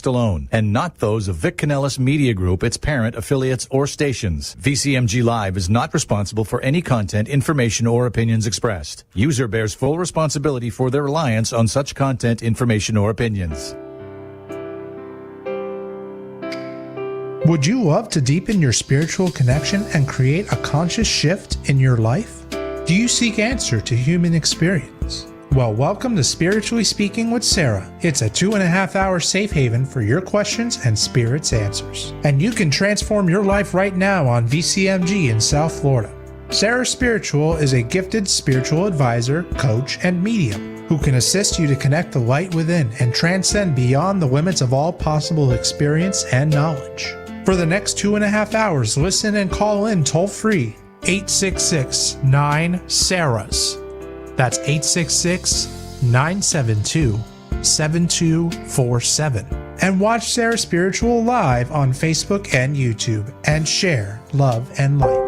alone, and not those of Vic Canellis Media Group, its parent, affiliates, or stations. VCMG Live is not responsible for any content, information, or opinions expressed. User bears full responsibility for their reliance on such content, information, or opinions. Would you love to deepen your spiritual connection and create a conscious shift in your life? Do you seek answer to human experience? Well, welcome to Spiritually Speaking with Sarah. It's a 2.5-hour safe haven for your questions and Spirit's answers. And you can transform your life right now on VCMG in South Florida. Sarah Spiritual is a gifted spiritual advisor, coach, and medium who can assist you to connect the light within and transcend beyond the limits of all possible experience and knowledge. For the next 2.5 hours, listen and call in toll-free 866-9-SARAHS. That's 866-972-7247. And watch Sarah Spiritual live on Facebook and YouTube and share love and light.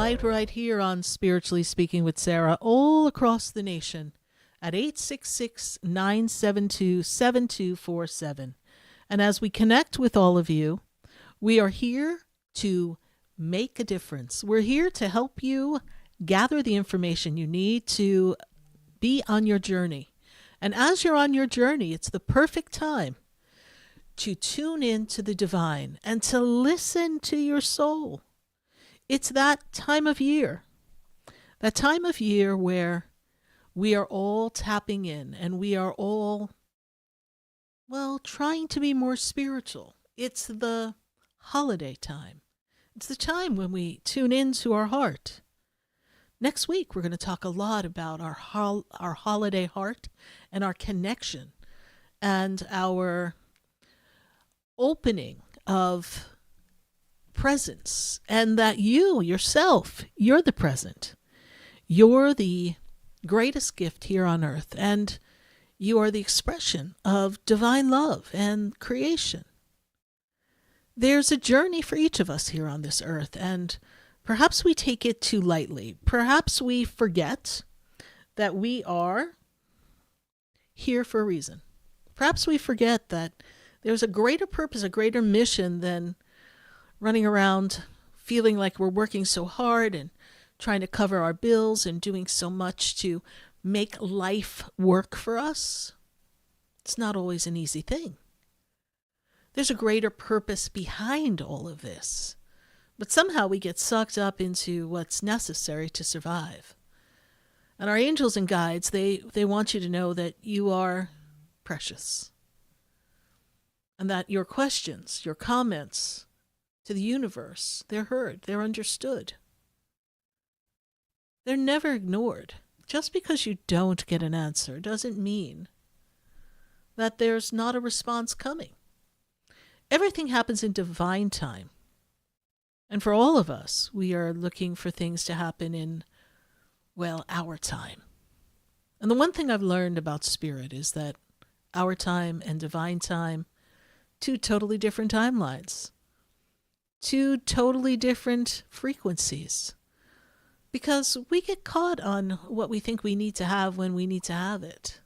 light right here on Spiritually Speaking with Sarah, all across the nation at 866-972-7247. And as we connect with all of you, we are here to make a difference. We're here to help you gather the information you need to be on your journey. And as you're on your journey, it's the perfect time to tune in to the divine and to listen to your soul. It's that time of year where we are all tapping in and we are all, well, trying to be more spiritual. It's the holiday time. It's the time when we tune into our heart. Next week, we're going to talk a lot about our holiday heart and our connection and our opening of presence, and that you yourself, you're the present. You're the greatest gift here on earth, and you are the expression of divine love and creation. There's a journey for each of us here on this earth, and perhaps we take it too lightly. Perhaps we forget that we are here for a reason. Perhaps we forget that there's a greater purpose, a greater mission than running around feeling like we're working so hard and trying to cover our bills and doing so much to make life work for us. It's not always an easy thing. There's a greater purpose behind all of this. But somehow we get sucked up into what's necessary to survive. And our angels and guides, they want you to know that you are precious. And that your questions, your comments to the universe, they're heard, they're understood. They're never ignored. Just because you don't get an answer doesn't mean that there's not a response coming. Everything happens in divine time. And for all of us, we are looking for things to happen in, well, our time. And the one thing I've learned about spirit is that our time and divine time, two totally different timelines, two totally different frequencies. Because we get caught on what we think we need to have when we need to have it.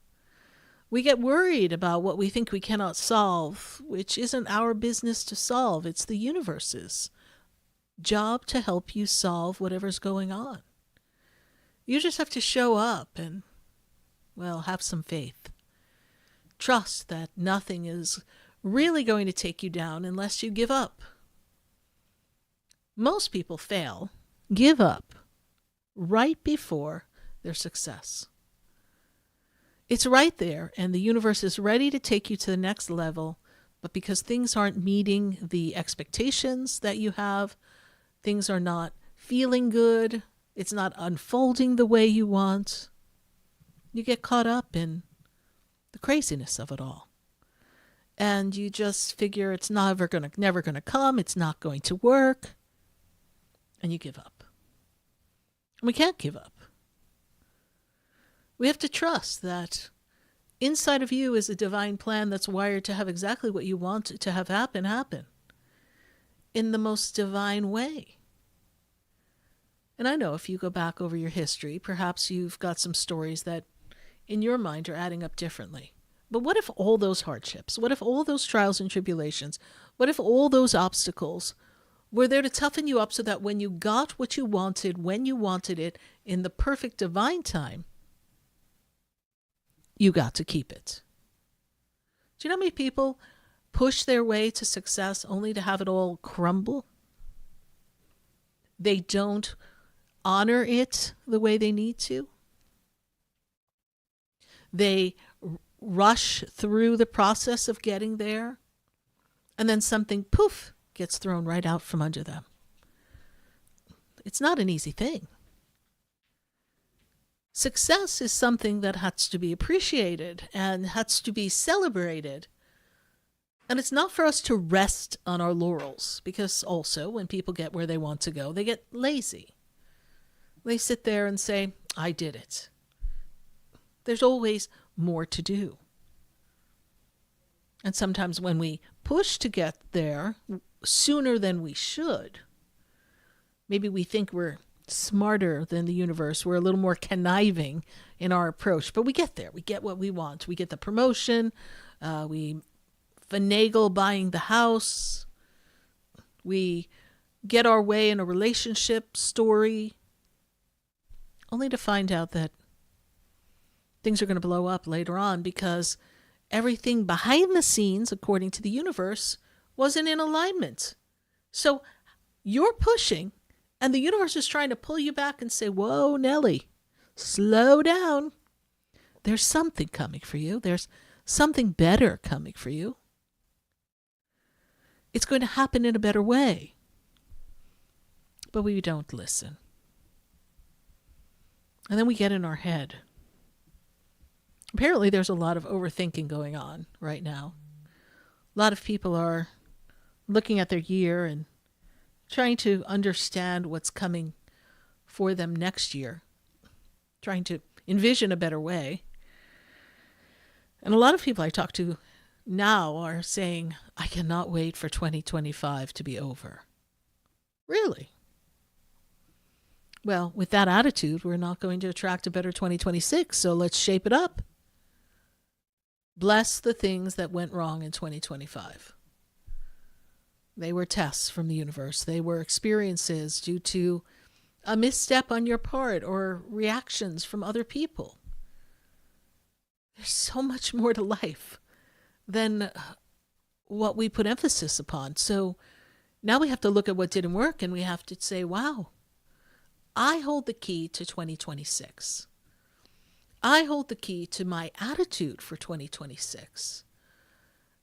We get worried about what we think we cannot solve, which isn't our business to solve. It's the universe's job to help you solve whatever's going on. You just have to show up and, well, have some faith. Trust that nothing is really going to take you down unless you give up. Most people fail, give up, right before their success. It's right there, and the universe is ready to take you to the next level, but because things aren't meeting the expectations that you have, things are not feeling good, it's not unfolding the way you want, you get caught up in the craziness of it all. And you just figure it's never going to come, it's not going to work, and you give up. We can't give up. We have to trust that inside of you is a divine plan that's wired to have exactly what you want to have happen in the most divine way. And I know if you go back over your history, perhaps you've got some stories that in your mind are adding up differently. But what if all those hardships, what if all those trials and tribulations, what if all those obstacles were there to toughen you up so that when you got what you wanted, when you wanted it, in the perfect divine time, you got to keep it? Do you know how many people push their way to success only to have it all crumble? They don't honor it the way they need to. They rush through the process of getting there, and then something, poof, gets thrown right out from under them. It's not an easy thing. Success is something that has to be appreciated and has to be celebrated. And it's not for us to rest on our laurels, because also when people get where they want to go, they get lazy. They sit there and say, I did it. There's always more to do. And sometimes when we push to get there sooner than we should, maybe we think we're smarter than the universe. We're a little more conniving in our approach, but we get there. We get what we want. We get the promotion. We finagle buying the house. We get our way in a relationship story, only to find out that things are going to blow up later on because everything behind the scenes, according to the universe, wasn't in alignment. So you're pushing, and the universe is trying to pull you back and say, whoa, Nelly, slow down. There's something coming for you. There's something better coming for you. It's going to happen in a better way. But we don't listen. And then we get in our head. Apparently there's a lot of overthinking going on right now. A lot of people are looking at their year and trying to understand what's coming for them next year, trying to envision a better way. And a lot of people I talk to now are saying, I cannot wait for 2025 to be over. Really? Well, with that attitude, we're not going to attract a better 2026, so let's shape it up. Bless the things that went wrong in 2025. They were tests from the universe. They were experiences due to a misstep on your part or reactions from other people. There's so much more to life than what we put emphasis upon. So now we have to look at what didn't work and we have to say, wow, I hold the key to 2026. I hold the key to my attitude for 2026.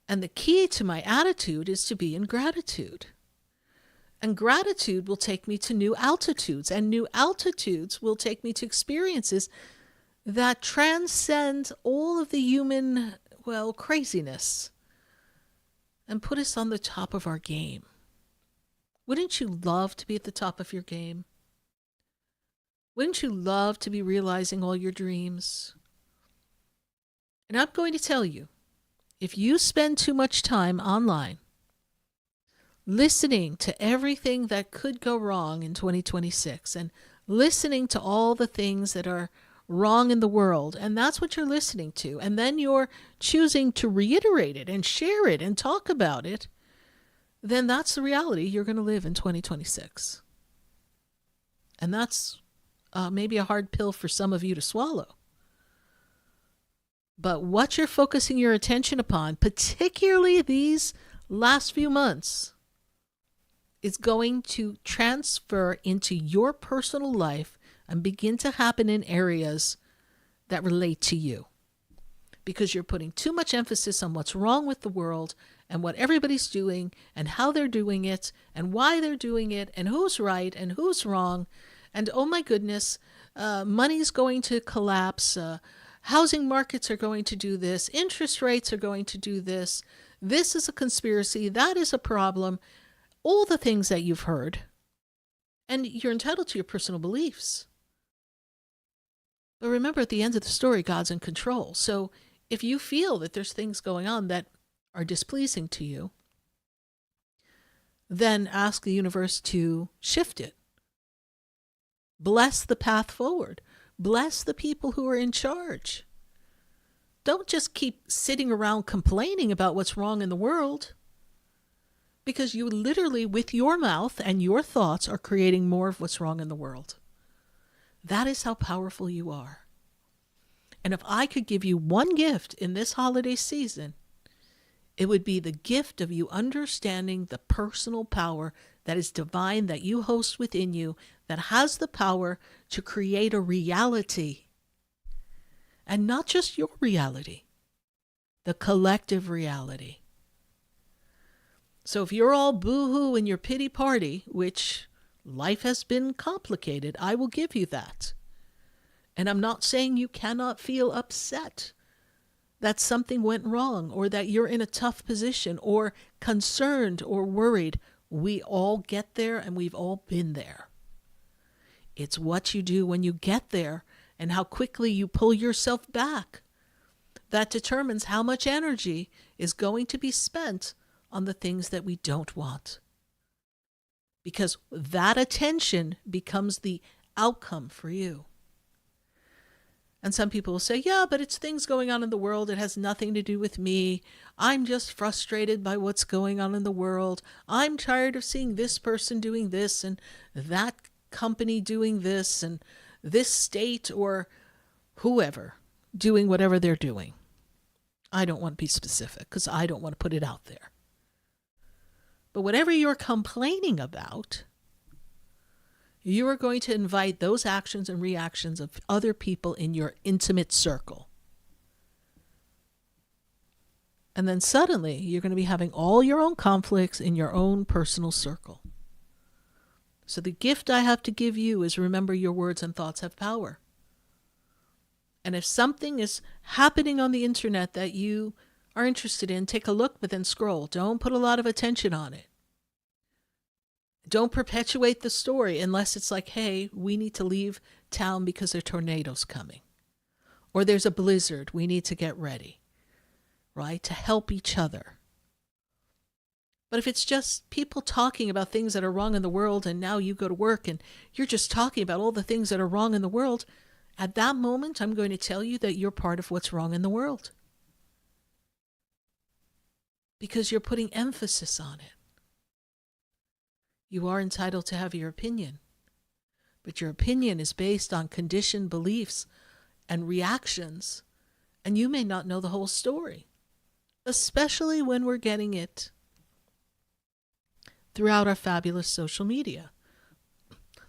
And the key to my attitude is to be in gratitude. And gratitude will take me to new altitudes, and new altitudes will take me to experiences that transcend all of the human, craziness and put us on the top of our game. Wouldn't you love to be at the top of your game? Wouldn't you love to be realizing all your dreams? And I'm going to tell you, if you spend too much time online listening to everything that could go wrong in 2026 and listening to all the things that are wrong in the world, and that's what you're listening to, and then you're choosing to reiterate it and share it and talk about it, then that's the reality you're going to live in 2026. And that's maybe a hard pill for some of you to swallow. But what you're focusing your attention upon, particularly these last few months, is going to transfer into your personal life and begin to happen in areas that relate to you. Because you're putting too much emphasis on what's wrong with the world and what everybody's doing and how they're doing it and why they're doing it and who's right and who's wrong. And oh my goodness, money's going to collapse. Housing markets are going to do this. Interest rates are going to do this. This is a conspiracy. That is a problem. All the things that you've heard. And you're entitled to your personal beliefs. But remember, at the end of the story, God's in control. So if you feel that there's things going on that are displeasing to you, then ask the universe to shift it. Bless the path forward. Bless the people who are in charge. Don't just keep sitting around complaining about what's wrong in the world, because you literally, with your mouth and your thoughts, are creating more of what's wrong in the world. That is how powerful you are. And if I could give you one gift in this holiday season, it would be the gift of you understanding the personal power that is divine, that you host within you, that has the power to create a reality. And not just your reality, the collective reality. So if you're all boo-hoo in your pity party, which life has been complicated, I will give you that. And I'm not saying you cannot feel upset that something went wrong or that you're in a tough position or concerned or worried. We all get there and we've all been there. It's what you do when you get there and how quickly you pull yourself back that determines how much energy is going to be spent on the things that we don't want. because that attention becomes the outcome for you. And some people will say, yeah, but it's things going on in the world. It has nothing to do with me. I'm just frustrated by what's going on in the world. I'm tired of seeing this person doing this and that company doing this and this state or whoever doing whatever they're doing. I don't want to be specific because I don't want to put it out there. But whatever you're complaining about, you are going to invite those actions and reactions of other people in your intimate circle. And then suddenly you're going to be having all your own conflicts in your own personal circle. So the gift I have to give you is remember your words and thoughts have power. And if something is happening on the internet that you are interested in, take a look, but then scroll. Don't put a lot of attention on it. Don't perpetuate the story unless it's like, hey, we need to leave town because there are tornadoes coming. Or there's a blizzard. We need to get ready, right? To help each other. But if it's just people talking about things that are wrong in the world and now you go to work and you're just talking about all the things that are wrong in the world, at that moment, I'm going to tell you that you're part of what's wrong in the world. Because you're putting emphasis on it. You are entitled to have your opinion. But your opinion is based on conditioned beliefs and reactions. And you may not know the whole story. Especially when we're getting it throughout our fabulous social media.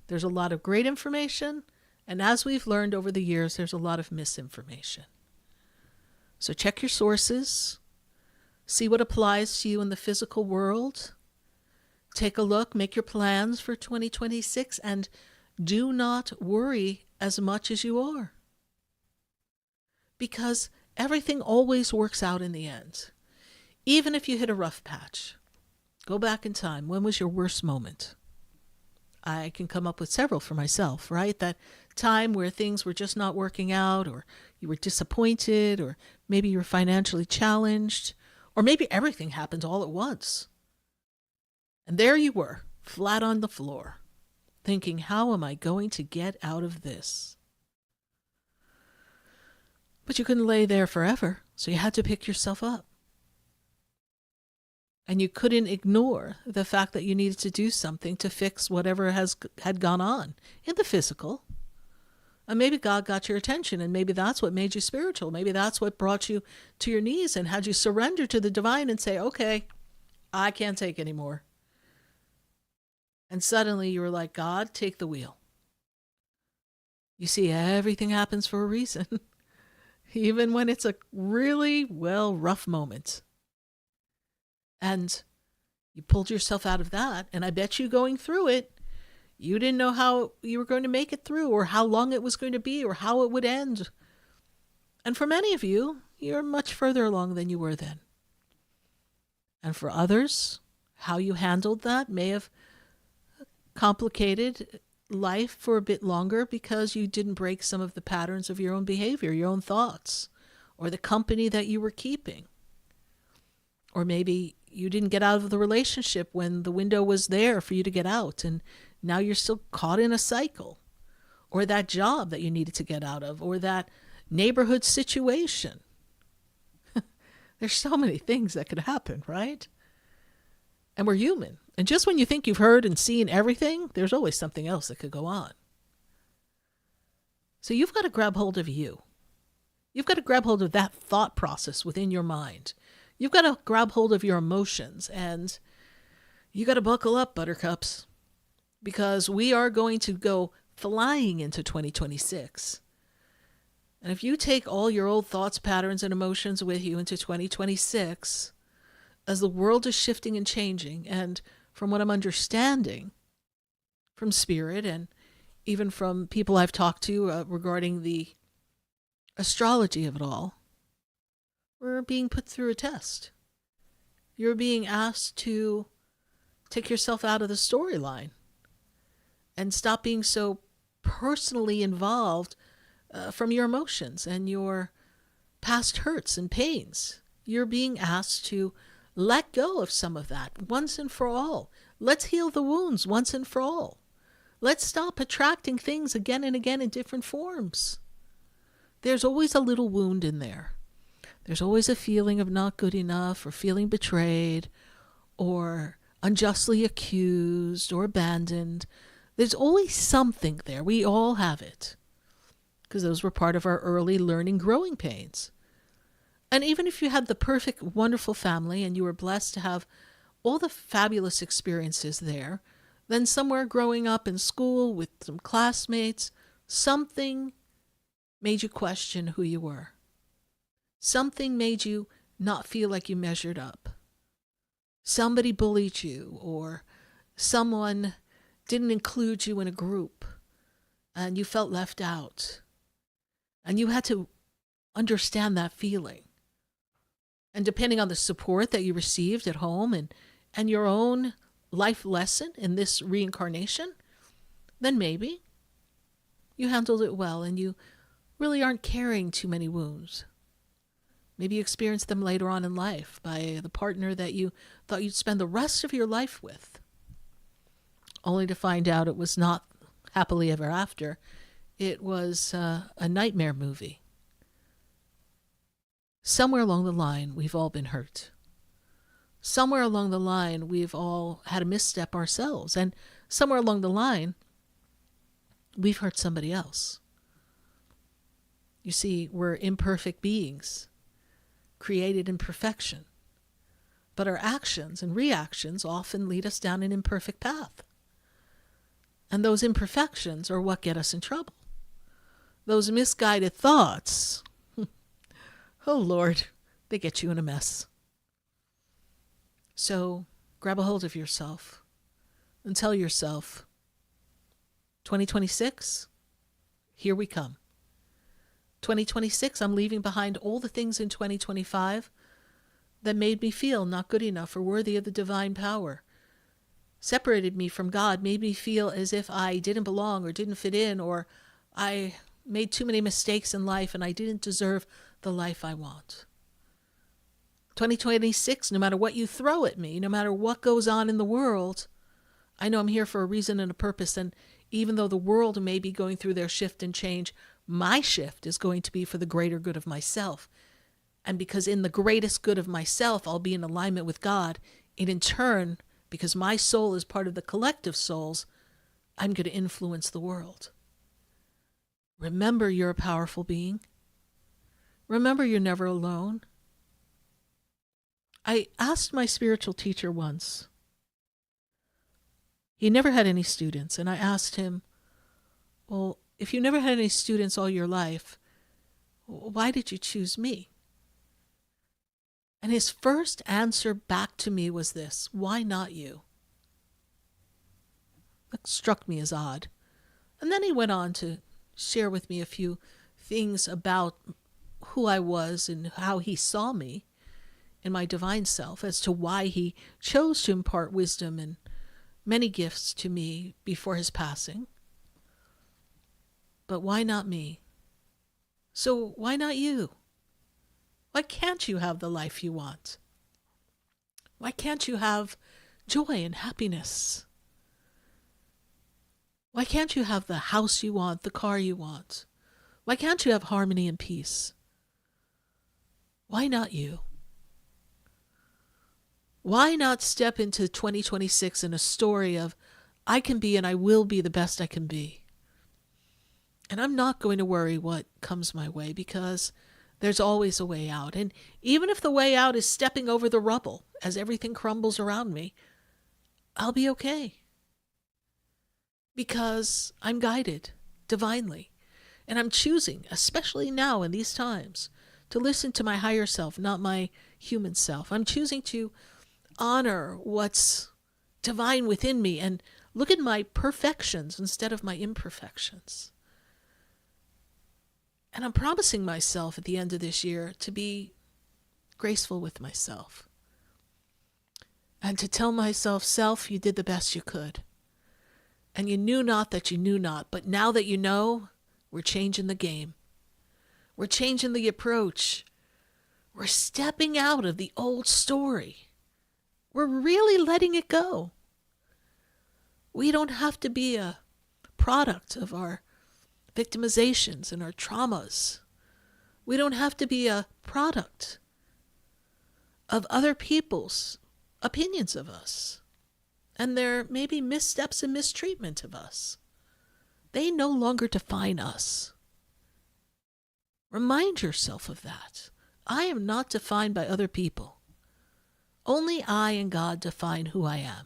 There's a lot of great information. And as we've learned over the years, there's a lot of misinformation. So check your sources. See what applies to you in the physical world. Take a look, make your plans for 2026, and do not worry as much as you are. Because everything always works out in the end. Even if you hit a rough patch. Go back in time. When was your worst moment? I can come up with several for myself, right? That time where things were just not working out, or you were disappointed, or maybe you were financially challenged, or maybe everything happened all at once. And there you were, flat on the floor, thinking, how am I going to get out of this? But you couldn't lay there forever, so you had to pick yourself up. And you couldn't ignore the fact that you needed to do something to fix whatever had gone on in the physical. And maybe God got your attention, and maybe that's what made you spiritual. Maybe that's what brought you to your knees and had you surrender to the divine and say, okay, I can't take anymore. And suddenly you were like, God, take the wheel. You see, everything happens for a reason, even when it's a really, rough moment. And you pulled yourself out of that, and I bet you going through it, you didn't know how you were going to make it through, or how long it was going to be, or how it would end. And for many of you, you're much further along than you were then. And for others, how you handled that may have complicated life for a bit longer because you didn't break some of the patterns of your own behavior, your own thoughts, or the company that you were keeping. Or maybe you didn't get out of the relationship when the window was there for you to get out, and now you're still caught in a cycle. Or that job that you needed to get out of, or that neighborhood situation. There's so many things that could happen, right? And we're human. And just when you think you've heard and seen everything, there's always something else that could go on. So you've got to grab hold of you. You've got to grab hold of that thought process within your mind. You've got to grab hold of your emotions, and you got to buckle up, buttercups, because we are going to go flying into 2026. And if you take all your old thoughts, patterns, and emotions with you into 2026, as the world is shifting and changing, and from what I'm understanding from Spirit and even from people I've talked to regarding the astrology of it all, we're being put through a test. You're being asked to take yourself out of the storyline and stop being so personally involved from your emotions and your past hurts and pains. You're being asked to let go of some of that once and for all. Let's heal the wounds once and for all. Let's stop attracting things again and again in different forms. There's always a little wound in there. There's always a feeling of not good enough, or feeling betrayed, or unjustly accused or abandoned. There's always something there. We all have it, because those were part of our early learning growing pains. And even if you had the perfect, wonderful family and you were blessed to have all the fabulous experiences there, then somewhere growing up in school with some classmates, something made you question who you were. Something made you not feel like you measured up. Somebody bullied you, or someone didn't include you in a group and you felt left out. And you had to understand that feeling. And depending on the support that you received at home and your own life lesson in this reincarnation, then maybe you handled it well and you really aren't carrying too many wounds. Maybe you experienced them later on in life by the partner that you thought you'd spend the rest of your life with, only to find out it was not happily ever after. It was a nightmare movie. Somewhere along the line, we've all been hurt. Somewhere along the line, we've all had a misstep ourselves. And somewhere along the line, we've hurt somebody else. You see, we're imperfect beings, created in perfection. But our actions and reactions often lead us down an imperfect path. And those imperfections are what get us in trouble. Those misguided thoughts, oh Lord, they get you in a mess. So grab a hold of yourself and tell yourself, 2026, here we come. 2026, I'm leaving behind all the things in 2025 that made me feel not good enough or worthy of the divine power, separated me from God, made me feel as if I didn't belong or didn't fit in, or I made too many mistakes in life and I didn't deserve the life I want. 2026, no matter what you throw at me, no matter what goes on in the world, I know I'm here for a reason and a purpose. And even though the world may be going through their shift and change, my shift is going to be for the greater good of myself. And because in the greatest good of myself, I'll be in alignment with God. And in turn, because my soul is part of the collective souls, I'm going to influence the world. Remember, you're a powerful being. Remember, you're never alone. I asked my spiritual teacher once. He never had any students. And I asked him, well, if you never had any students all your life, why did you choose me? And his first answer back to me was this: why not you? That struck me as odd. And then he went on to share with me a few things about who I was and how he saw me in my divine self, as to why he chose to impart wisdom and many gifts to me before his passing. But why not me? So why not you? Why can't you have the life you want? Why can't you have joy and happiness? Why can't you have the house you want, the car you want? Why can't you have harmony and peace? Why not you? Why not step into 2026 in a story of, I can be and I will be the best I can be? And I'm not going to worry what comes my way, because there's always a way out. And even if the way out is stepping over the rubble as everything crumbles around me, I'll be okay. Because I'm guided divinely. And I'm choosing, especially now in these times, to listen to my higher self, not my human self. I'm choosing to honor what's divine within me and look at my perfections instead of my imperfections. And I'm promising myself at the end of this year to be graceful with myself. And to tell myself, self, you did the best you could. And you knew not that you knew not. But now that you know, we're changing the game. We're changing the approach. We're stepping out of the old story. We're really letting it go. We don't have to be a product of our victimizations and our traumas. We don't have to be a product of other people's opinions of us and their maybe missteps and mistreatment of us. They no longer define us. Remind yourself of that. I am not defined by other people. Only I and God define who I am.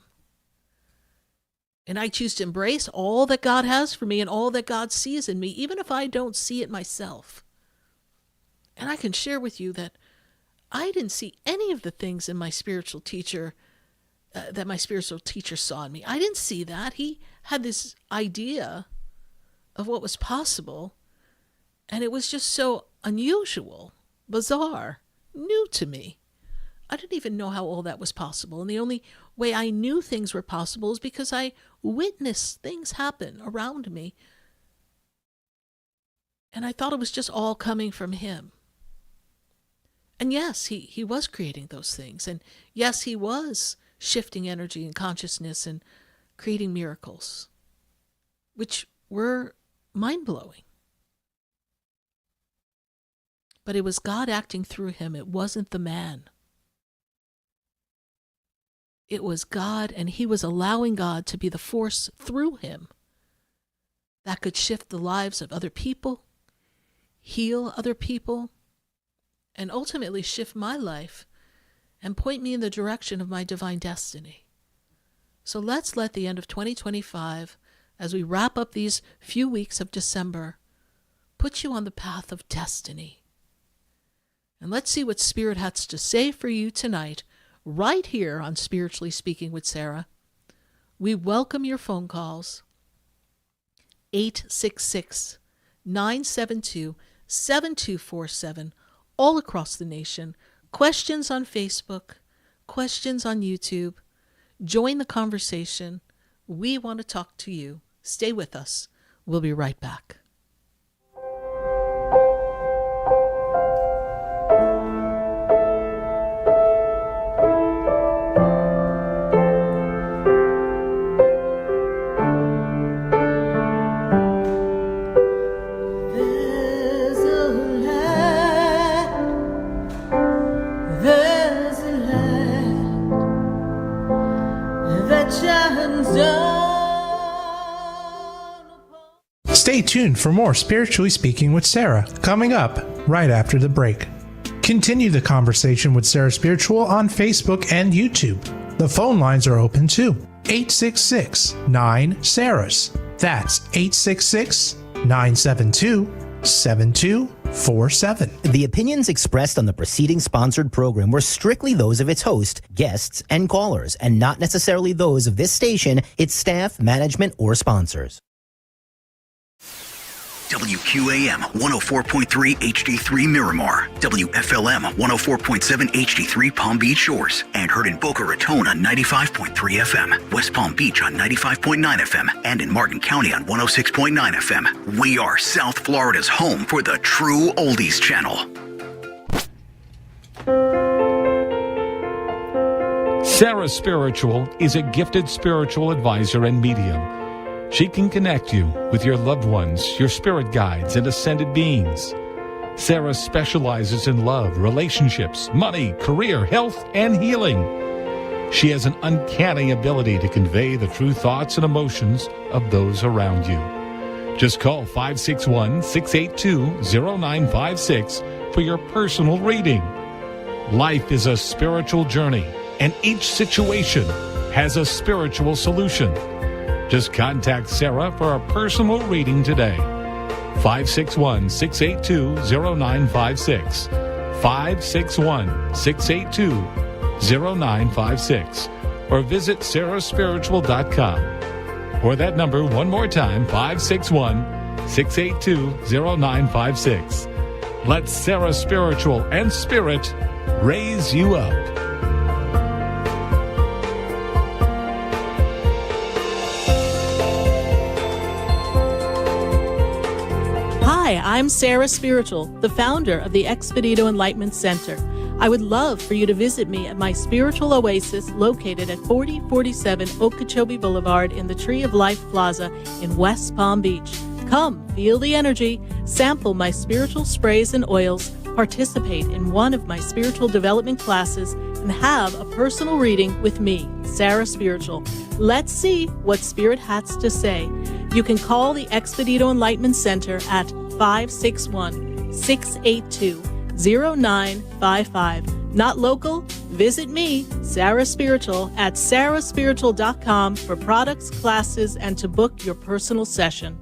And I choose to embrace all that God has for me and all that God sees in me, even if I don't see it myself. And I can share with you that I didn't see any of the things in my spiritual teacher that my spiritual teacher saw in me. I didn't see that. He had this idea of what was possible, and it was just so unusual, bizarre, new to me. I didn't even know how all that was possible, and the only way I knew things were possible is because I witnessed things happen around me, and I thought it was just all coming from him. And yes, he was creating those things, and yes, he was shifting energy and consciousness and creating miracles, which were mind-blowing. But it was God acting through him. It wasn't the man. It was God, and he was allowing God to be the force through him that could shift the lives of other people, heal other people, and ultimately shift my life and point me in the direction of my divine destiny. So let's let the end of 2025, as we wrap up these few weeks of December, put you on the path of destiny. And let's see what Spirit has to say for you tonight, right here on Spiritually Speaking with Sarah. We welcome your phone calls. 866-972-7247, all across the nation. Questions on Facebook, questions on YouTube. Join the conversation. We want to talk to you. Stay with us. We'll be right back. Stay tuned for more Spiritually Speaking with Sarah, coming up right after the break. Continue the conversation with Sarah Spiritual on Facebook and YouTube. The phone lines are open too. 866-9-SARAHS. That's 866-972-7247. The opinions expressed on the preceding sponsored program were strictly those of its host, guests, and callers, and not necessarily those of this station, its staff, management, or sponsors. WQAM 104.3 HD3 Miramar, WFLM 104.7 HD3 Palm Beach Shores, and heard in Boca Raton on 95.3 FM, West Palm Beach on 95.9 FM, and in Martin County on 106.9 FM. We are South Florida's home for the true oldies channel. Sarah Spiritual is a gifted spiritual advisor and medium. She can connect you with your loved ones, your spirit guides, and ascended beings. Sarah specializes in love, relationships, money, career, health, and healing. She has an uncanny ability to convey the true thoughts and emotions of those around you. Just call 561-682-0956 for your personal reading. Life is a spiritual journey, and each situation has a spiritual solution. Just contact Sarah for a personal reading today. 561-682-0956. 561-682-0956. Or visit sarahspiritual.com. Or that number one more time, 561-682-0956. Let Sarah Spiritual and Spirit raise you up. Hi, I'm Sarah Spiritual, the founder of the Expedito Enlightenment Center. I would love for you to visit me at my spiritual oasis located at 4047 Okeechobee Boulevard in the Tree of Life Plaza in West Palm Beach. Come, feel the energy, sample my spiritual sprays and oils, participate in one of my spiritual development classes, and have a personal reading with me, Sarah Spiritual. Let's see what Spirit has to say. You can call the Expedito Enlightenment Center at 561-682-0955. Not local? Visit me, Sarah Spiritual, at sarahspiritual.com for products, classes, and to book your personal session.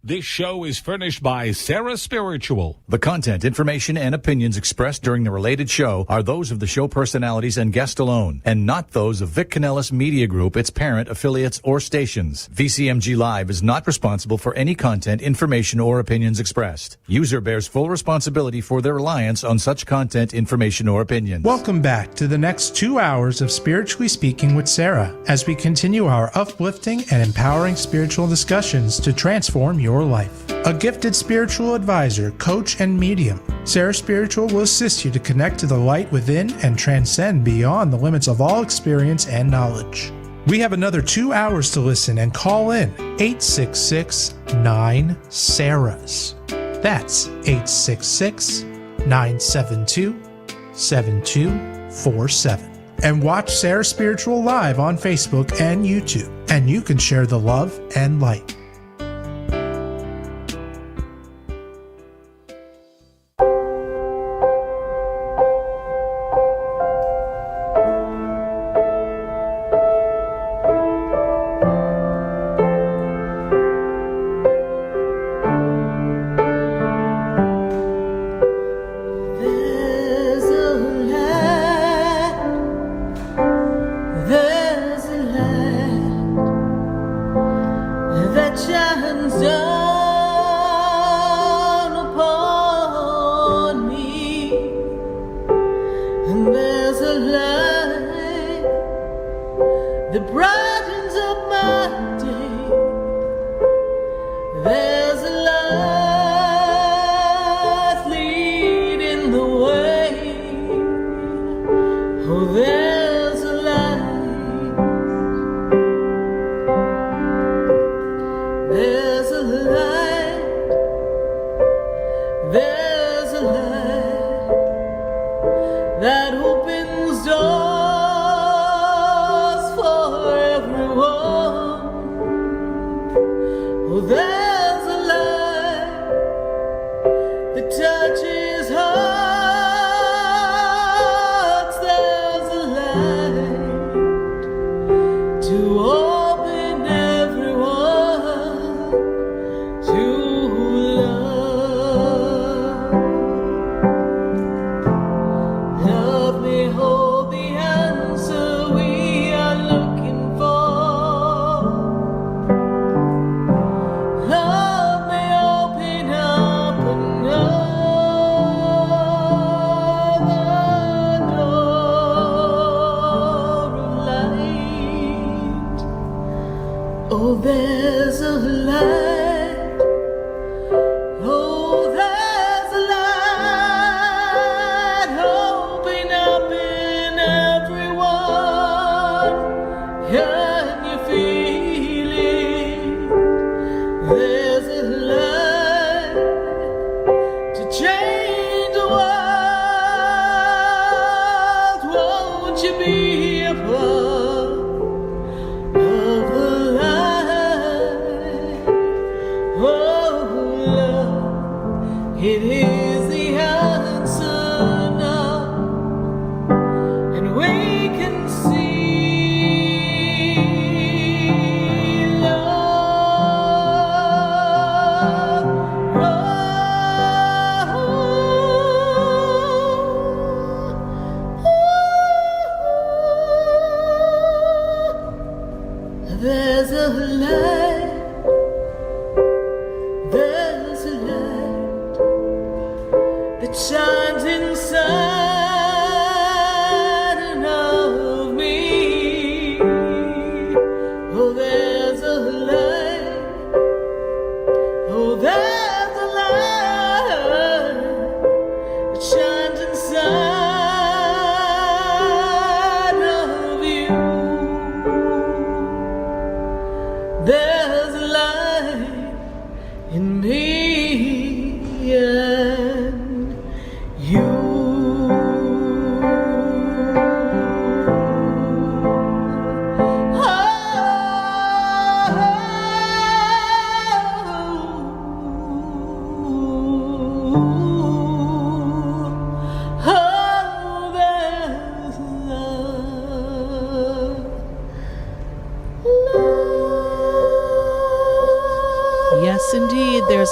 This show is furnished by Sarah Spiritual. The content, information, and opinions expressed during the related show are those of the show personalities and guest alone, and not those of Vic Canellis Media Group, its parent, affiliates, or stations. VCMG Live is not responsible for any content, information, or opinions expressed. User bears full responsibility for their reliance on such content, information, or opinions. Welcome back to the next 2 hours of Spiritually Speaking with Sarah as we continue our uplifting and empowering spiritual discussions to transform your life. A gifted spiritual advisor, coach, and medium, Sarah Spiritual will assist you to connect to the light within and transcend beyond the limits of all experience and knowledge. We have another 2 hours to listen and call in 866-9-SARAHs. That's 866-972-7247. And watch Sarah Spiritual live on Facebook and YouTube, and you can share the love and light.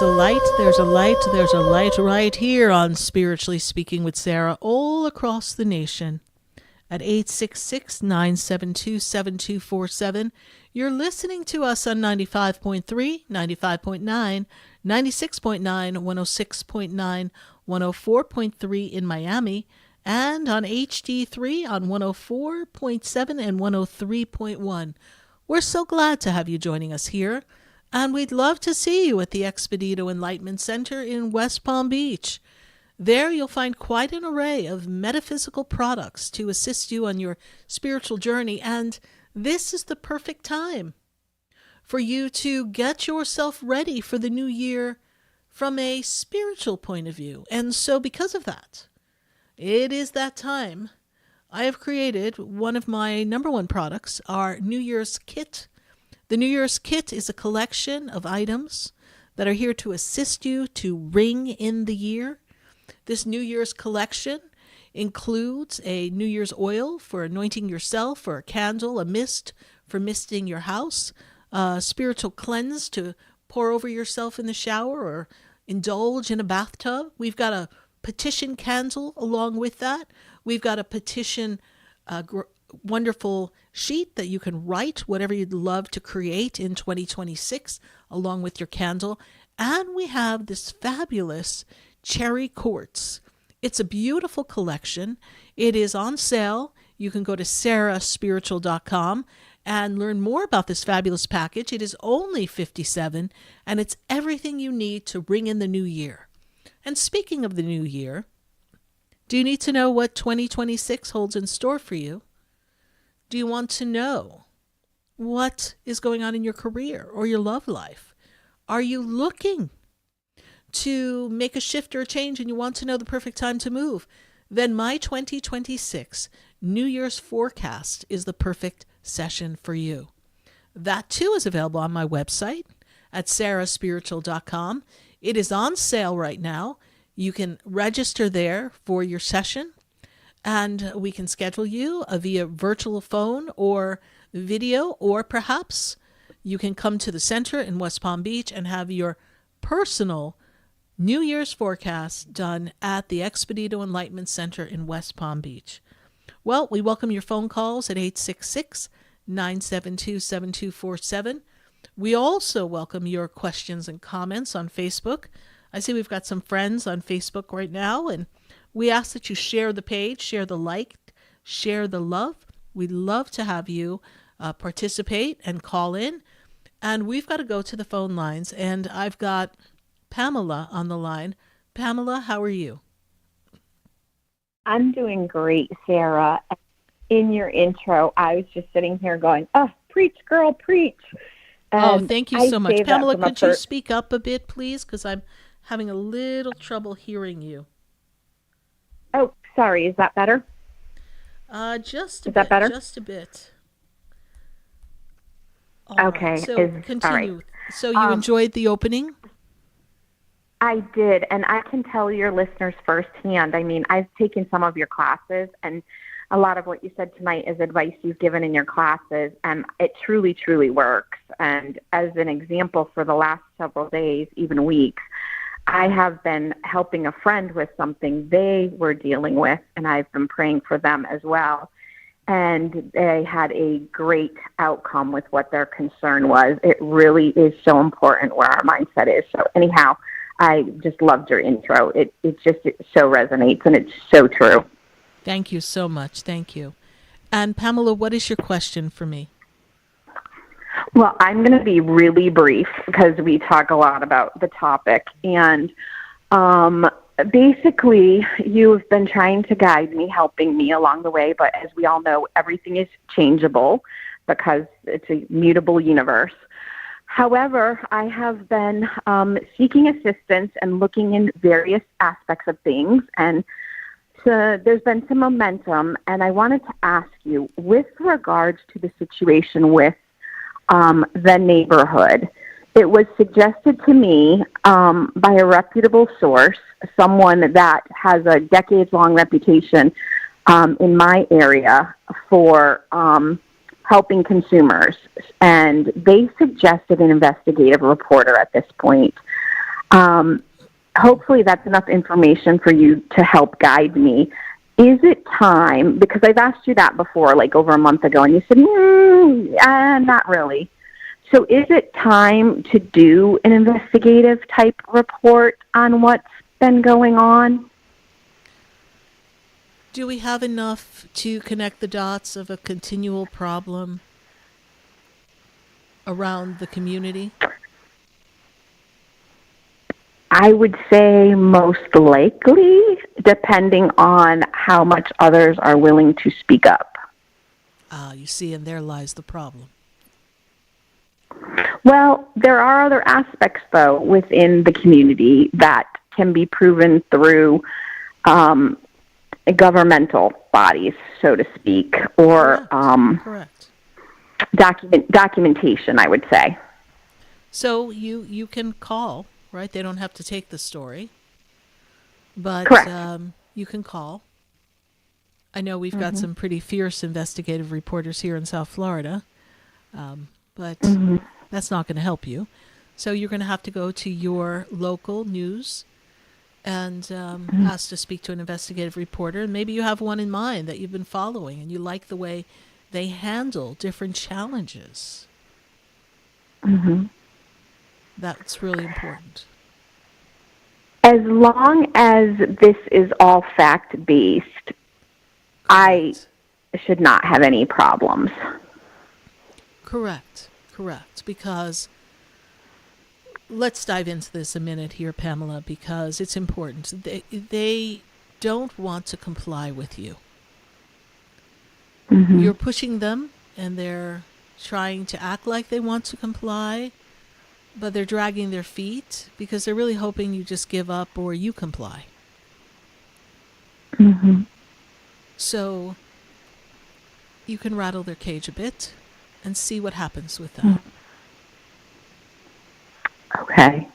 There's a light, there's a light, there's a light right here on Spiritually Speaking with Sarah, all across the nation at 866-972-7247. You're listening to us on 95.3, 95.9, 96.9, 106.9, 104.3 in Miami, and on HD3 on 104.7 and 103.1. We're so glad to have you joining us here, and we'd love to see you at the Expedito Enlightenment Center in West Palm Beach. There you'll find quite an array of metaphysical products to assist you on your spiritual journey, and this is the perfect time for you to get yourself ready for the new year from a spiritual point of view. And so because of that, it is that time. I have created one of my number one products, our New Year's Kit. The New Year's Kit is a collection of items that are here to assist you to ring in the year. This New Year's collection includes a New Year's oil for anointing yourself, or a candle, a mist for misting your house, a spiritual cleanse to pour over yourself in the shower or indulge in a bathtub. We've got a petition candle along with that. We've got a petition wonderful sheet that you can write whatever you'd love to create in 2026 along with your candle. And we have this fabulous cherry quartz. It's a beautiful collection. It is on sale. You can go to sarahspiritual.com and learn more about this fabulous package. It is only $57, and it's everything you need to ring in the new year. And speaking of the new year, do you need to know what 2026 holds in store for you? Do you want to know what is going on in your career or your love life? Are you looking to make a shift or a change and you want to know the perfect time to move? Then my 2026 New Year's forecast is the perfect session for you. That too is available on my website at sarahspiritual.com. It is on sale right now. You can register there for your session, and we can schedule you via virtual phone or video, or perhaps you can come to the center in West Palm Beach and have your personal New Year's forecast done at the Expedito Enlightenment Center in West Palm Beach. Well, we welcome your phone calls at 866-972-7247. We also welcome your questions and comments on Facebook. I see we've got some friends on Facebook right now, and we ask that you share the page, share the like, share the love. We'd love to have you participate and call in. And we've got to go to the phone lines, and I've got Pamela on the line. Pamela, how are you? I'm doing great, Sarah. In your intro, I was just sitting here going, oh, preach, girl, preach. Oh, thank you so much. Pamela, could you speak up a bit, please? Because I'm having a little trouble hearing you. Oh, sorry. Is that better? Just a bit. Is that better? Just a bit. Okay. So continue. All right. So you enjoyed the opening? I did, and I can tell your listeners firsthand. I mean, I've taken some of your classes, and a lot of what you said tonight is advice you've given in your classes, and it truly, truly works. And as an example, for the last several days, even weeks, I have been helping a friend with something they were dealing with, and I've been praying for them as well. And they had a great outcome with what their concern was. It really is so important where our mindset is. So anyhow, I just loved your intro. It so resonates, and it's so true. Thank you so much. Thank you. And Pamela, what is your question for me? Well, I'm going to be really brief because we talk a lot about the topic. And basically, you've been trying to guide me, helping me along the way. But as we all know, everything is changeable because it's a mutable universe. However, I have been seeking assistance and looking in various aspects of things, and so there's been some momentum, and I wanted to ask you, with regards to the situation with the neighborhood, it was suggested to me by a reputable source, someone that has a decades-long reputation in my area for helping consumers, and they suggested an investigative reporter at this point. Hopefully that's enough information for you to help guide me. Is it time, because I've asked you that before, like over a month ago, and you said, not really. So is it time to do an investigative type report on what's been going on? Do we have enough to connect the dots of a continual problem around the community? I would say most likely, depending on how much others are willing to speak up. You see, and there lies the problem. Well, there are other aspects, though, within the community that can be proven through governmental bodies, so to speak, or Correct. documentation, I would say. So you can call, right? They don't have to take the story, but you can call. I know we've got some pretty fierce investigative reporters here in South Florida, but that's not going to help you. So you're going to have to go to your local news and ask to speak to an investigative reporter. And maybe you have one in mind that you've been following and you like the way they handle different challenges. That's really important. As long as this is all fact-based, I should not have any problems. Correct. Because let's dive into this a minute here, Pamela, because it's important. They don't want to comply with you. You're pushing them, and they're trying to act like they want to comply, but they're dragging their feet because they're really hoping you just give up or you comply. So you can rattle their cage a bit and see what happens with that. Okay.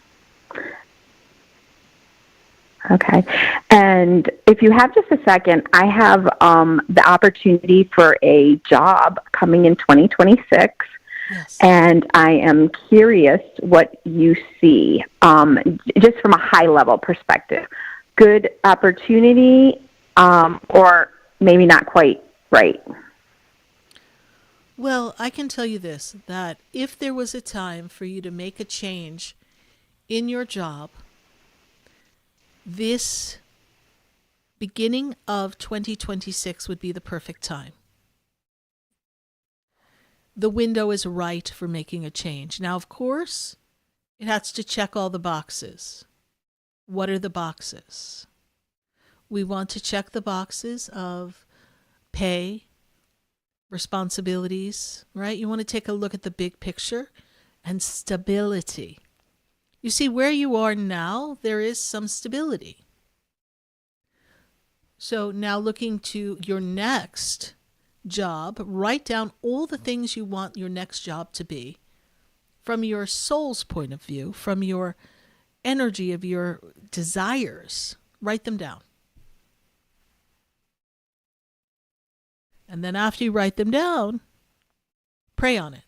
And if you have just a second, I have the opportunity for a job coming in 2026. Yes. And I am curious what you see, just from a high-level perspective. Good opportunity, or maybe not quite right? Well, I can tell you this, that if there was a time for you to make a change in your job, this beginning of 2026 would be the perfect time. The window is right for making a change. Now, of course, it has to check all the boxes. What are the boxes? We want to check the boxes of pay, responsibilities, right? You want to take a look at the big picture, and stability. You see, where you are now, there is some stability. So now looking to your next job, write down all the things you want your next job to be from your soul's point of view, from your energy of your desires. Write them down. And then after you write them down, pray on it.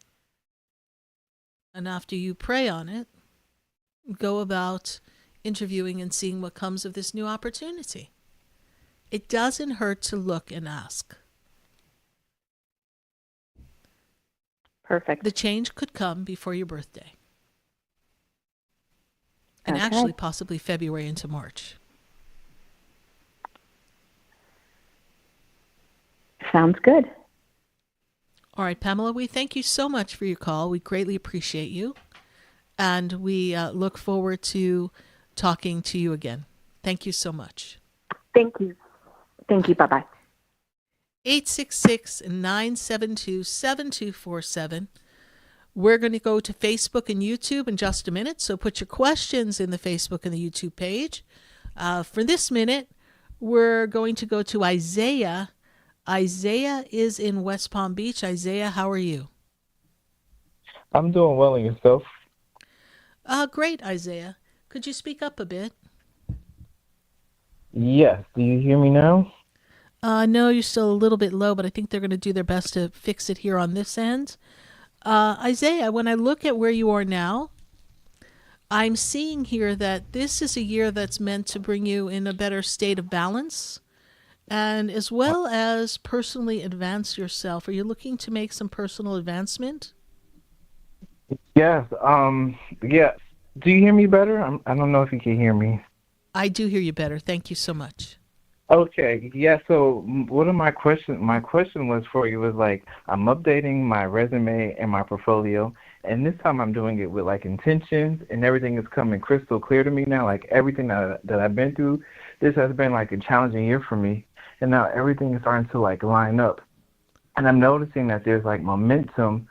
And after you pray on it, go about interviewing and seeing what comes of this new opportunity. It doesn't hurt to look and ask. Perfect. The change could come before your birthday. And actually possibly February into March. Sounds good. All right, Pamela, we thank you so much for your call. We greatly appreciate you. And we look forward to talking to you again. Thank you so much. Thank you. Bye-bye. 866-972-7247. We're going to go to Facebook and YouTube in just a minute, so put your questions in the Facebook and the YouTube page. For this minute, we're going to go to Isaiah. Isaiah is in West Palm Beach. Isaiah, how are you? I'm doing well, and yourself? Great, Isaiah. Could you speak up a bit? Yes. Do you hear me now? No, you're still a little bit low, but I think they're going to do their best to fix it here on this end. Isaiah, when I look at where you are now, I'm seeing here that this is a year that's meant to bring you in a better state of balance and as well as personally advance yourself. Are you looking to make some personal advancement? Yes. Yeah. Do you hear me better? I don't know if you can hear me. I do hear you better. Thank you so much. Okay. Yeah. So, what are my question? My question was for you was like I'm updating my resume and my portfolio, and this time I'm doing it with like intentions, and everything is coming crystal clear to me now. Like everything that I've been through, this has been like a challenging year for me, and now everything is starting to like line up, and I'm noticing that there's like momentum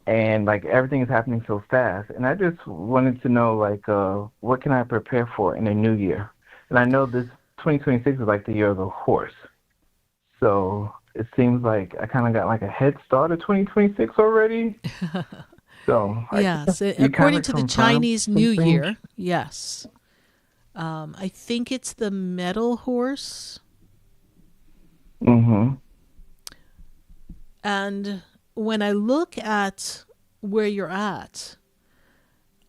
and like everything is happening so fast. And I just wanted to know like what can I prepare for in the new year? And I know this 2026 is like the year of the horse, so it seems like I kind of got like a head start of 2026 already. So Yes, you kind according of to the confirmed Chinese New something. Year, yes. I think it's the metal horse. Mhm. And when I look at where you're at,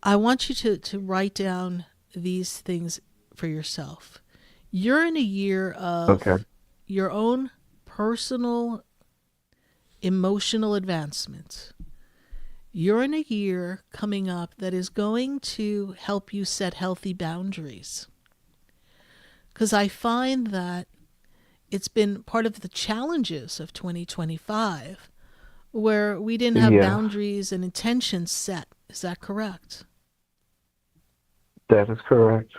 I want you to write down these things for yourself. You're in a year Okay. of your own personal emotional advancement. You're in a year coming up that is going to help you set healthy boundaries. Because I find that it's been part of the challenges of 2025 where we didn't have Yes, boundaries and intentions set. Is that correct? that is correct.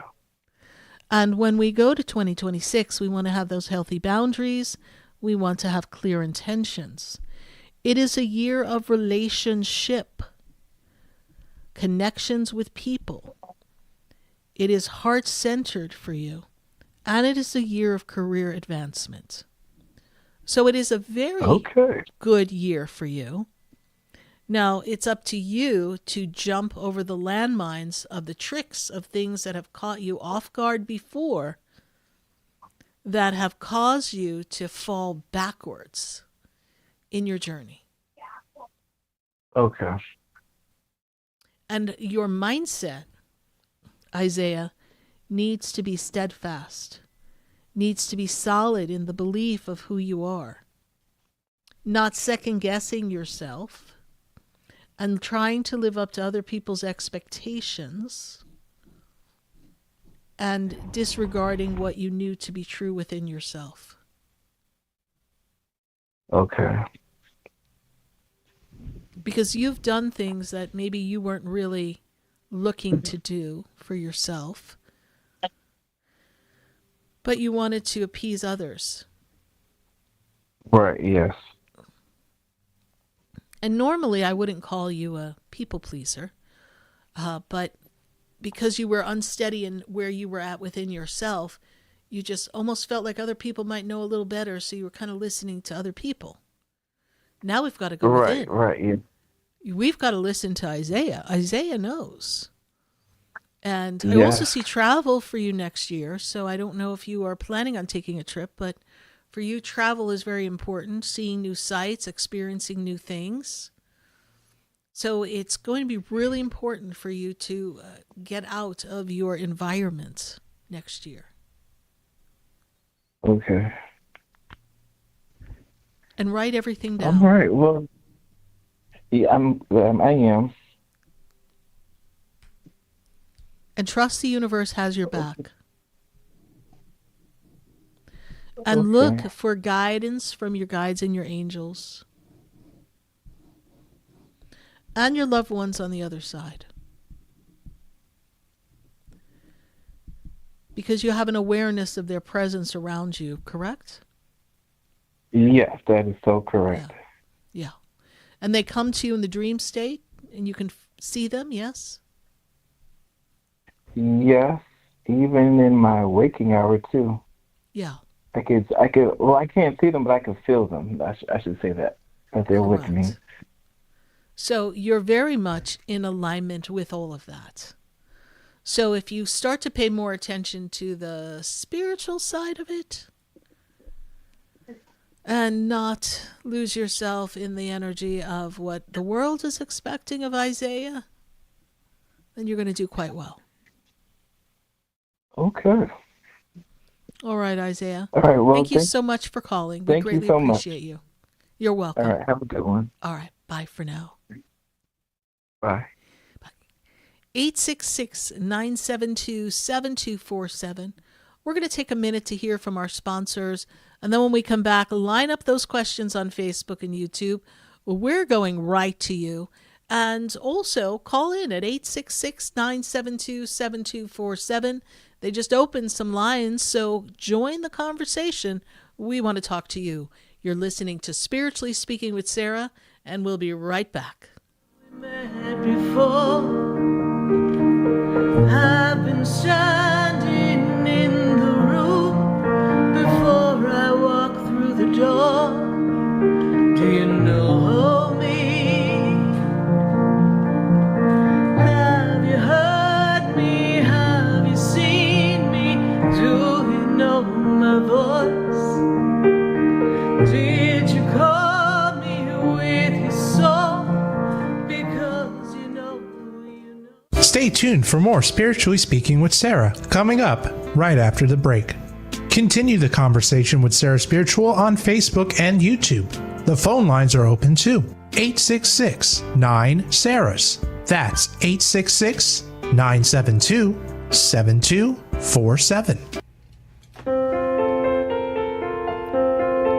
And when we go to 2026, we want to have those healthy boundaries. We want to have clear intentions. It is a year of relationship, connections with people. It is heart centered for you. And it is a year of career advancement. So it is a very Okay. good year for you. Now, it's up to you to jump over the landmines of the tricks of things that have caught you off guard before that have caused you to fall backwards in your journey. Okay. And your mindset, Isaiah, needs to be steadfast, needs to be solid in the belief of who you are, not second guessing yourself and trying to live up to other people's expectations and disregarding what you knew to be true within yourself. Okay. Because you've done things that maybe you weren't really looking to do for yourself, but you wanted to appease others. Right. Yes. And normally I wouldn't call you a people pleaser, but because you were unsteady in where you were at within yourself, you just almost felt like other people might know a little better, so you were kind of listening to other people. Now we've got to go Right. within. Right. Yeah. We've got to listen to Isaiah. Isaiah knows. And I also Yes. see travel for you next year, so I don't know if you are planning on taking a trip, but for you, travel is very important, seeing new sights, experiencing new things. So it's going to be really important for you to get out of your environment next year Okay. and write everything All down. right. Well, yeah, I am. And trust the universe has your back. And Okay. look for guidance from your guides and your angels and your loved ones on the other side. Because you have an awareness of their presence around you, correct? Yes, that is so correct. Yeah. And they come to you in the dream state and you can see them, yes? Yes, even in my waking hour too. Yeah. Well, I can't see them, but I can feel them. I should say that they're with me. Correct. So you're very much in alignment with all of that. So if you start to pay more attention to the spiritual side of it and not lose yourself in the energy of what the world is expecting of Isaiah, then you're going to do quite well. Okay. All right, Isaiah. All right. Well, thank you so much for calling. We thank you greatly so much. appreciate you. You're welcome. All right. Have a good one. All right. Bye for now. Bye. 866-972-7247. We're going to take a minute to hear from our sponsors. And then when we come back, line up those questions on Facebook and YouTube. We're going right to you. And also call in at 866-972-7247. They just opened some lines, so join the conversation. We want to talk to you. You're listening to Spiritually Speaking with Sarah, and we'll be right back. Before, I've been standing in the room before I walk through the door. Do you know me? Have you heard me? Have you seen me? Do you know my voice? Did you call me with your soul? Because you know. Stay tuned for more Spiritually Speaking with Sarah, coming up right after the break. Continue the conversation with Sarah Spiritual on Facebook and YouTube. The phone lines are open too. 866-9-SARAHS. That's 866-972-7247.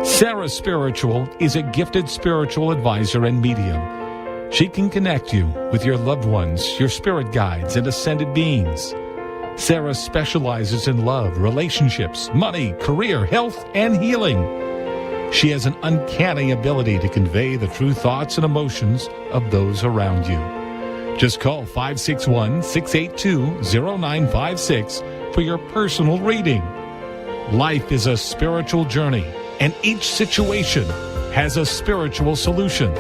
Sarah Spiritual is a gifted spiritual advisor and medium. She can connect you with your loved ones, your spirit guides, and ascended beings. Sarah specializes in love, relationships, money, career, health, and healing. She has an uncanny ability to convey the true thoughts and emotions of those around you. Just call 561-682-0956 for your personal reading. Life is a spiritual journey, and each situation has a spiritual solution.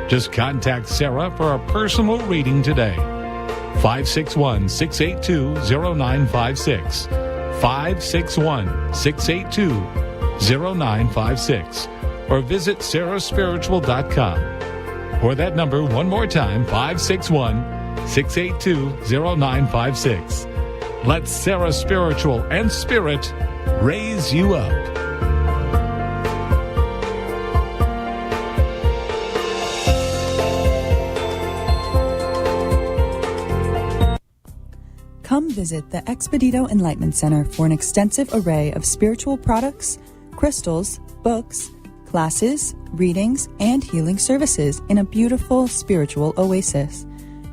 Just contact Sarah for a personal reading today. 561-682-0956. 561-682-0956. Or visit sarahspiritual.com. Or that number one more time, 561-682-0956. Let Sarah Spiritual and Spirit raise you up. Come visit the Expedito Enlightenment Center for an extensive array of spiritual products, crystals, books, classes, readings, and healing services in a beautiful spiritual oasis.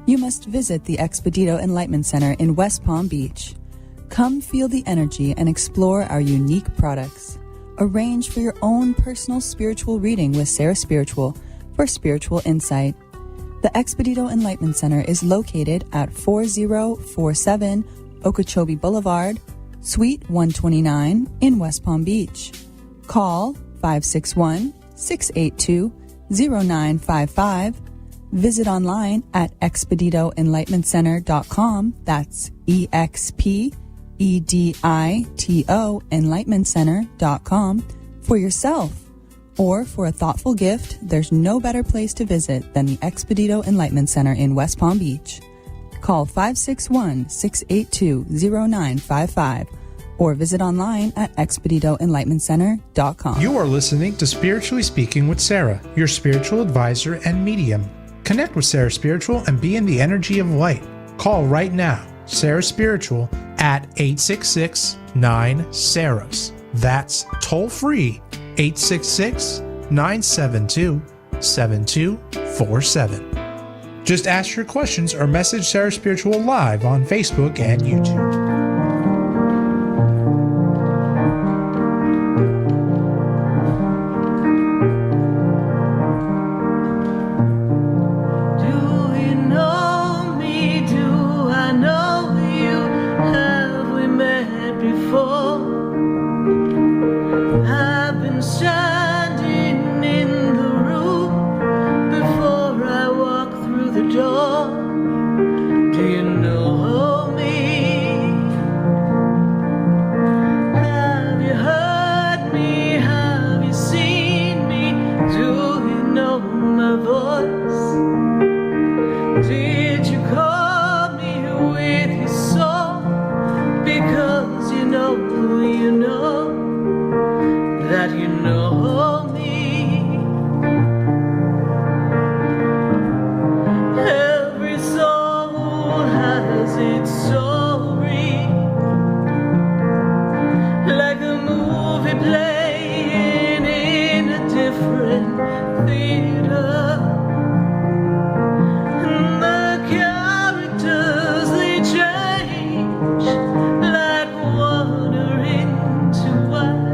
You must visit the Expedito Enlightenment Center in West Palm Beach. Come feel the energy and explore our unique products. Arrange for your own personal spiritual reading with Sarah Spiritual for spiritual insight. The Expedito Enlightenment Center is located at 4047 Okeechobee Boulevard, Suite 129 in West Palm Beach. Call 561-682-0955. Visit online at expeditoenlightenmentcenter.com. That's EXPEDITO enlightenmentcenter.com for yourself. Or for a thoughtful gift, there's no better place to visit than the Expedito Enlightenment Center in West Palm Beach. Call 561-682-0955 or visit online at expeditoenlightenmentcenter.com. You are listening to Spiritually Speaking with Sarah, your spiritual advisor and medium. Connect with Sarah Spiritual and be in the energy of light. Call right now, Sarah Spiritual, at 866-9-SARAHS. That's toll free, 866-972-7247. Just ask your questions or message Sarah Spiritual live on Facebook and YouTube. Do you know me? that you know me. Every soul has its story, like a movie playing in a different theater. And the characters, they change like water into wine.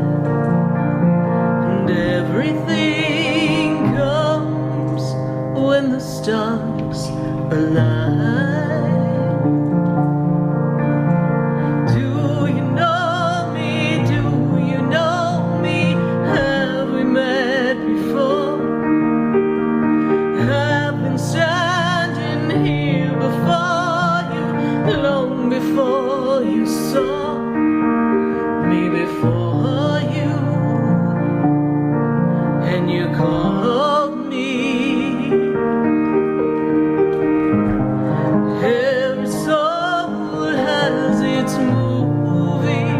And everything comes when the stars align. Do you know me? Do you know me? Have we met before? I've been standing here before you long before you saw me, before you, and you called me. Every soul has its movie,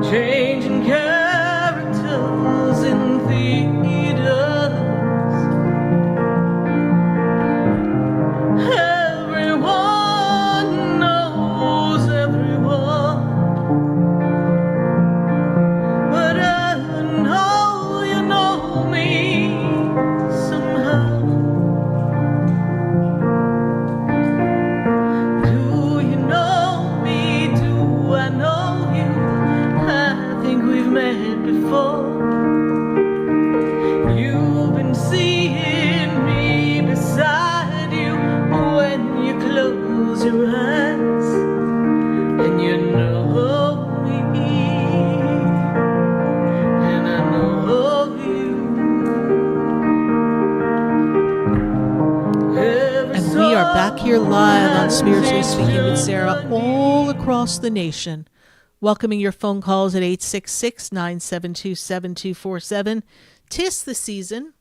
changing characters in theaters. Everyone knows everyone, but I know you know me somehow. Do you know me? Do I know you? I think we've met before. You've been seeing me beside you when you close your eyes, and you know me, and I know you. And we are back here live on Spiritually Speaking with Sarah, all across the nation, welcoming your phone calls at 866-972-7247. 'Tis the season,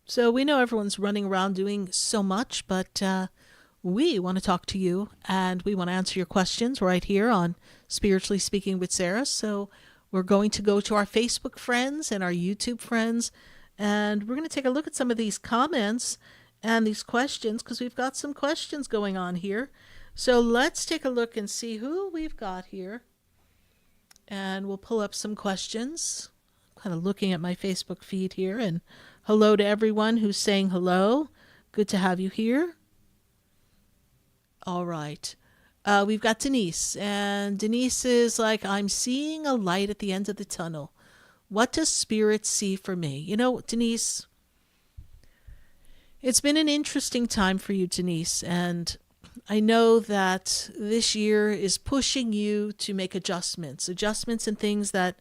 so we know everyone's running around doing so much, but we want to talk to you, and we want to answer your questions right here on Spiritually Speaking with Sarah. So we're going to go to our Facebook friends and our YouTube friends, and we're going to take a look at some of these comments and these questions, because we've got some questions going on here. So let's take a look and see who we've got here, and we'll pull up some questions. Kind of looking at my Facebook feed here, and hello to everyone who's saying hello. Good to have you here. All right. We've got Denise, and Denise is like, I'm seeing a light at the end of the tunnel. What does Spirit see for me? You know, Denise, it's been an interesting time for you, Denise, and I know that this year is pushing you to make adjustments in things that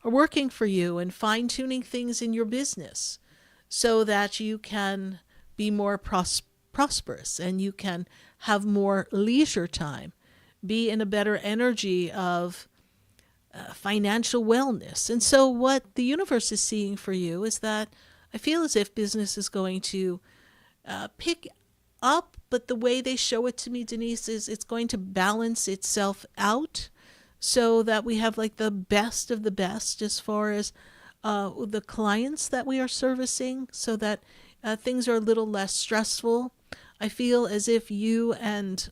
are working for you, and fine-tuning things in your business so that you can be more prosperous and you can have more leisure time, be in a better energy of financial wellness. And so what the universe is seeing for you is that I feel as if business is going to pick up, but the way they show it to me, Denise, is it's going to balance itself out, so that we have like the best of the best as far as the clients that we are servicing, so that things are a little less stressful. I feel as if you and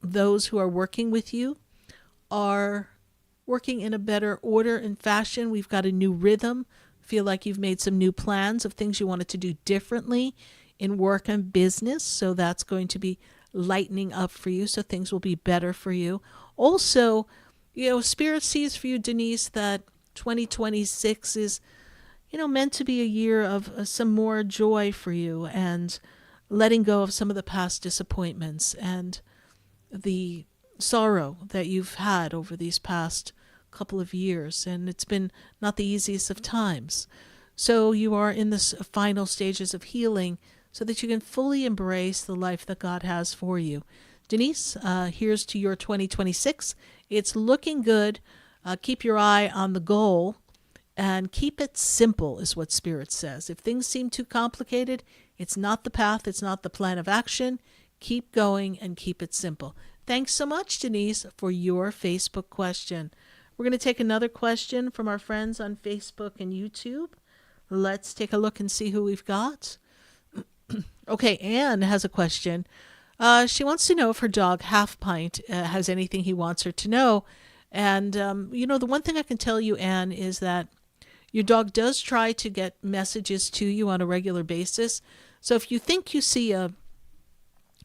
those who are working with you are working in a better order and fashion. We've got a new rhythm. Feel like you've made some new plans of things you wanted to do differently in work and business. So that's going to be lightening up for you. So things will be better for you. Also, you know, Spirit sees for you, Denise, that 2026 is, you know, meant to be a year of some more joy for you, and letting go of some of the past disappointments and the sorrow that you've had over these past couple of years. And it's been not the easiest of times. So you are in the final stages of healing so that you can fully embrace the life that God has for you. Denise, here's to your 2026. It's looking good. Keep your eye on the goal and keep it simple, is what Spirit says. If things seem too complicated, it's not the path, it's not the plan of action. Keep going and keep it simple. Thanks so much, Denise, for your Facebook question. We're going to take another question from our friends on Facebook and YouTube. Let's take a look and see who we've got. Okay, Anne has a question. She wants to know if her dog, Half Pint, has anything he wants her to know. And, the one thing I can tell you, Anne, is that your dog does try to get messages to you on a regular basis. So if you think you see a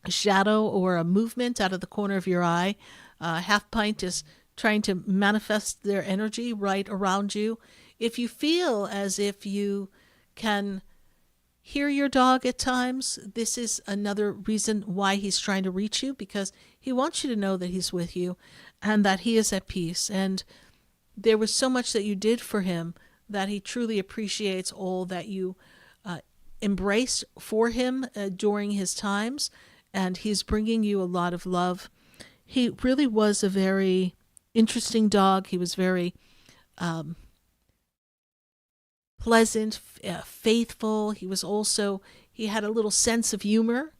shadow or a movement out of the corner of your eye, Half Pint is trying to manifest their energy right around you. If you feel as if you can hear your dog at times, this is another reason why he's trying to reach you, because he wants you to know that he's with you and that he is at peace. And there was so much that you did for him that he truly appreciates all that you embraced for him during his times, and he's bringing you a lot of love. He really was a very interesting dog. He was very pleasant, faithful. He had a little sense of humor.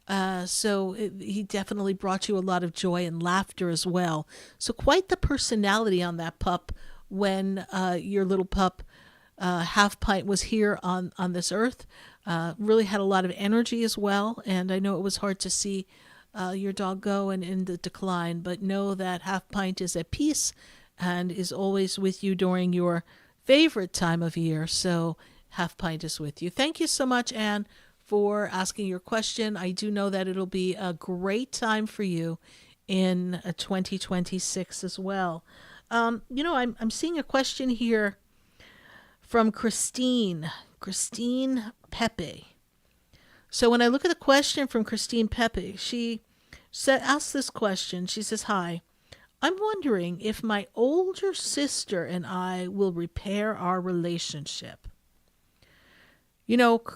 He definitely brought you a lot of joy and laughter as well. So quite the personality on that pup when your little pup, Half Pint, was here on this earth. Really had a lot of energy as well. And I know it was hard to see your dog go and in the decline, but know that Half Pint is at peace and is always with you during your favorite time of year. So Half Pint is with you. Thank you so much, Anne, for asking your question. I do know that it'll be a great time for you in 2026 as well. I'm seeing a question here from Christine Pepe. So when I look at the question from Christine Pepe, she asked this question. She says, "Hi, I'm wondering if my older sister and I will repair our relationship."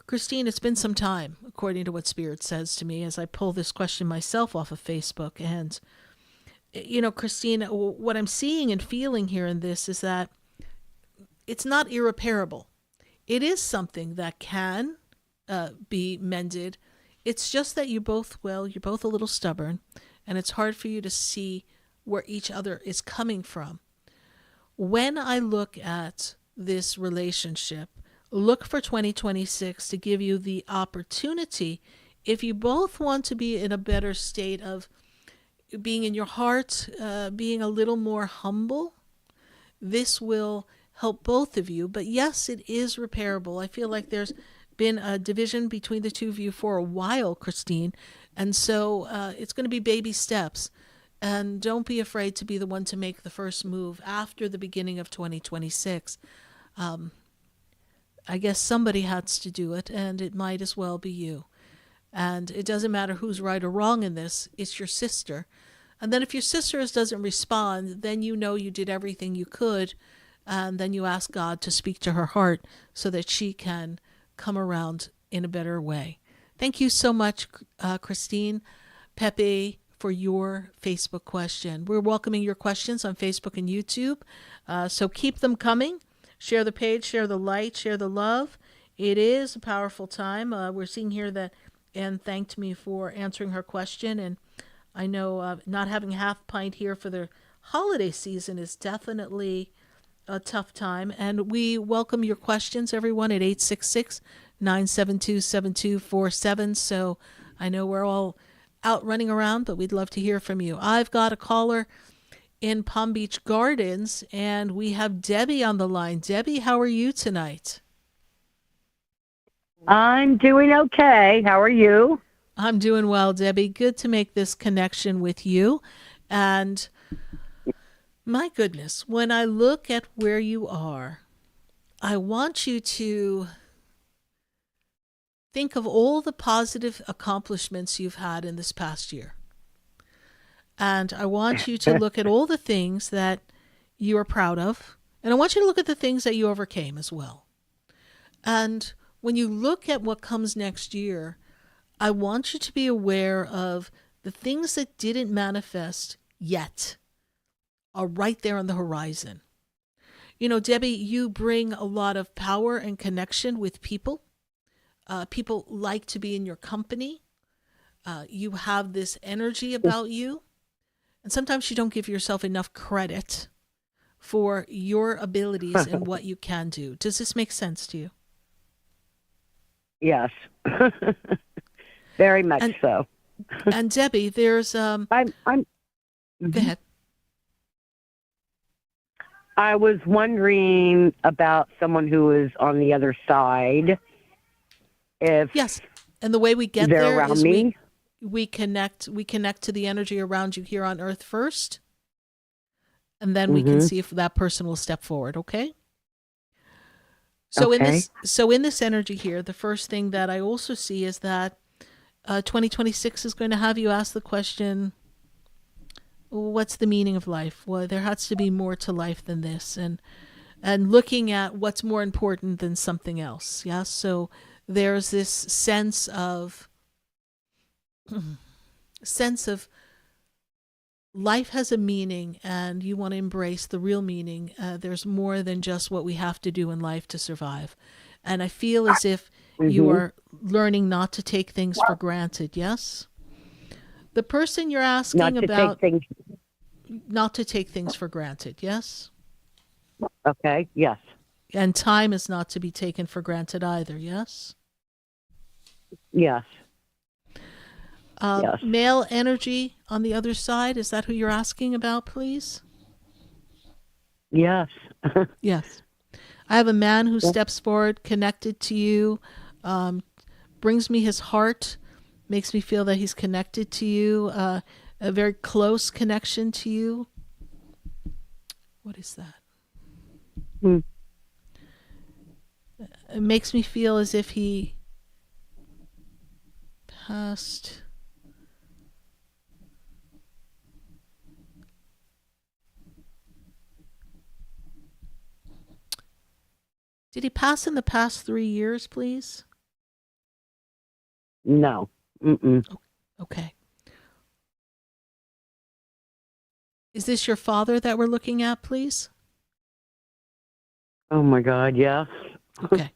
Christine, it's been some time, according to what Spirit says to me, as I pull this question myself off of Facebook. And, Christine, what I'm seeing and feeling here in this is that it's not irreparable. It is something that can be mended. It's just that you're both a little stubborn, and it's hard for you to see where each other is coming from. When I look at this relationship, look for 2026 to give you the opportunity, if you both want to be in a better state of being in your heart, being a little more humble, this will help both of you. But yes, it is repairable. I feel like there's been a division between the two of you for a while, Christine. And so it's going to be baby steps. And don't be afraid to be the one to make the first move after the beginning of 2026. I guess somebody has to do it, and it might as well be you. And it doesn't matter who's right or wrong in this. It's your sister. And then if your sister doesn't respond, then you know you did everything you could. And then you ask God to speak to her heart so that she can come around in a better way. Thank you so much, Christine Pepe, for your Facebook question. We're welcoming your questions on Facebook and YouTube. So keep them coming. Share the page, share the light, share the love. It is a powerful time. We're seeing here that Anne thanked me for answering her question. And I know not having Half Pint here for the holiday season is definitely a tough time. And we welcome your questions, everyone, at 866-972-7247. So I know we're all out running around, but we'd love to hear from you. I've got a caller in Palm Beach Gardens, and we have Debbie on the line. Debbie, how are you tonight? I'm doing okay. How are you? I'm doing well, Debbie. Good to make this connection with you. And my goodness, when I look at where you are, I want you to think of all the positive accomplishments you've had in this past year. And I want you to look at all the things that you are proud of. And I want you to look at the things that you overcame as well. And when you look at what comes next year, I want you to be aware of the things that didn't manifest yet are right there on the horizon. Debbie, you bring a lot of power and connection with people. People like to be in your company. You have this energy about you. And sometimes you don't give yourself enough credit for your abilities and what you can do. Does this make sense to you? Yes. Very much so. And Debbie, there's I'm go ahead. I was wondering about someone who is on the other side. If Yes. And the way we get they're there around is me. we connect to the energy around you here on earth first, and then we can see if that person will step forward, okay? So in this energy here, the first thing that I also see is that 2026 is going to have you ask the question, what's the meaning of life? Well, there has to be more to life than this, and looking at what's more important than something else. Yeah. So there's this sense of life has a meaning, and you want to embrace the real meaning. There's more than just what we have to do in life to survive. And I feel as if you are learning not to take things for granted. Yes. The person you're asking about, not to take things for granted. Yes. Okay. Yes. And time is not to be taken for granted either. Yes. Yes. Yes. Male energy on the other side, is that who you're asking about, please? Yes. Yes. I have a man who steps forward, connected to you, brings me his heart, makes me feel that he's connected to you, a very close connection to you. What is that? It makes me feel as if he passed. Did he pass in the past 3 years, please? No. Mm-mm. Okay. Is this your father that we're looking at, please? Oh my God, yes. Okay.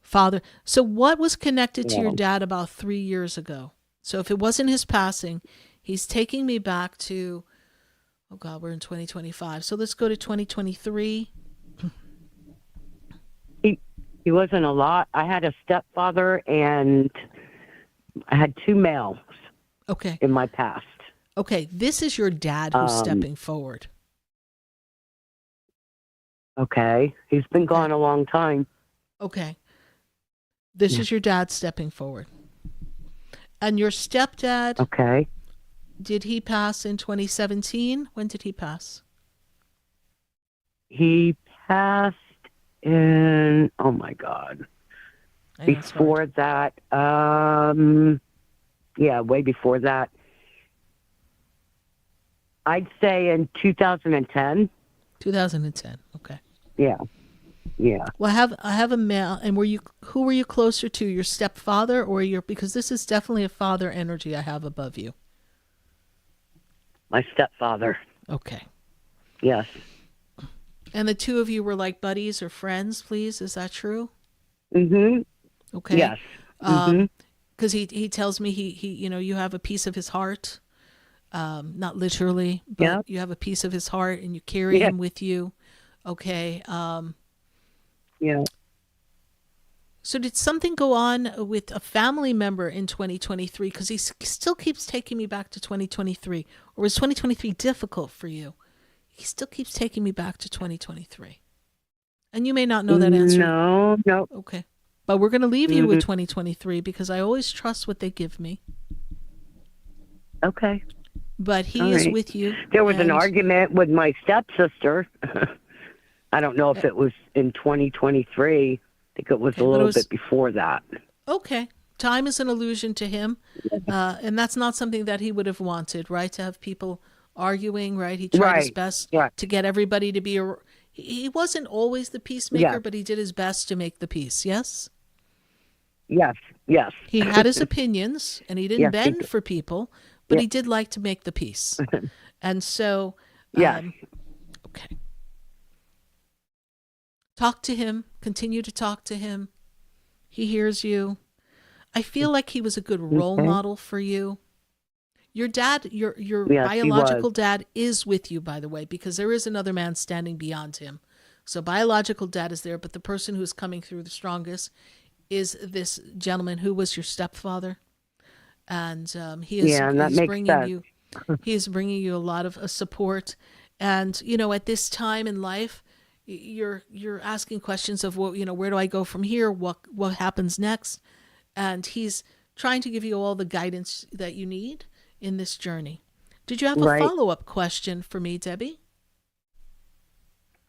Father. So what was connected to your dad about 3 years ago? So if it wasn't his passing, he's taking me back to, oh God, we're in 2025. So let's go to 2023. He wasn't a lot. I had a stepfather and I had 2 males. Okay. In my past. Okay. This is your dad who's stepping forward. Okay. He's been gone a long time. Okay. This is your dad stepping forward. And your stepdad. Okay. Did he pass in 2017? When did he pass? He passed in, oh my God. Before that, way before that. I'd say in 2010. 2010. Okay. Yeah. Yeah. Well, I have a male, and who were you closer to, your stepfather or because this is definitely a father energy I have above you. My stepfather. Okay. Yes. And the two of you were like buddies or friends, please? Is that true? Mm-hmm. Okay. Yes. Because he tells me he you have a piece of his heart, not literally, but you have a piece of his heart and you carry him with you. Okay. Yeah. So did something go on with a family member in 2023? Because he still keeps taking me back to 2023. Or was 2023 difficult for you? He still keeps taking me back to 2023. And you may not know that answer. No. Okay. But we're going to leave you with 2023 because I always trust what they give me. Okay. But he is with you. There was an argument with my stepsister. I don't know if it was in 2023. I think it was a little bit before that. Okay. Time is an illusion to him. And that's not something that he would have wanted, right? To have people arguing, right? He tried his best to get everybody to be he wasn't always the peacemaker, but he did his best to make the peace. Yes? Yes. He had his opinions and he didn't bend for people, but he did like to make the peace. And so, okay. Talk to him, continue to talk to him. He hears you. I feel like he was a good role model for you. Your dad, your Yes, he biological was. dad is with you, by the way, because there is another man standing beyond him. So biological dad is there, but the person who's coming through the strongest is this gentleman who was your stepfather, and he is Yeah, and that he's makes bringing sense. you he is bringing you a lot of support. And at this time in life, you're asking questions of, well, where do I go from here? What happens next? And he's trying to give you all the guidance that you need in this journey. Did you have a Right. follow-up question for me, Debbie?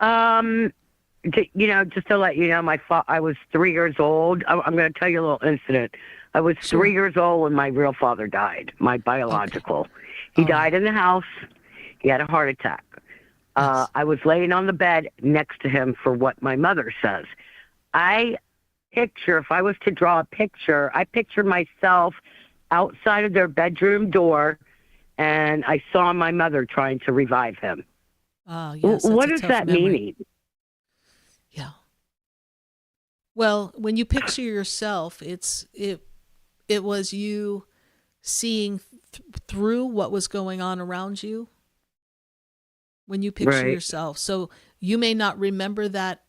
Just to let you know, I was 3 years old. I'm going to tell you a little incident. I was Sure. 3 years old when my real father died, my biological. Okay. He All died in the house. He had a heart attack. Yes. I was laying on the bed next to him for what my mother says. If I was to draw a picture, I pictured myself outside of their bedroom door, and I saw my mother trying to revive him. Yes, What that's a does tough that memory. mean? Yeah. Well, when you picture yourself, it was you seeing through what was going on around you. When you picture Right. yourself, so you may not remember that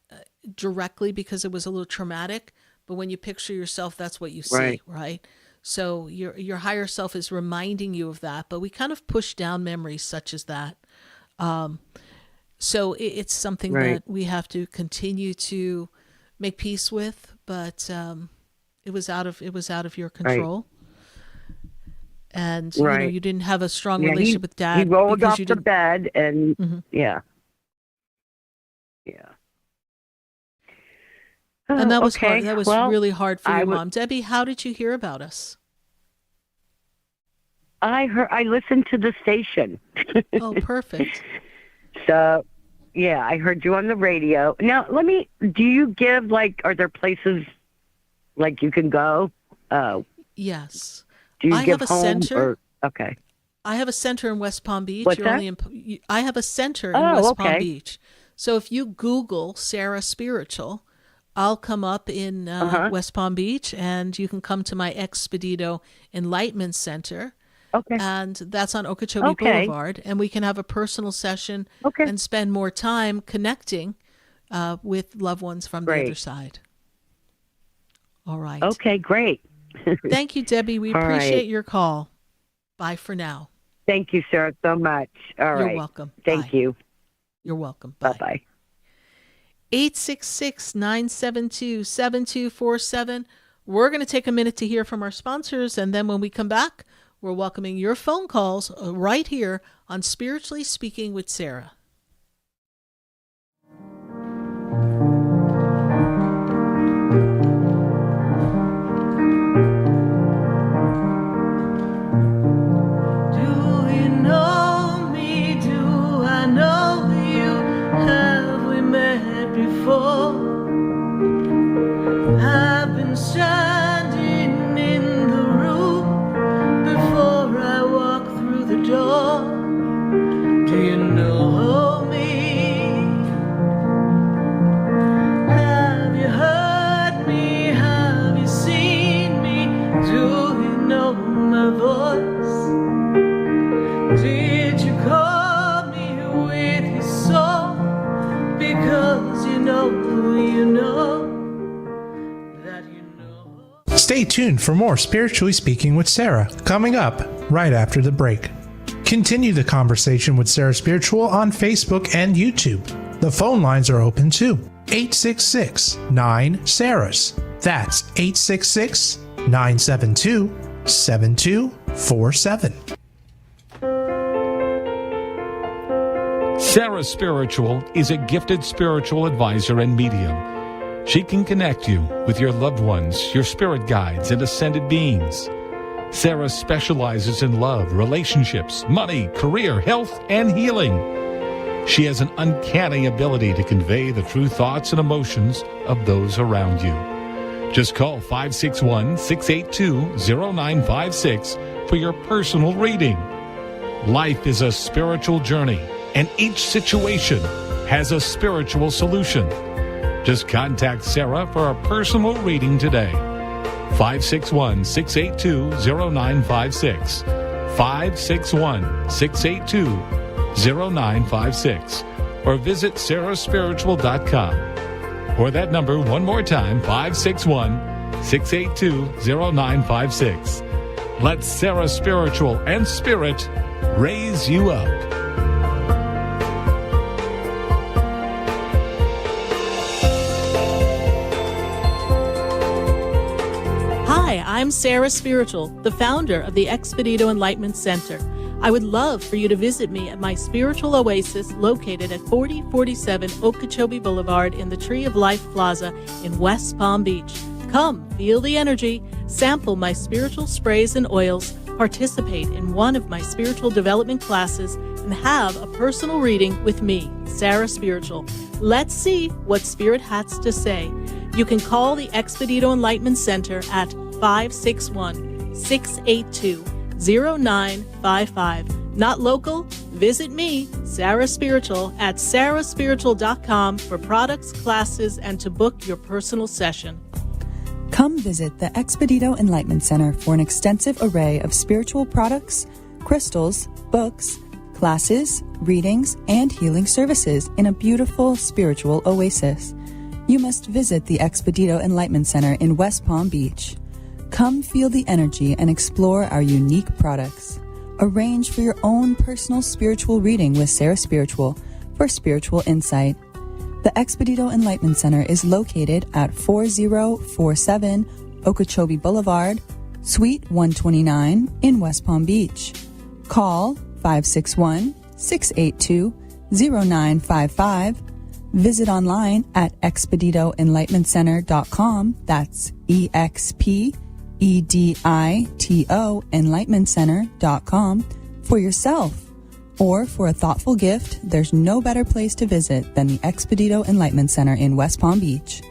directly because it was a little traumatic, but when you picture yourself, that's what you see, right? So your higher self is reminding you of that. But we kind of push down memories such as that. So it's something Right. that we have to continue to make peace with, but it was out of your control. And Right. you didn't have a strong Yeah, relationship with dad. He rolled because off you the didn't. bed, and Mhm. yeah. And that was okay. hard. That was Well, really hard for I your would- mom. Debbie, how did you hear about us? I listened to the station. Oh, perfect. So, yeah, I heard you on the radio. Now, do you give, are there places, you can go? Yes. Do you I give have a home? center. Okay. I have a center in West Palm Beach. What's You're that? only I have a center in Oh, West Palm okay. Beach. So if you Google Sarah Spiritual, I'll come up in West Palm Beach, and you can come to my Expedito Enlightenment Center. Okay. And that's on Okeechobee Okay. Boulevard. And we can have a personal session Okay. and spend more time connecting with loved ones from the Great. other side. All right. Okay, great. Thank you, Debbie. We All appreciate right. your call. Bye for now. Thank you, Sarah, so much. All right. You're welcome. Thank Bye. you. You're welcome. Bye. Bye-bye. 866-972-7247. We're going to take a minute to hear from our sponsors, and then when we come back, we're welcoming your phone calls right here on Spiritually Speaking with Sarah. Do you know me? Do I know you? Have we met before? I've been standing in the room before I walk through the door. Do you know me? Have you heard me? Have you seen me? Do you know my voice? Did you call me with your soul? Because you know that you know. Stay tuned for more Spiritually Speaking with Sarah, coming up right after the break. Continue the conversation with Sarah Spiritual on Facebook and YouTube. The phone lines are open too. 866-9-SARAHS. That's 866-972-7247. Sarah Spiritual is a gifted spiritual advisor and medium. She can connect you with your loved ones, your spirit guides, and ascended beings. Sarah specializes in love, relationships, money, career, health, and healing. She has an uncanny ability to convey the true thoughts and emotions of those around you. Just call 561-682-0956 for your personal reading. Life is a spiritual journey, and each situation has a spiritual solution. Just contact Sarah for a personal reading today. 561-682-0956. 561-682-0956 or visit sarahspiritual.com. Or that number one more time, 561-682-0956. Let Sarah Spiritual and Spirit raise you up. Hi, I'm Sarah Spiritual, the founder of the Expedito Enlightenment Center. I would love for you to visit me at my spiritual oasis located at 4047 Okeechobee Boulevard in the Tree of Life Plaza in West Palm Beach. Come, feel the energy, sample my spiritual sprays and oils, participate in one of my spiritual development classes, and have a personal reading with me, Sarah Spiritual. Let's see what Spirit has to say. You can call the Expedito Enlightenment Center at 561-682-0955. Not local? Visit me, Sarah Spiritual, at sarahspiritual.com for products, classes, and to book your personal session. Come visit the Expedito Enlightenment Center for an extensive array of spiritual products, crystals, books, classes, readings, and healing services in a beautiful spiritual oasis. You must visit the Expedito Enlightenment Center in West Palm Beach. Come feel the energy and explore our unique products. Arrange for your own personal spiritual reading with Sarah Spiritual for spiritual insight. The Expedito Enlightenment Center is located at 4047 Okeechobee Boulevard, Suite 129 in West Palm Beach. Call 561-682-0955. Visit online at expeditoenlightenmentcenter.com. That's EXPEDITO enlightenmentcenter.com for yourself. Or for a thoughtful gift, there's no better place to visit than the Expedito Enlightenment Center in West Palm Beach.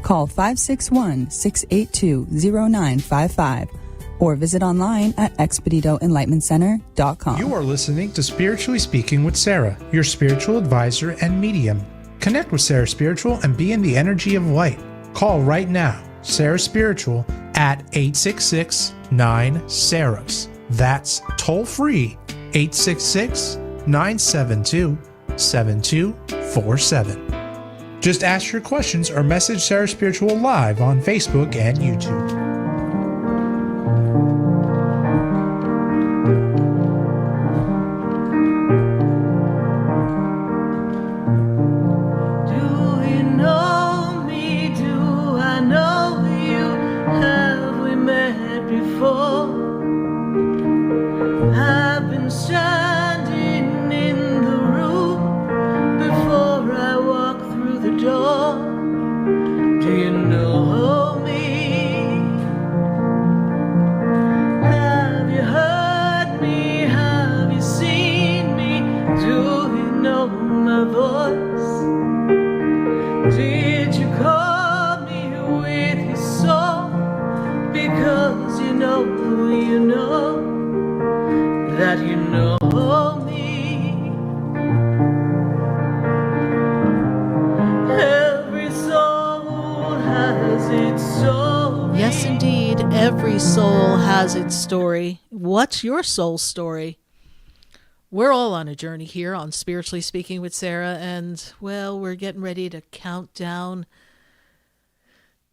Call 561-682-0955 or visit online at expeditoenlightenmentcenter.com. You are listening to Spiritually Speaking with Sarah, your spiritual advisor and medium. Connect with Sarah Spiritual and be in the energy of light. Call right now, Sarah Spiritual, at 866-9-SARAHS. That's toll free, 866-972-7247. Just ask your questions or message Sarah Spiritual live on Facebook and YouTube. Yes, indeed. Every soul has its story. What's your soul's story? We're all on a journey here on Spiritually Speaking with Sarah, and, well, we're getting ready to count down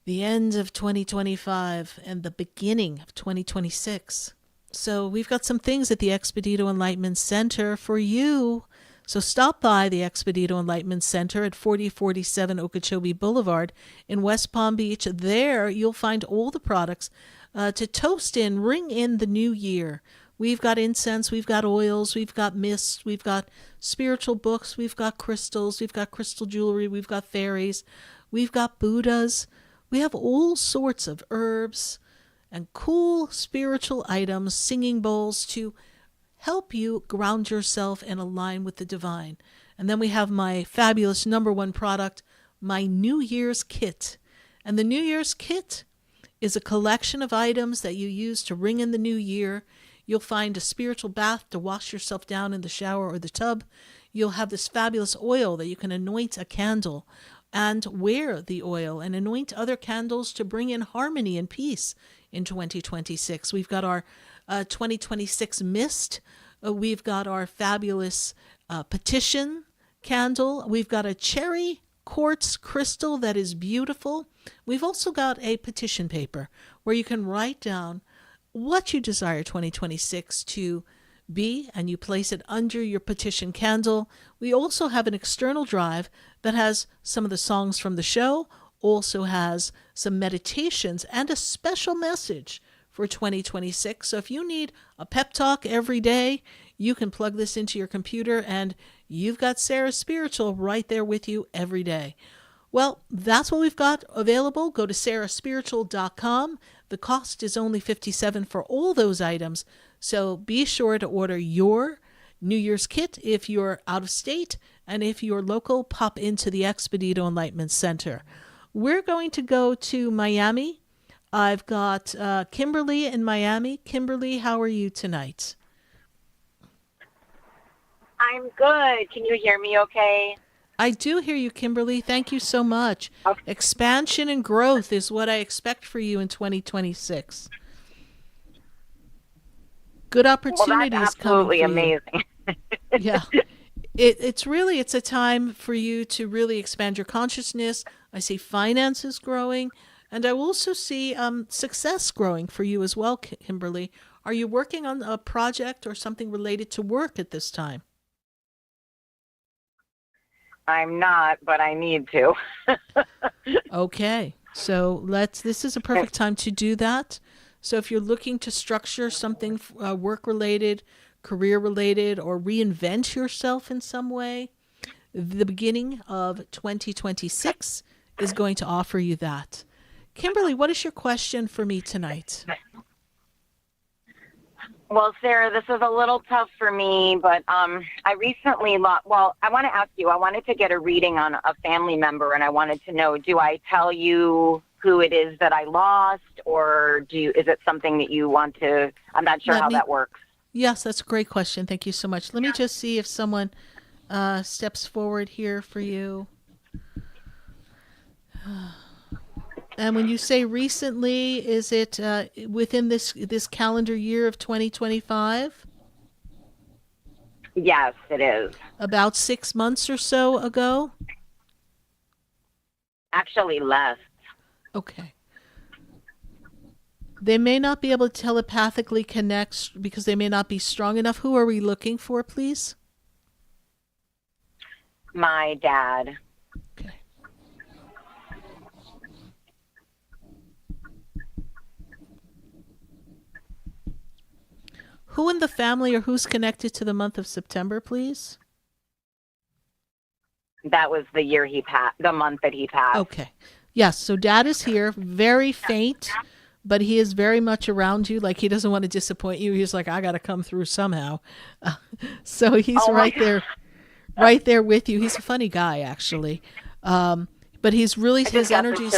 the end of 2025 and the beginning of 2026. So we've got some things at the Expedito Enlightenment Center for you. So stop by the Expedito Enlightenment Center at 4047 Okeechobee Boulevard in West Palm Beach. There you'll find all the products to toast in, ring in the new year. We've got incense, we've got oils, we've got mists, we've got spiritual books, we've got crystals, we've got crystal jewelry, we've got fairies, we've got Buddhas. We have all sorts of herbs and cool spiritual items, singing bowls to help you ground yourself and align with the divine. And then we have my fabulous number one product, my New Year's Kit. And the New Year's Kit is a collection of items that you use to ring in the new year. You'll find a spiritual bath to wash yourself down in the shower or the tub. You'll have this fabulous oil that you can anoint a candle and wear the oil and anoint other candles to bring in harmony and peace in 2026. We've got our 2026 mist. We've got our fabulous petition candle. We've got a cherry quartz crystal that is beautiful. We've also got a petition paper where you can write down what you desire 2026 to be, and you place it under your petition candle. We also have an external drive that has some of the songs from the show, also has some meditations and a special message for 2026. So if you need a pep talk every day, you can plug this into your computer and you've got Sarah Spiritual right there with you every day. Well, that's what we've got available. Go to sarahspiritual.com. The cost is only $57 for all those items. So be sure to order your New Year's kit if you're out of state, and if you're local, pop into the Expedito Enlightenment Center. We're going to go to Miami. I've got Kimberly in Miami. Kimberly, how are you tonight? I'm good. Can you hear me okay? I do hear you, Kimberly. Thank you so much. Okay. Expansion and growth is what I expect for you in 2026. Good opportunities that's absolutely coming for you. amazing. Yeah. It's a time for you to really expand your consciousness. I see finances growing, and I also see success growing for you as well, Kimberly. Are you working on a project or something related to work at this time? I'm not, but I need to. Okay. So this is a perfect time to do that. So if you're looking to structure something work-related, career-related, or reinvent yourself in some way, the beginning of 2026 is going to offer you that. Kimberly, what is your question for me tonight? Well, Sarah, this is a little tough for me, but I recently I want to ask you, I wanted to get a reading on a family member, and I wanted to know, do I tell you who it is that I lost, or is it something that you want to, I'm not sure how that works. Yes, that's a great question. Thank you so much. Let me just see if someone steps forward here for you. And when you say recently, is it within this calendar year of 2025? Yes, it is. About 6 months or so ago? Actually, less. Okay. They may not be able to telepathically connect because they may not be strong enough. Who are we looking for, please? My dad. Okay. Who in the family or who's connected to the month of September, please? That was the year he passed, the month that he passed. Okay. Yes, so Dad is here, very faint, but he is very much around you. Like, he doesn't want to disappoint you. He's like, I got to come through somehow. So he's right there with you. He's a funny guy, actually. But he's really, his energy,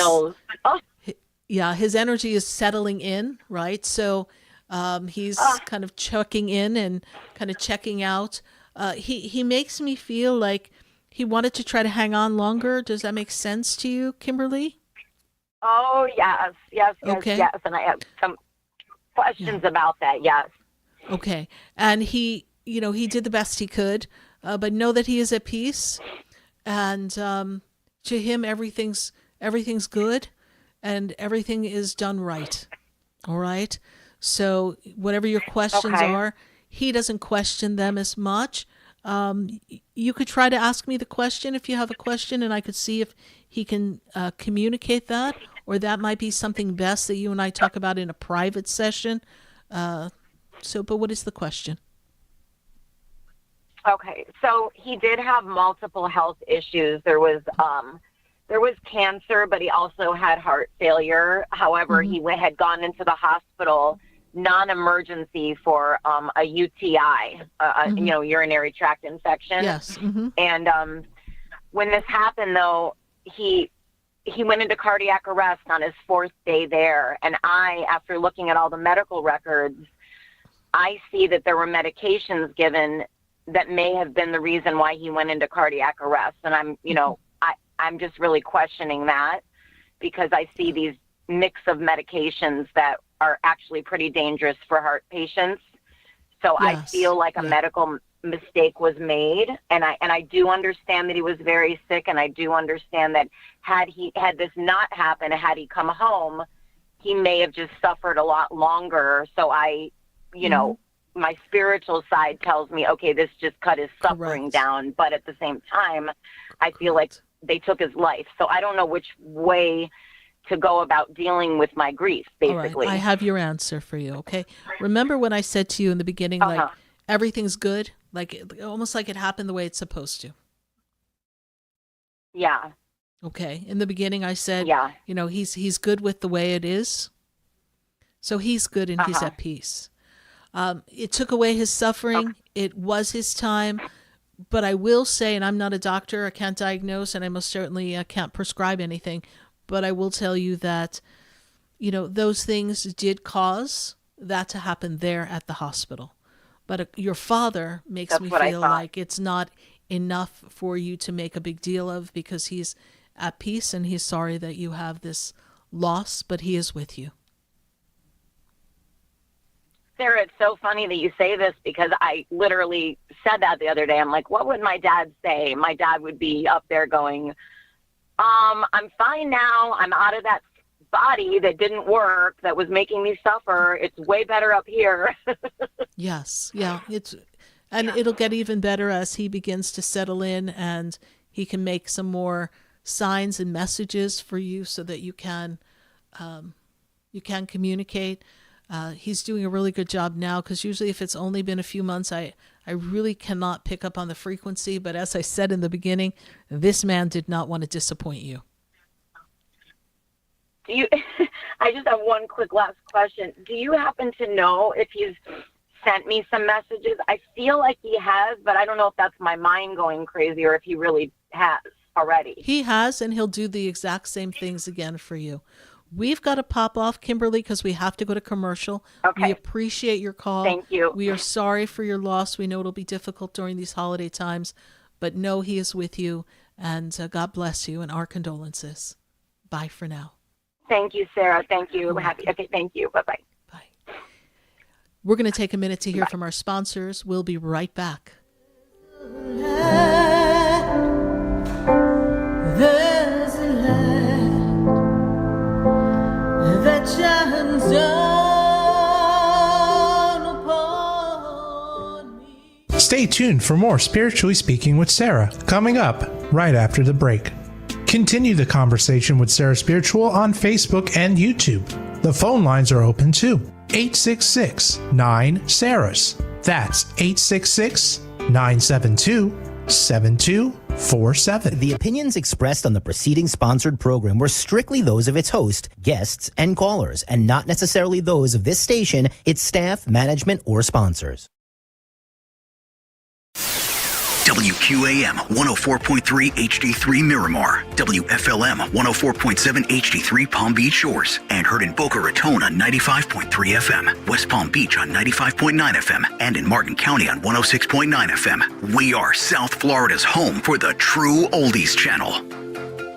his energy is settling in, right? So he's kind of checking in and kind of checking out. He makes me feel like he wanted to try to hang on longer. Does that make sense to you, Kimberly? Oh, yes. Okay. Yes. And I have some questions about that, yes. Okay. And he did the best he could, but know that he is at peace. And to him, everything's good and everything is done right. All right? So whatever your questions are, he doesn't question them as much. You could try to ask me the question if you have a question, and I could see if he can communicate that, or that might be something best that you and I talk about in a private session. But what is the question? Okay, so he did have multiple health issues. There was cancer, but he also had heart failure. However, he had gone into the hospital non-emergency for a UTI, urinary tract infection. Yes. And when this happened, though, he went into cardiac arrest on his 4th day there. And after looking at all the medical records, I see that there were medications given that may have been the reason why he went into cardiac arrest. And I'm just really questioning that, because I see these mix of medications that are actually pretty dangerous for heart patients. So I Yes. feel like a medical mistake was made, and I do understand that he was very sick, and I do understand that had this not happened, had he come home, he may have just suffered a lot longer. So my spiritual side tells me, okay, this just cut his suffering down. But at the same time, I feel like they took his life. So I don't know which way to go about dealing with my grief, basically. All right, I have your answer for you, okay? Remember when I said to you in the beginning, like, everything's good? Like, almost like it happened the way it's supposed to. Yeah. Okay. In the beginning, I said, he's good with the way it is. So he's good and he's at peace. It took away his suffering. It was his time. But I will say, and I'm not a doctor, I can't diagnose, and I most certainly can't prescribe anything, but I will tell you that, those things did cause that to happen there at the hospital. But your father makes me feel like it's not enough for you to make a big deal of, because he's at peace and he's sorry that you have this loss, but he is with you. Sarah, it's so funny that you say this, because I literally said that the other day. I'm like, what would my dad say? My dad would be up there going, I'm fine now. I'm out of that body that didn't work, that was making me suffer. It's way better up here. Yes. Yeah. It'll get even better as he begins to settle in, and he can make some more signs and messages for you so that you can communicate. He's doing a really good job now, because usually if it's only been a few months, I really cannot pick up on the frequency. But as I said in the beginning, this man did not want to disappoint you. I just have one quick last question. Do you happen to know if he's sent me some messages? I feel like he has, but I don't know if that's my mind going crazy or if he really has already. He has, and he'll do the exact same things again for you. We've got to pop off, Kimberly, because we have to go to commercial. Okay. We appreciate your call. Thank you. We are sorry for your loss. We know it'll be difficult during these holiday times, but know he is with you, and God bless you, and our condolences. Bye for now. Thank you, Sarah. Thank you. Okay, thank you. Bye-bye. Bye. We're going to take a minute to hear from our sponsors. We'll be right back. There's a light that shines down upon me. Stay tuned for more Spiritually Speaking with Sarah, coming up right after the break. Continue the conversation with Sarah Spiritual on Facebook and YouTube. The phone lines are open too. 866-9-SARAHS. That's 866-972-7247. The opinions expressed on the preceding sponsored program were strictly those of its host, guests, and callers, and not necessarily those of this station, its staff, management, or sponsors. WQAM 104.3 HD3 Miramar, WFLM 104.7 HD3 Palm Beach Shores, and heard in Boca Raton on 95.3 FM, West Palm Beach on 95.9 FM, and in Martin County on 106.9 FM. We are South Florida's home for the true oldies channel.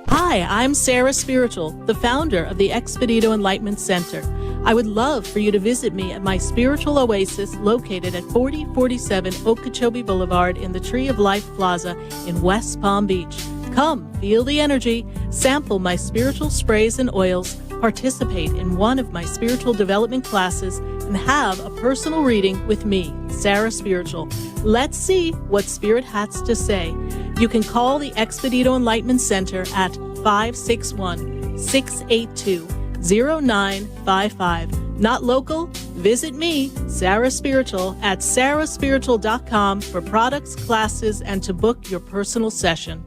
Hi, I'm Sarah Spiritual, the founder of the Expedito Enlightenment Center. I would love for you to visit me at my spiritual oasis located at 4047 Okeechobee Boulevard in the Tree of Life Plaza in West Palm Beach. Come, feel the energy, sample my spiritual sprays and oils, participate in one of my spiritual development classes, and have a personal reading with me, Sarah Spiritual. Let's see what Spirit has to say. You can call the Expedito Enlightenment Center at 561-682-0955. Not local? Visit me, Sarah Spiritual, at sarahspiritual.com for products, classes, and to book your personal session.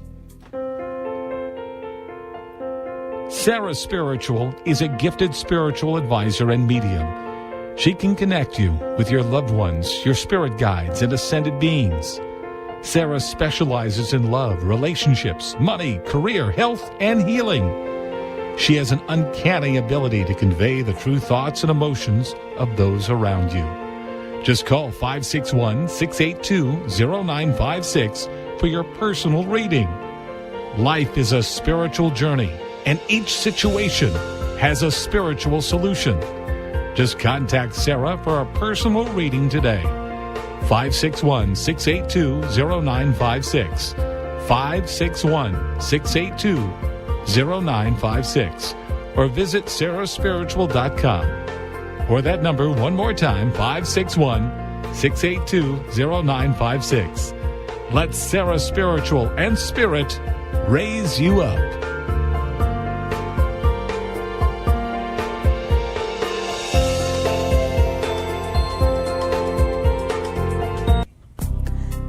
Sarah Spiritual is a gifted spiritual advisor and medium. She can connect you with your loved ones, your spirit guides, and ascended beings. Sarah specializes in love, relationships, money, career, health, and healing. She has an uncanny ability to convey the true thoughts and emotions of those around you. Just call 561-682-0956 for your personal reading. Life is a spiritual journey, and each situation has a spiritual solution. Just contact Sarah for a personal reading today. 561-682-0956. 561-682-0956. Or visit sarahspiritual.com. Or that number one more time, 561-682-0956. Let Sarah Spiritual and Spirit raise you up.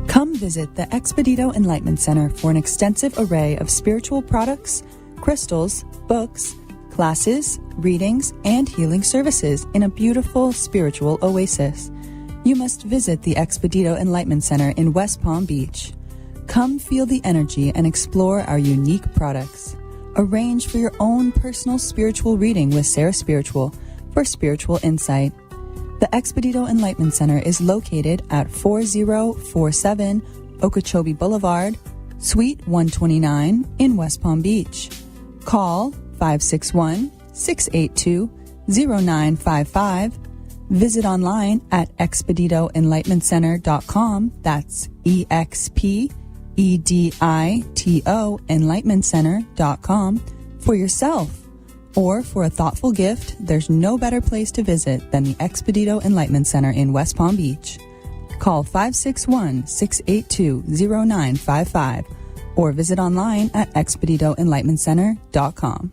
Come visit the Expedito Enlightenment Center for an extensive array of spiritual products, crystals, books, classes, readings, and healing services in a beautiful spiritual oasis. You must visit the Expedito Enlightenment Center in West Palm Beach. Come feel the energy and explore our unique products. Arrange for your own personal spiritual reading with Sarah Spiritual for spiritual insight. The Expedito Enlightenment Center is located at 4047 Okeechobee Boulevard, Suite 129 in West Palm Beach. Call 561-682-0955. Visit online at expeditoenlightenmentcenter.com. That's EXPEDITO enlightenmentcenter.com for yourself. Or for a thoughtful gift, there's no better place to visit than the Expedito Enlightenment Center in West Palm Beach. Call 561-682-0955 or visit online at expeditoenlightenmentcenter.com.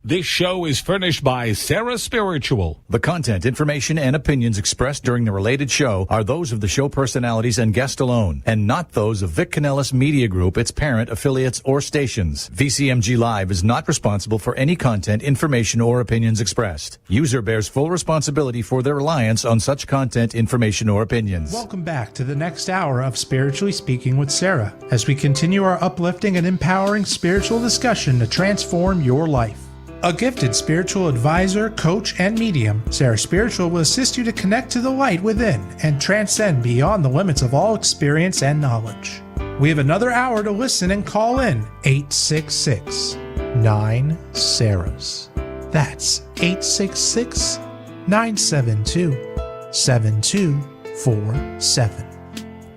This show is furnished by Sarah Spiritual. The content, information, and opinions expressed during the related show are those of the show personalities and guest alone, and not those of Vic Canellis Media Group, its parent, affiliates, or stations. VCMG Live is not responsible for any content, information, or opinions expressed. User bears full responsibility for their reliance on such content, information, or opinions. Welcome back to the next hour of Spiritually Speaking with Sarah, as we continue our uplifting and empowering spiritual discussion to transform your life. A gifted spiritual advisor, coach, and medium, Sarah Spiritual will assist you to connect to the light within and transcend beyond the limits of all experience and knowledge. We have another hour to listen and call in 866-9-SARAHs. That's 866-972-7247.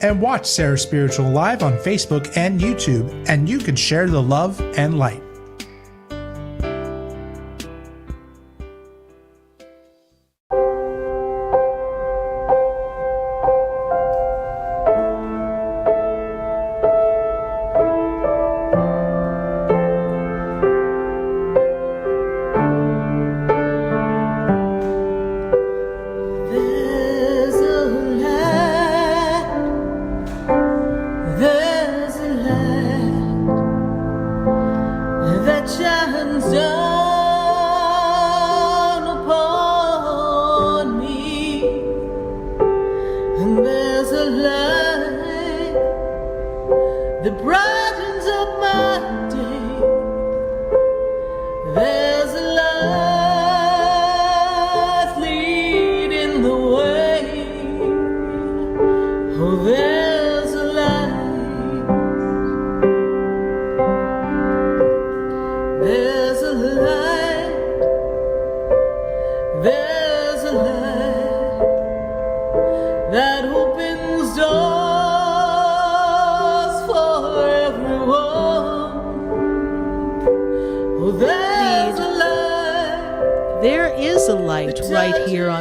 And watch Sarah Spiritual live on Facebook and YouTube, and you can share the love and light.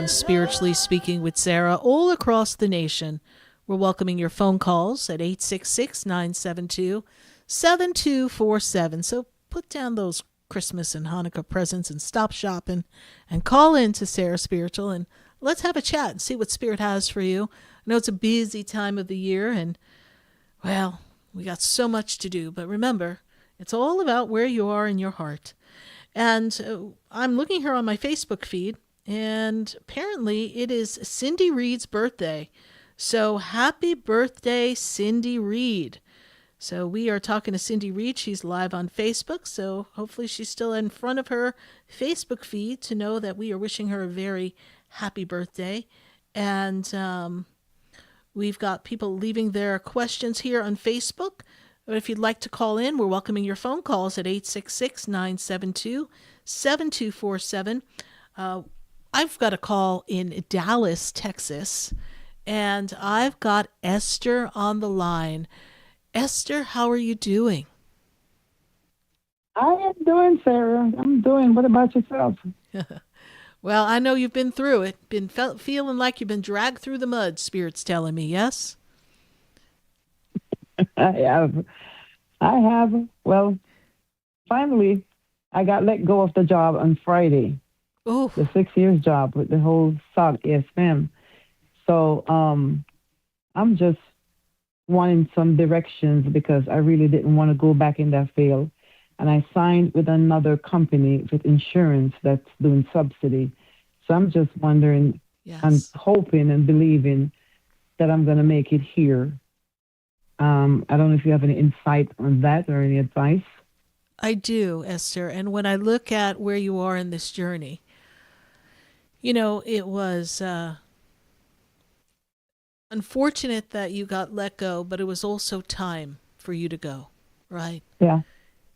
Spiritually Speaking with Sarah, all across the nation. We're welcoming your phone calls at 866-972-7247. So put down those Christmas and Hanukkah presents and stop shopping and call in to Sarah Spiritual and let's have a chat and see what Spirit has for you. I know it's a busy time of the year and, well, we got so much to do. But remember, it's all about where you are in your heart. And I'm looking here on my Facebook feed. And apparently it is Cindy Reed's birthday. So happy birthday, Cindy Reed. So we are talking to Cindy Reed. She's live on Facebook. So hopefully she's still in front of her Facebook feed to know that we are wishing her a very happy birthday. And we've got people leaving their questions here on Facebook. But if you'd like to call in, we're welcoming your phone calls at 866-972-7247. I've got a call in Dallas, Texas, and I've got Esther on the line. Esther, how are you doing? I am doing, Sarah. I'm doing. What about yourself? Well, I know you've been through it, feeling like you've been dragged through the mud, Spirit's telling me, yes? I have. I have. Well, finally, I got let go of the job on Friday. Oh. The 6 years job with the whole SOC. Yes, ma'am. So I'm just wanting some directions because I really didn't want to go back in that field. And I signed with another company with insurance that's doing subsidy. So I'm just wondering, I'm hoping and believing that I'm going to make it here. I don't know if you have any insight on that or any advice. I do, Esther. And when I look at where you are in this journey, you know, it was unfortunate that you got let go, but it was also time for you to go, right? Yeah.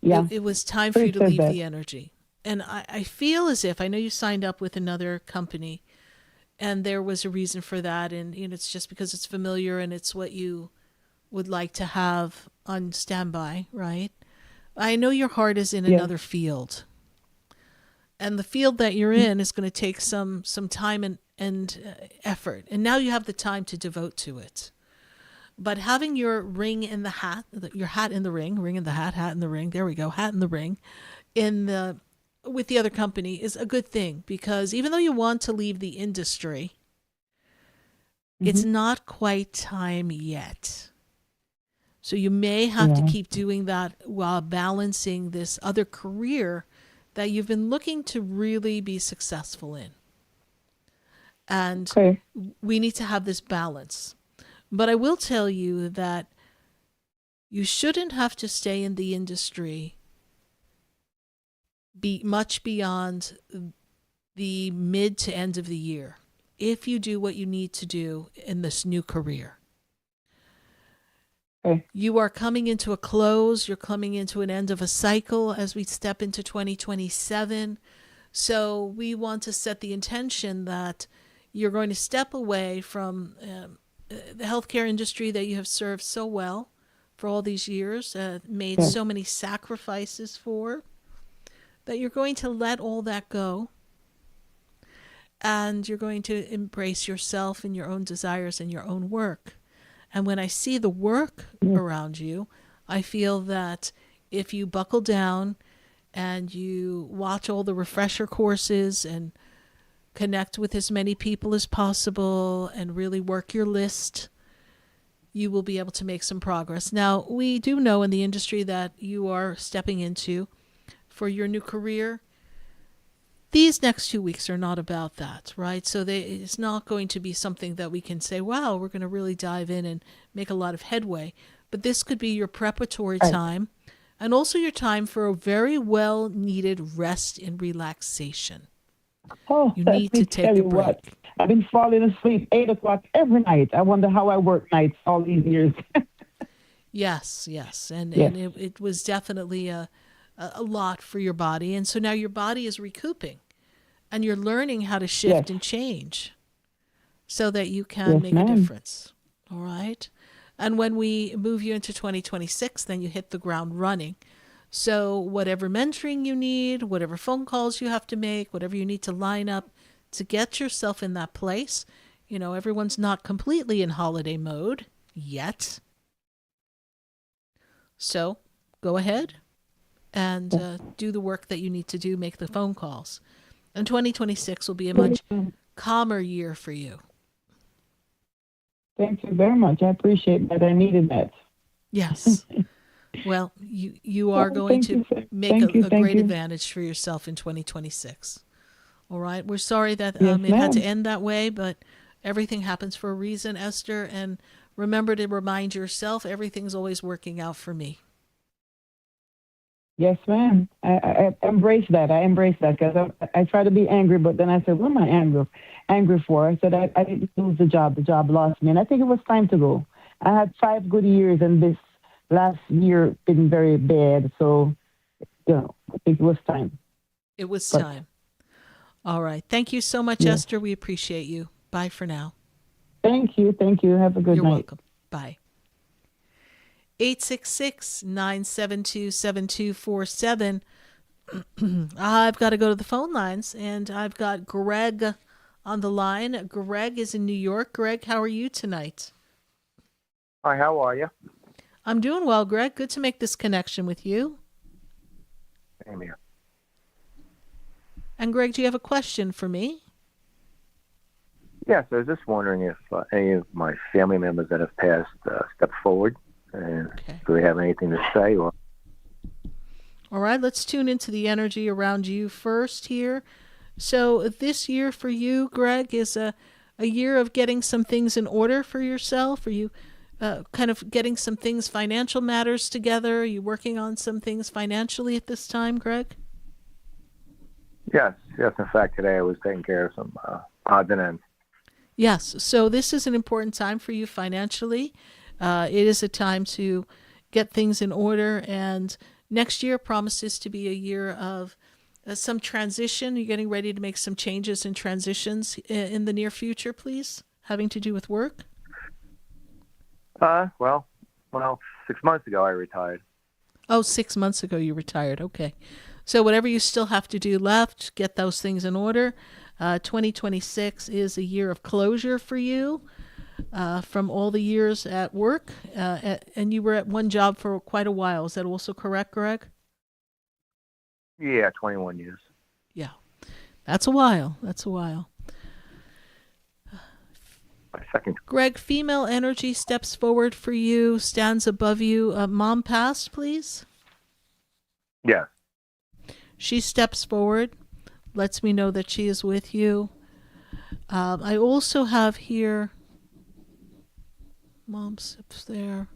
Yeah. It was time for you to leave the energy. And I feel as if, I know you signed up with another company and there was a reason for that. And you know, it's just because it's familiar and it's what you would like to have on standby, right? I know your heart is in another field. And the field that you're in is going to take some time and effort. And now you have the time to devote to it. But having your ring in the hat, your hat in the ring in the hat in the ring, there we go, hat in the ring, with the other company is a good thing because even though you want to leave the industry, it's not quite time yet. So you may have to keep doing that while balancing this other career that you've been looking to really be successful in. And we need to have this balance. But I will tell you that you shouldn't have to stay in the industry much beyond the mid to end of the year if you do what you need to do in this new career. You are coming into a close. You're coming into an end of a cycle as we step into 2027. So we want to set the intention that you're going to step away from the healthcare industry that you have served so well for all these years, made so many sacrifices for, that you're going to let all that go. And you're going to embrace yourself and your own desires and your own work. And when I see the work around you, I feel that if you buckle down and you watch all the refresher courses and connect with as many people as possible and really work your list, you will be able to make some progress. Now, we do know in the industry that you are stepping into for your new career, these next 2 weeks are not about that, right? So it's not going to be something that we can say, wow, we're going to really dive in and make a lot of headway. But this could be your preparatory time and also your time for a very well-needed rest and relaxation. Oh, you need to take a break. What, I've been falling asleep 8 o'clock every night. I wonder how I work nights all these years. Yes. And it was definitely a lot for your body. And so now your body is recouping and you're learning how to shift and change so that you can make a difference. All right. And when we move you into 2026, then you hit the ground running. So whatever mentoring you need, whatever phone calls you have to make, whatever you need to line up to get yourself in that place, you know, everyone's not completely in holiday mode yet. So go ahead and do the work that you need to do, make the phone calls. And 2026 will be a much calmer year for you. Thank you very much. I appreciate that. I needed that. Yes. Well, you are going to make a great advantage for yourself in 2026. All right. We're sorry that it had to end that way, but everything happens for a reason, Esther. And remember to remind yourself, everything's always working out for me. Yes, ma'am. I embrace that. I embrace that because I try to be angry, but then I said, what am I angry for? I said, I didn't lose the job. The job lost me. And I think it was time to go. I had 5 good years, and this last year been very bad. So, you know, I think it was time. It was time. All right. Thank you so much, Yes. Esther. We appreciate you. Bye for now. Thank you. Thank you. Have a good You're night. welcome. Bye. 866-972-7247. I've got to go to the phone lines, and I've got Greg on the line. Greg is in New York. Greg, how are you tonight? Hi, how are you? I'm doing well, Greg. Good to make this connection with you. Same here. And Greg, do you have a question for me? Yes, I was just wondering if any of my family members that have passed step forward, and do they have anything to say? Or All right, let's tune into the energy around you first here. So this year for you, Greg, is a year of getting some things in order for yourself. Are you kind of getting some things, financial matters together? Are you working on some things financially at this time, Greg? yes. In fact, today I was taking care of some odds and ends. Yes, so this is an important time for you financially. It is a time to get things in order, and next year promises to be a year of some transition. You're getting ready to make some changes and transitions in the near future, please, having to do with work? Well, 6 months ago I retired. Oh, 6 months ago you retired. Okay. So whatever you still have to do left, get those things in order. 2026 is a year of closure for you from all the years at work. And you were at one job for quite a while. Is that also correct, Greg? Yeah, 21 years. Yeah. That's a while. That's a while. My second. Greg, female energy steps forward for you, stands above you. Mom passed, please? Yes. She steps forward, lets me know that she is with you. I also have here, Mom sits there.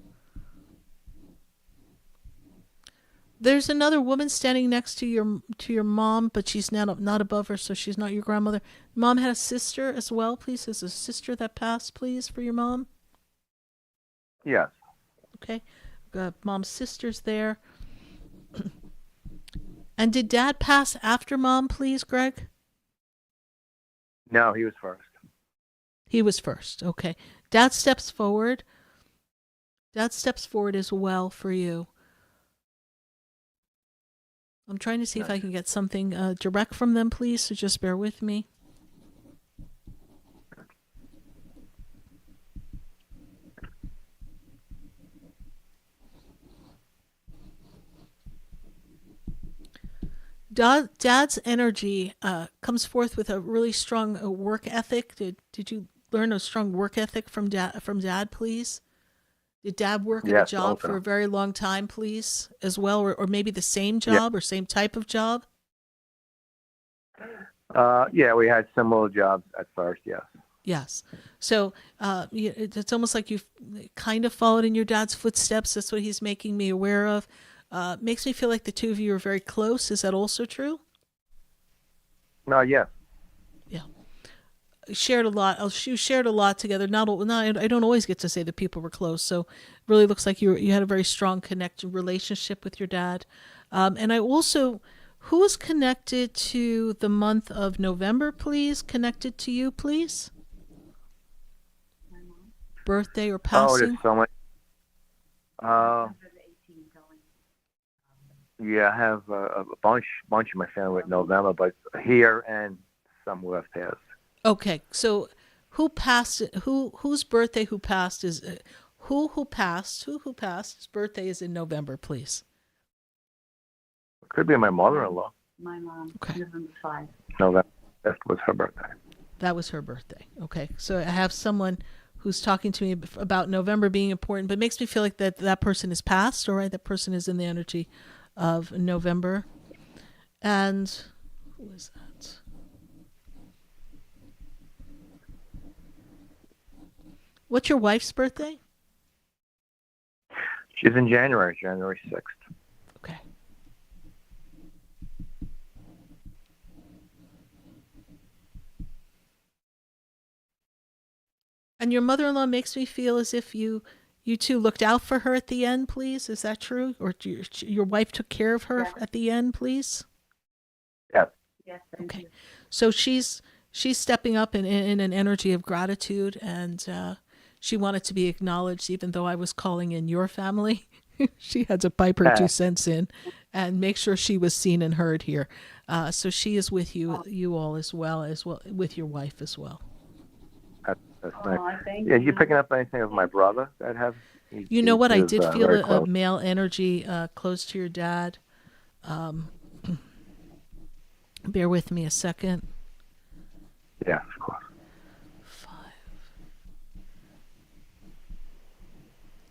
There's another woman standing next to your mom, but she's not above her, so she's not your grandmother. Mom had a sister as well, please. There's a sister that passed, please, for your mom. Yes. Okay. Mom's sister's there. And did Dad pass after Mom, please, Greg? No, he was first. He was first. Okay. Dad steps forward. Dad steps forward as well for you. I'm trying to see if I can get something direct from them, please, so just bear with me. Dad's energy comes forth with a really strong work ethic. Did you learn a strong work ethic from Dad, please? Did Dad work at a job for a very long time, please, as well, or maybe the same job or same type of job? Yeah, we had similar jobs at first, yes. Yes. So it's almost like you've kind of followed in your dad's footsteps. That's what he's making me aware of. Makes me feel like the two of you are very close. Is that also true? Yes. Yeah. Shared a lot. You shared a lot together. I don't always get to say that people were close. So it really looks like you had a very strong relationship with your dad. And I also, who is connected to the month of November, please? Connected to you, please? Birthday or passing? Oh, there's so much. Yeah, I have a bunch of my family with November, but here and some who have passed. Okay, so who passed? Whose birthday? Who passed is who passed? Who passed? His birthday is in November, please. It could be my mother-in-law. My mom. Okay. November 5. November. That was her birthday. That was her birthday. Okay, so I have someone who's talking to me about November being important, but it makes me feel like that person is passed. All right, that person is in the energy of November. And who is that? What's your wife's birthday? She's in January 6th. Okay. And your mother-in-law makes me feel as if you two looked out for her at the end, please. Is that true? Or your wife took care of her at the end, please? Yes. Okay. So she's stepping up in an energy of gratitude, and she wanted to be acknowledged, even though I was calling in your family. She had to pipe her 2 cents in and make sure she was seen and heard here. So she is with you all as well with your wife as well. That's nice. Yeah, you picking up anything of my brother that have? You know what? I did feel very a close. male energy close to your dad. Bear with me a second. Yeah, of course. 5.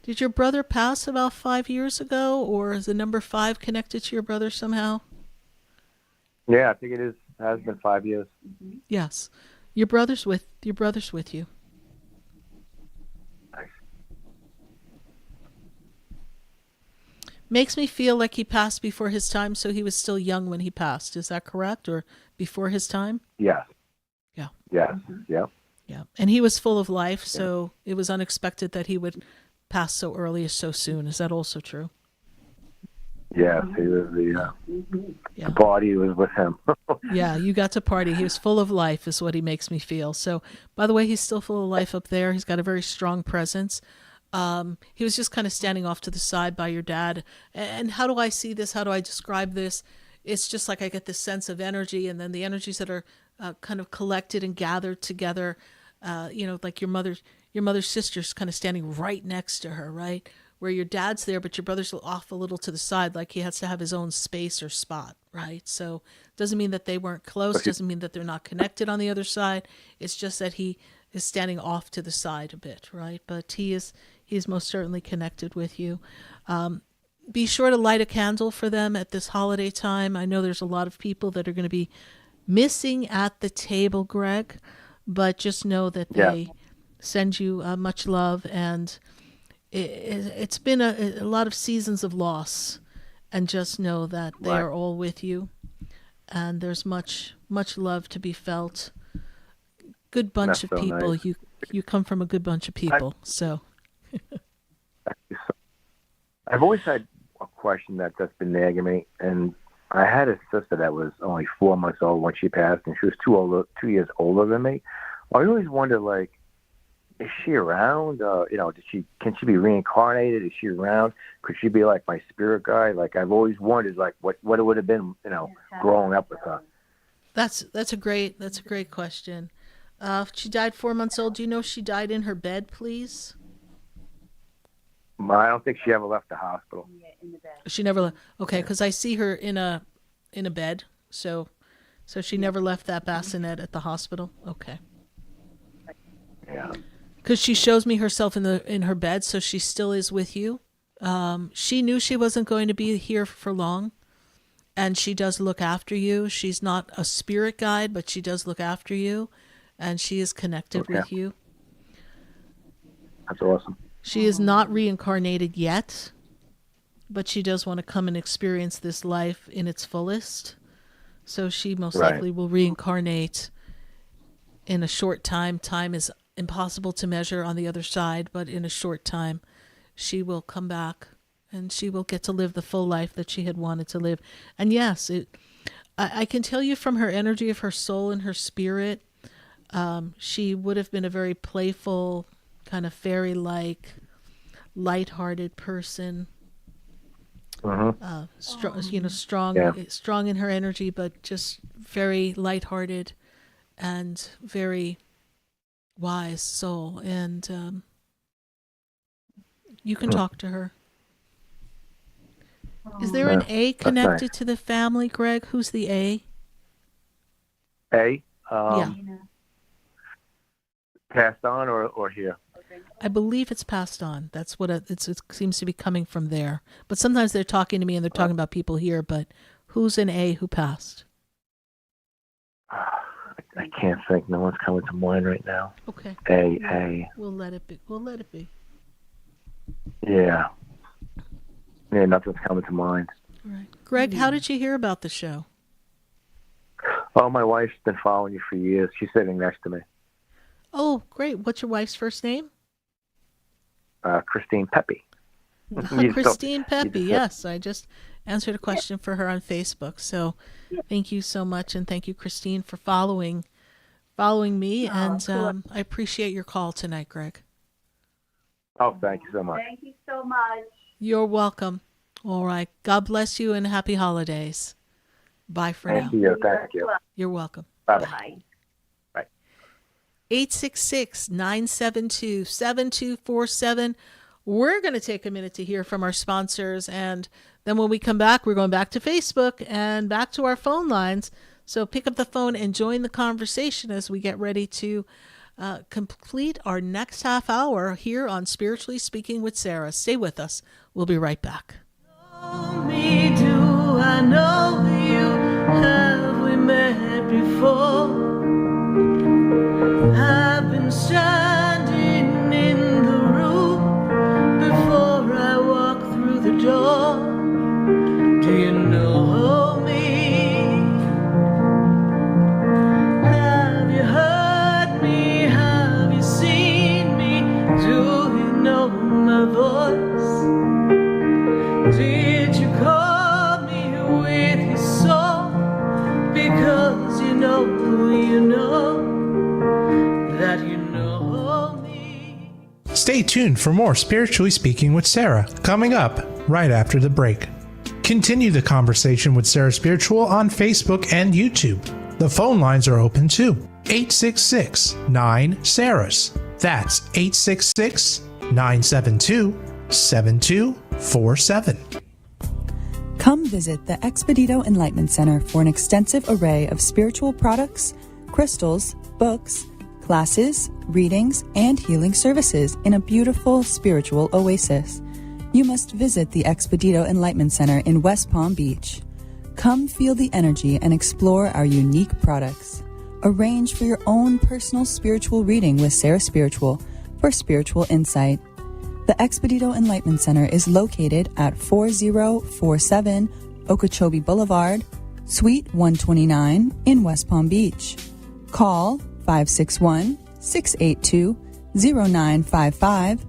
Did your brother pass about 5 years ago, or is the number 5 connected to your brother somehow? Yeah, I think it is. It has been 5 years. Yes. Your brother's with you. Nice. Makes me feel like he passed before his time, so he was still young when he passed. Is that correct? Or before his time? Yes. Yeah. Yes. Yep. Yeah. And he was full of life, so it was unexpected that he would pass so early or so soon. Is that also true? Yes, he was the party was with him. Yeah, you got to party. He was full of life is what he makes me feel. So, by the way, he's still full of life up there. He's got a very strong presence. He was just kind of standing off to the side by your dad. And how do I see this? How do I describe this? It's just like I get this sense of energy, and then the energies that are kind of collected and gathered together, like your mother's sister's kind of standing right next to her, right? Where your dad's there, but your brother's off a little to the side, like he has to have his own space or spot, right? So it doesn't mean that they weren't close, doesn't mean that they're not connected on the other side. It's just that he is standing off to the side a bit, right? But he's most certainly connected with you. Be sure to light a candle for them at this holiday time. I know there's a lot of people that are going to be missing at the table, Greg, but just know that they send you much love, and it's been a lot of seasons of loss, and just know that they are all with you, and there's much love to be felt. Good bunch of people. Nice. You come from a good bunch of people. I've always had a question that's been nagging me, and I had a sister that was only 4 months old when she passed, and she was 2 years older than me. I always wonder, like, is she around? Can she be reincarnated? Is she around? Could she be like my spirit guide? Like, I've always wondered, like, what it would have been, growing up with her. That's a great question. She died 4 months old. Do you know if she died in her bed, please? I don't think she ever left the hospital. She never left. Okay, because I see her in a bed. So she never left that bassinet at the hospital. Okay. Yeah. Because she shows me herself in her bed, so she still is with you. She knew she wasn't going to be here for long, and she does look after you. She's not a spirit guide, but she does look after you, and she is connected with you. That's awesome. She is not reincarnated yet, but she does want to come and experience this life in its fullest. So she most likely will reincarnate in a short time. Time is impossible to measure on the other side, but in a short time she will come back and she will get to live the full life that she had wanted to live. And yes, I can tell you from her energy of her soul and her spirit, she would have been a very playful, kind of fairy-like, light-hearted person. Strong in her energy, but just very light-hearted and very wise soul. And you can talk to her. Is there an A connected to the family, Greg? Who's the A? A? Passed on or here? I believe it's passed on. That's what it seems to be coming from there. But sometimes they're talking to me and they're talking about people here. But who's an A who passed? I can't think. No one's coming to mind right now. Okay. A. We'll let it be. Yeah. Yeah, nothing's coming to mind. All right. Greg, how did you hear about the show? Oh, my wife's been following you for years. She's sitting next to me. Oh, great. What's your wife's first name? Christine Pepe. Christine Pepe, yes. I just answered a question for her on Facebook. So thank you so much, and thank you, Christine, for following me. And I appreciate your call tonight, Greg. Oh, thank you so much. Thank you so much. You're welcome. All right. God bless you and happy holidays. Bye for now. Thank you. Thank you. You're welcome. Bye. Bye. 866-972-7247. We're going to take a minute to hear from our sponsors, and then when we come back, we're going back to Facebook and back to our phone lines. So pick up the phone and join the conversation as we get ready to complete our next half hour here on Spiritually Speaking with Sarah. Stay with us. We'll be right back. Me, do I know you? Have we met before? I've been standing in the room before I walk through the door. Do you know me? Have you heard me? Have you seen me? Do you know my voice? Did you call me with your song? Because you know that you know me. Stay tuned for more Spiritually Speaking with Sarah, coming up right after the break. Continue the conversation with Sarah Spiritual on Facebook and YouTube. The phone lines are open too. 866-9-SARAHS. That's 866-972-7247. Come visit the Expedito Enlightenment Center for an extensive array of spiritual products, crystals, books, classes, readings, and healing services in a beautiful spiritual oasis. You must visit the Expedito Enlightenment Center in West Palm Beach. Come feel the energy and explore our unique products. Arrange for your own personal spiritual reading with Sarah Spiritual for spiritual insight. The Expedito Enlightenment Center is located at 4047 Okeechobee Boulevard, Suite 129 in West Palm Beach. Call 561-682-0955.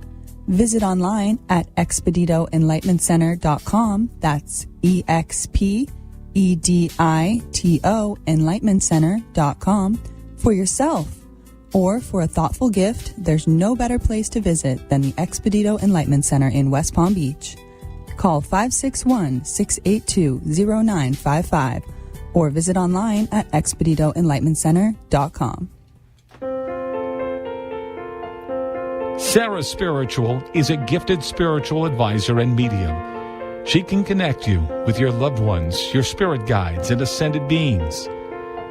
Visit online at expeditoenlightenmentcenter.com. That's EXPEDITO enlightenmentcenter.com for yourself. Or for a thoughtful gift, there's no better place to visit than the Expedito Enlightenment Center in West Palm Beach. Call 561-682-0955 or visit online at expeditoenlightenmentcenter.com. Sarah Spiritual is a gifted spiritual advisor and medium. She can connect you with your loved ones, your spirit guides, and ascended beings.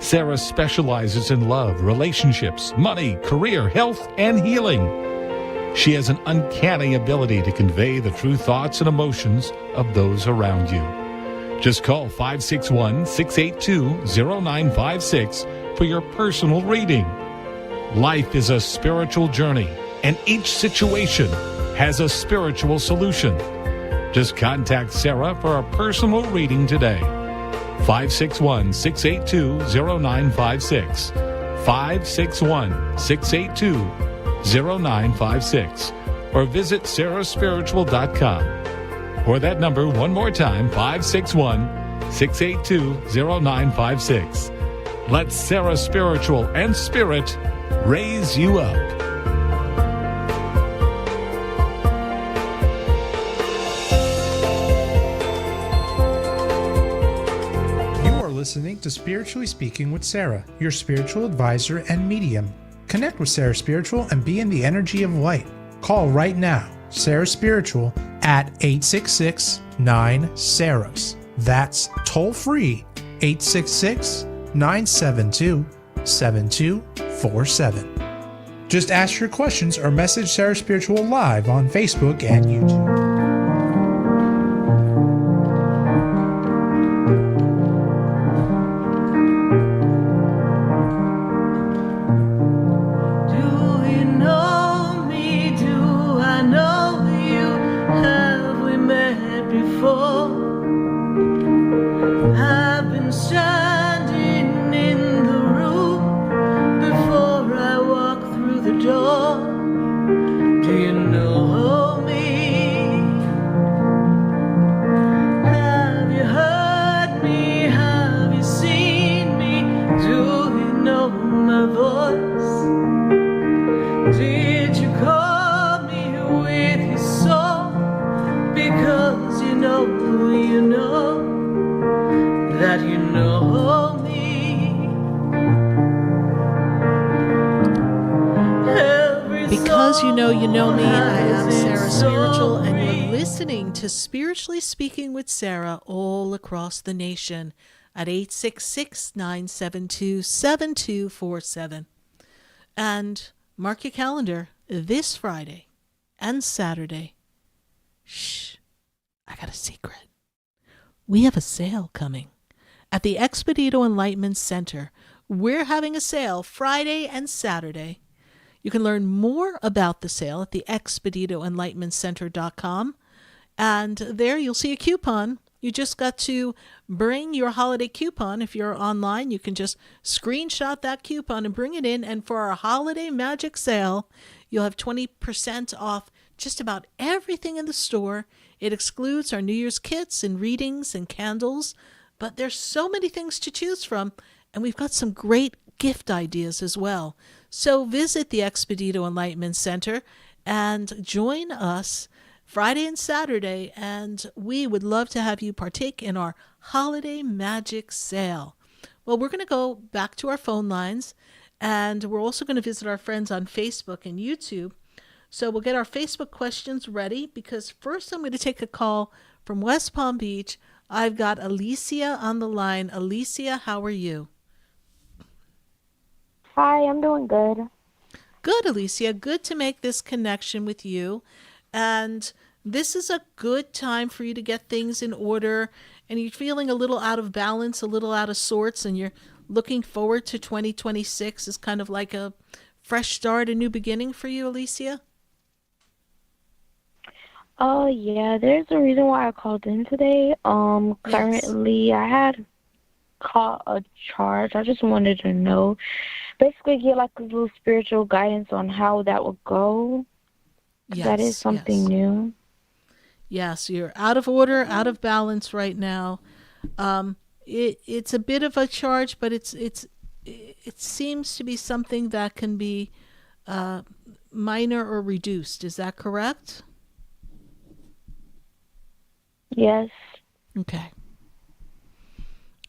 Sarah specializes in love, relationships, money, career, health, and healing. She has an uncanny ability to convey the true thoughts and emotions of those around you. Just call 561-682-0956 for your personal reading. Life is a spiritual journey, and each situation has a spiritual solution. Just contact Sarah for a personal reading today. 561-682-0956. 561-682-0956. Or visit sarahspiritual.com. Or that number one more time, 561-682-0956. Let Sarah Spiritual and Spirit raise you up. Listening to Spiritually Speaking with Sarah, your spiritual advisor and medium. Connect with Sarah Spiritual and be in the energy of light. Call right now, Sarah Spiritual at 866-9-SARAHS. That's toll free, 866-972-7247. Just ask your questions or message Sarah Spiritual live on Facebook and YouTube. Do you know me? know me. Because you know me, I am Sarah Spiritual, and you're listening to Spiritually Speaking with Sarah all across the nation at 866-972-7247. And mark your calendar this Friday and Saturday. Shh, I got a secret. We have a sale coming at the Expedito Enlightenment Center. We're having a sale Friday and Saturday. You can learn more about the sale at the expeditoenlightenmentcenter.com. And there you'll see a coupon. You just got to bring your holiday coupon. If you're online, you can just screenshot that coupon and bring it in. And for our holiday magic sale, you'll have 20% off just about everything in the store. It excludes our New Year's kits and readings and candles. But there's so many things to choose from. And we've got some great gift ideas as well. So visit the Expedito Enlightenment Center and join us Friday and Saturday, and we would love to have you partake in our holiday magic sale. Well, we're going to go back to our phone lines, and we're also going to visit our friends on Facebook and YouTube. So we'll get our Facebook questions ready, because first I'm going to take a call from West Palm Beach. I've got Alicia on the line. Alicia, how are you? Hi, I'm doing good. Good, Alicia. Good to make this connection with you. And this is a good time for you to get things in order. And you're feeling a little out of balance, a little out of sorts, and you're looking forward to 2026 as kind of like a fresh start, a new beginning for you, Alicia? Oh, yeah, there's a reason why I called in today. Currently, I had caught a charge. I just wanted to know, basically get like a little spiritual guidance on how that would go. Yes, that is something new. Yes, you're out of order, out of balance right now. It's a bit of a charge, but it seems to be something that can be minor or reduced. Is that correct? Yes. Okay.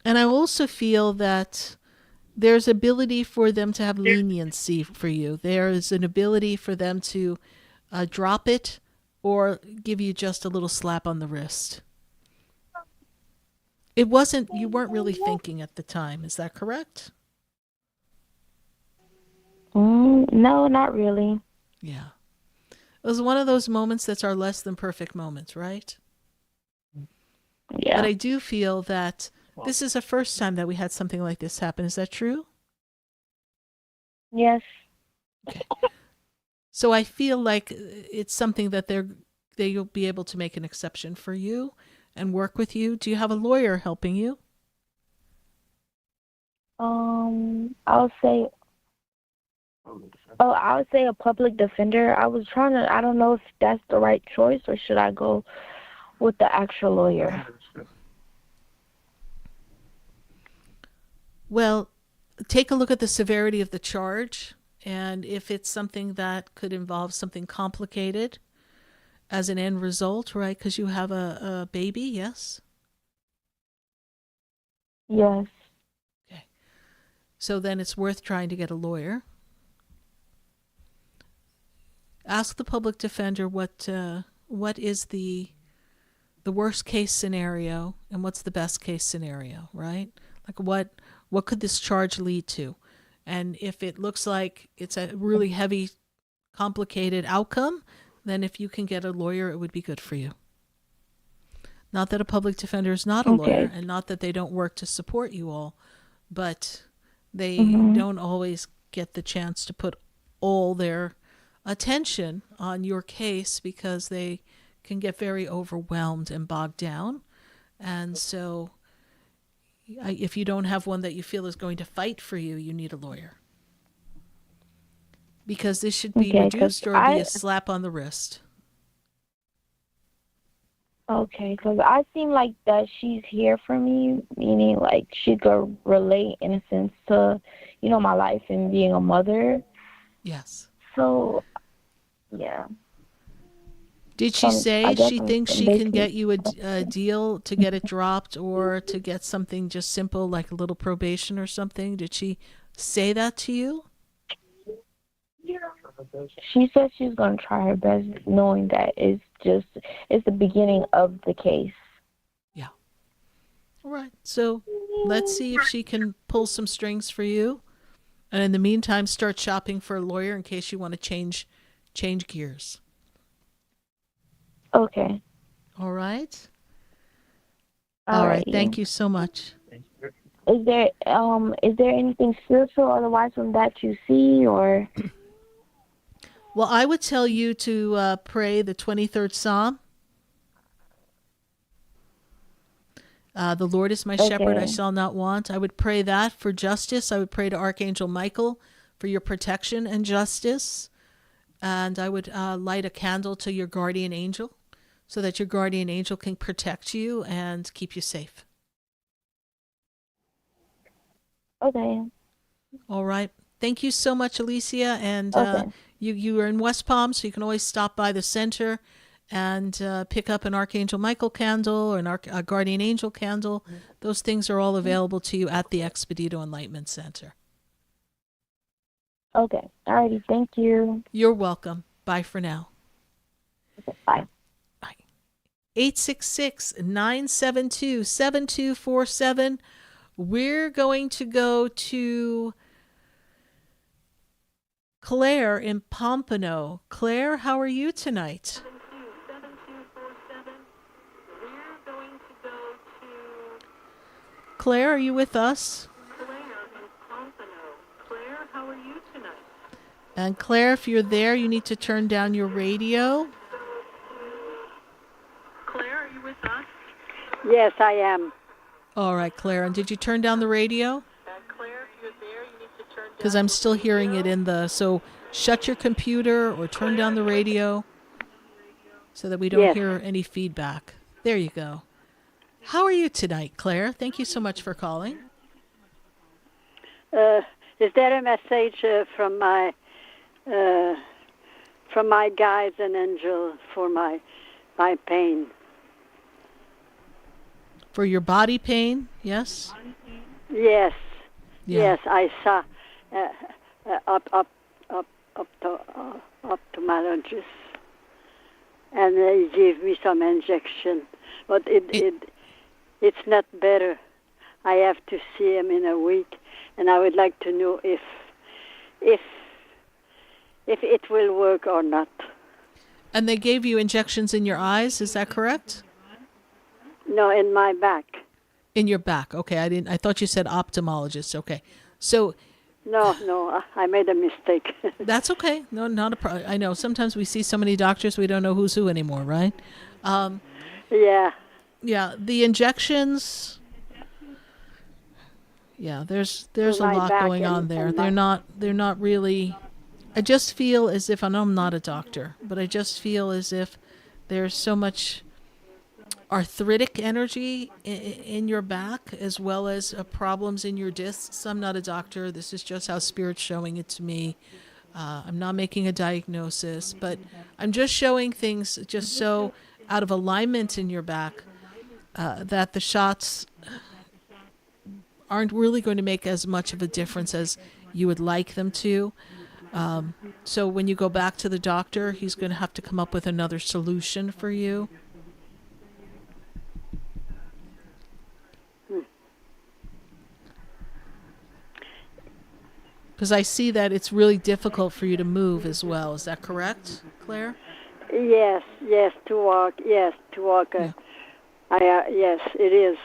And I also feel that there's ability for them to have leniency for you. There is an ability for them to drop it or give you just a little slap on the wrist. You weren't really thinking at the time. Is that correct? No, not really. Yeah. It was one of those moments that's our less than perfect moments, right? Yeah. But I do feel that this is the first time that we had something like this happen. Is that true? Yes. Okay. So I feel like it's something that they'll be able to make an exception for you and work with you. Do you have a lawyer helping you? I would say a public defender. I don't know if that's the right choice, or should I go with the actual lawyer? Well, take a look at the severity of the charge, and if it's something that could involve something complicated as an end result, right? Because you have a baby, yes? Yes. Okay. So then it's worth trying to get a lawyer. Ask the public defender what is the worst case scenario and what's the best case scenario, right? Like what could this charge lead to? And if it looks like it's a really heavy, complicated outcome, then if you can get a lawyer, it would be good for you. Not that a public defender is not a lawyer, and not that they don't work to support you all, but they don't always get the chance to put all their attention on your case because they can get very overwhelmed and bogged down. And so if you don't have one that you feel is going to fight for you, you need a lawyer. Because this should be reduced or be a slap on the wrist. Okay, because I seem like that she's here for me, meaning like she could relate in a sense to, my life and being a mother. Yes. So, yeah. Did she say I guess she I'm thinks she can basically- get you a deal to get it dropped or to get something just simple like a little probation or something? Did she say that to you? She said she's gonna try her best, knowing that it's the beginning of the case. All right. So let's see if she can pull some strings for you. And in the meantime, start shopping for a lawyer in case you want to change gears. Okay. All right. All right. Thank you so much. Is there anything spiritual otherwise from that you see, or? Well, I would tell you to pray the 23rd Psalm. The Lord is my shepherd, I Okay. shall not want. I would pray that for justice. I would pray to Archangel Michael for your protection and justice. And I would light a candle to your guardian angel so that your guardian angel can protect you and keep you safe. Okay. All right. Thank you so much, Alicia. And Okay. you are in West Palm, so you can always stop by the center and pick up an Archangel Michael candle or a Guardian Angel candle. Those things are all available to you at the Expedito Enlightenment Center. Okay. Alrighty. Thank you. You're welcome. Bye for now. Bye. 866-972-7247. We're going to go to Claire in Pompano. Claire, how are you tonight? Claire, are you with us? And Claire, if you're there, you need to turn down your radio. Claire, are you with us? Yes, I am. All right, Claire. And did you turn down the radio? Claire, if you're there, you need to turn down. Because I'm still hearing it in the... So shut your computer or turn down the radio so that we don't Yes. hear any feedback. There you go. How are you tonight, Claire? Thank you so much for calling. Is there a message from my guides and angel for my pain? For your body pain, yes? Yes. Yeah. Yes, I saw ophthalmologist, and he gave me some injection, but it's not better. I have to see him in a week, and I would like to know if it will work or not. And they gave you injections in your eyes, is that correct? No, in my back. In your back. Okay, I thought you said ophthalmologist. Okay. So No, I made a mistake. that's okay. No, not a problem. I know sometimes we see so many doctors we don't know who's who anymore, right? Yeah. Yeah, the injections. Yeah, there's a my lot back going on and- there. and They're not really. I just feel as if I know I'm not a doctor, but I just feel as if there's so much arthritic energy in your back as well as problems in your discs. I'm not a doctor. This is just how Spirit's showing it to me. I'm not making a diagnosis, but I'm just showing things just so out of alignment in your back that the shots aren't really going to make as much of a difference as you would like them to. So when you go back to the doctor, he's going to have to come up with another solution for you. Because I see that it's really difficult for you to move as well. Is that correct, Claire? Yes, to walk. Yes, to walk. Yes, it is.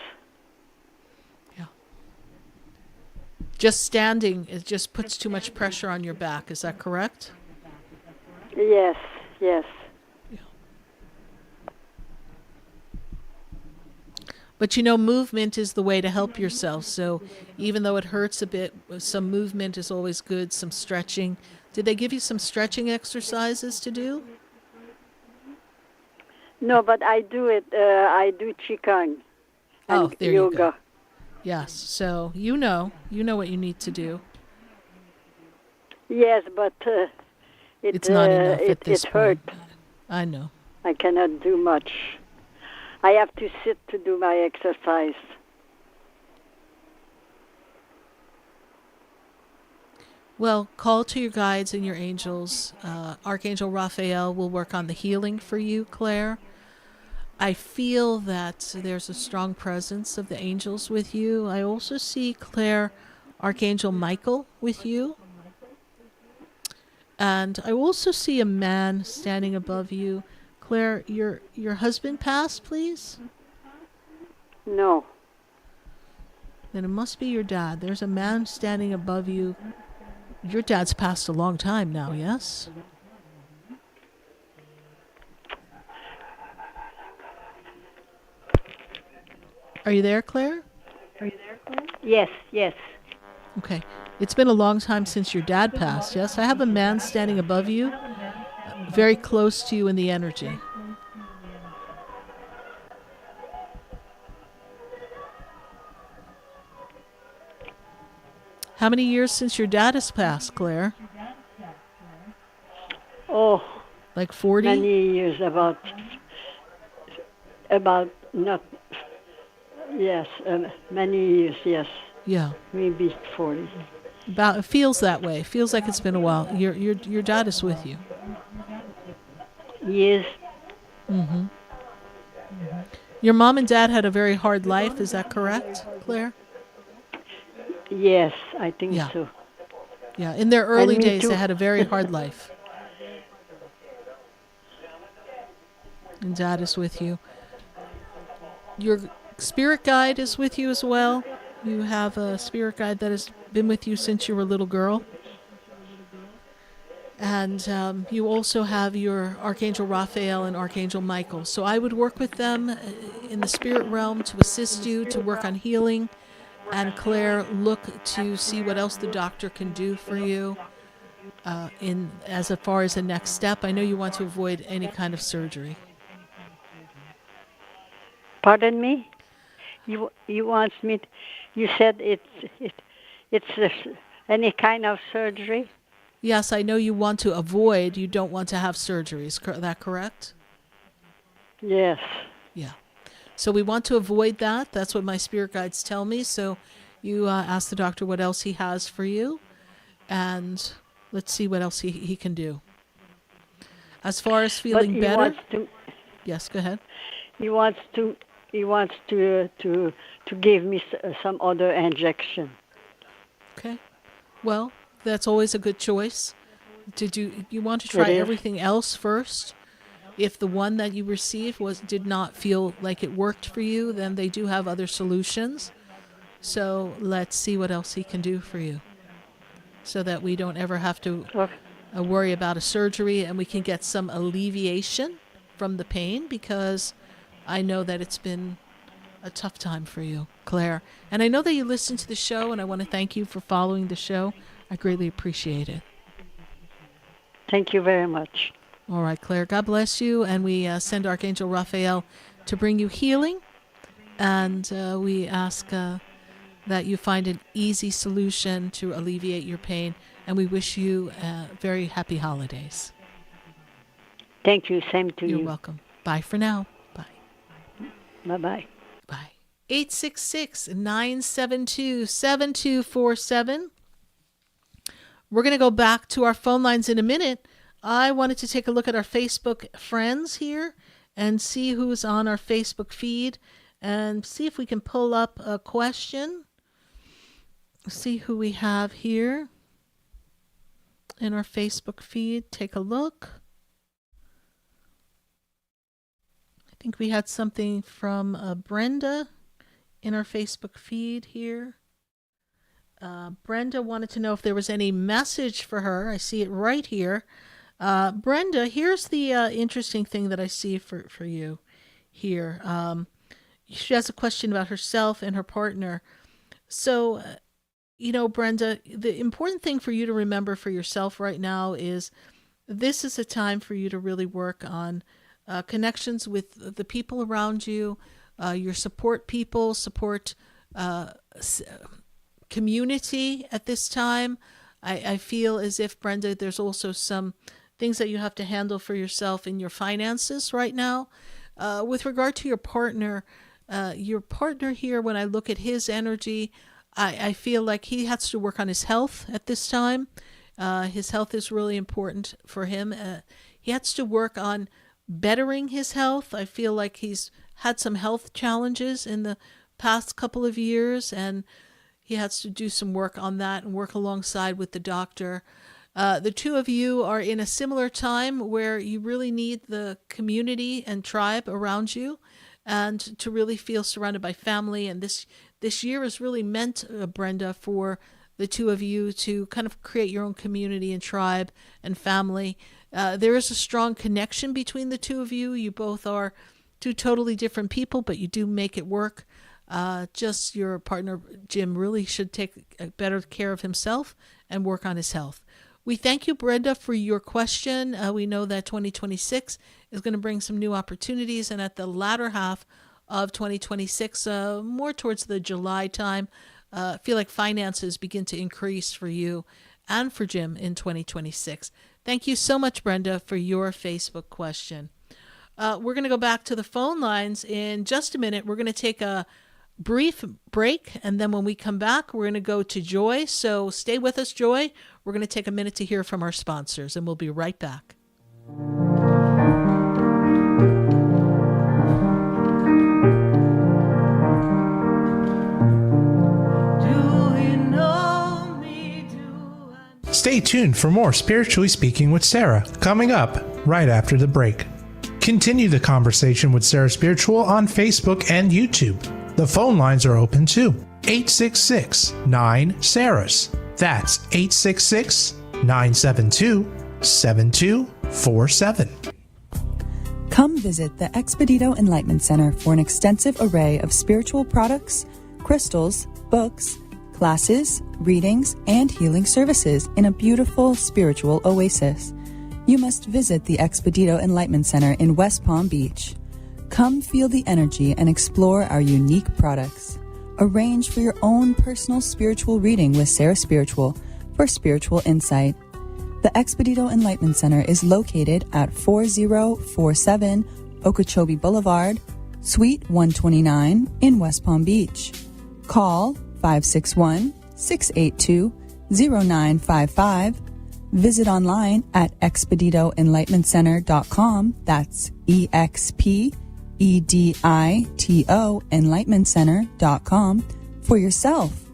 Just standing, it just puts too much pressure on your back. Is that correct? Yes. But you know, movement is the way to help yourself. So even though it hurts a bit, some movement is always good, some stretching. Did they give you some stretching exercises to do? No, but I do it. I do qigong and there yoga. you go. Yes, so you know what you need to do. Yes, but It's not enough at it this hurt. I know. I cannot do much. I have to sit to do my exercise. Well, call to your guides and your angels. Archangel Raphael will work on the healing for you, Claire. I feel that there's a strong presence of the angels with you. I also see, Claire, Archangel Michael with you. And I also see a man standing above you. Claire, your husband passed, please? No. Then it must be your dad. There's a man standing above you. Your dad's passed a long time now, yes? Are you there, Claire? Yes, yes. Okay. It's been a long time since your dad passed, yes? I have a man standing above you, very close to you in the energy. How many years since your dad has passed, Claire? Oh, like 40? Many years, about not, yes, many years, yes. Yeah. Maybe 40. It feels that way. It feels like it's been a while. Your dad is with you. Yes. Mm-hmm. Your mom and dad had a very hard life. Is that correct, Claire? Yes, I think so. Yeah, in their early me days, too. they had a very hard life. And dad is with you. Your spirit guide is with you as well. You have a spirit guide that has been with you since you were a little girl. And you also have your Archangel Raphael and Archangel Michael. So I would work with them in the spirit realm to assist you, to work on healing. And Claire, look to see what else the doctor can do for you in as far as the next step. I know you want to avoid any kind of surgery. Pardon me? You want me? You said it's any kind of surgery? Yes, I know you want to avoid. You don't want to have surgery. Is that correct? Yes. Yeah. So we want to avoid that. That's what my spirit guides tell me. So you ask the doctor what else he has for you, and let's see what else he can do. As far as feeling he better. Wants to, yes, go ahead. He wants to give me some other injection. Okay. Well, that's always a good choice. You want to try everything else first. If the one that you received did not feel like it worked for you, then they do have other solutions. So let's see what else he can do for you, so that we don't ever have to worry about a surgery, and we can get some alleviation from the pain, because I know that it's been a tough time for you, Claire. And I know that you listen to the show, and I want to thank you for following the show. I greatly appreciate it. Thank you very much. All right, Claire. God bless you. And we send Archangel Raphael to bring you healing. And we ask that you find an easy solution to alleviate your pain. And we wish you very happy holidays. Thank you. Same to you. You're welcome. Bye for now. Bye. Bye-bye. Bye. 866-972-7247. We're going to go back to our phone lines in a minute. I wanted to take a look at our Facebook friends here and see who's on our Facebook feed and see if we can pull up a question. See who we have here in our Facebook feed. Take a look. I think we had something from Brenda in our Facebook feed here. Brenda wanted to know if there was any message for her. I see it right here. Brenda, here's the interesting thing that I see for you here. She has a question about herself and her partner. So, Brenda, the important thing for you to remember for yourself right now is this is a time for you to really work on connections with the people around you, your support people, support community at this time. I feel as if, Brenda, there's also some things that you have to handle for yourself in your finances right now. With regard to your partner here, when I look at his energy, I feel like he has to work on his health at this time. His health is really important for him. He has to work on bettering his health. I feel like he's had some health challenges in the past couple of years, and he has to do some work on that and work alongside with the doctor. The two of you are in a similar time where you really need the community and tribe around you, and to really feel surrounded by family. And this year is really meant, Brenda, for the two of you to kind of create your own community and tribe and family. There is a strong connection between the two of you. You both are two totally different people, but you do make it work. Just your partner, Jim, really should take better care of himself and work on his health. We thank you, Brenda, for your question. We know that 2026 is going to bring some new opportunities, and at the latter half of 2026, more towards the July time, I feel like finances begin to increase for you and for Jim in 2026. Thank you so much, Brenda, for your Facebook question. We're going to go back to the phone lines in just a minute. We're going to take a brief break, and then when we come back, we're going to go to Joy. So stay with us, Joy. We're going to take a minute to hear from our sponsors, and we'll be right back. Stay tuned for more Spiritually Speaking with Sarah, coming up right after the break. Continue the conversation with Sarah Spiritual on Facebook and YouTube. The phone lines are open too. 866-9-SARAHS. That's 866-972-7247. Come visit the Expedito Enlightenment Center for an extensive array of spiritual products, crystals, books, classes, readings, and healing services in a beautiful spiritual oasis. You must visit the Expedito Enlightenment Center in West Palm Beach. Come feel the energy and explore our unique products. Arrange for your own personal spiritual reading with Sarah Spiritual for spiritual insight. The Expedito Enlightenment Center is located at 4047 Okeechobee Boulevard, Suite 129 in West Palm Beach. Call 561-682-0955. Visit online at expeditoenlightenmentcenter.com. That's EXPEDITO enlightenmentcenter.com for yourself.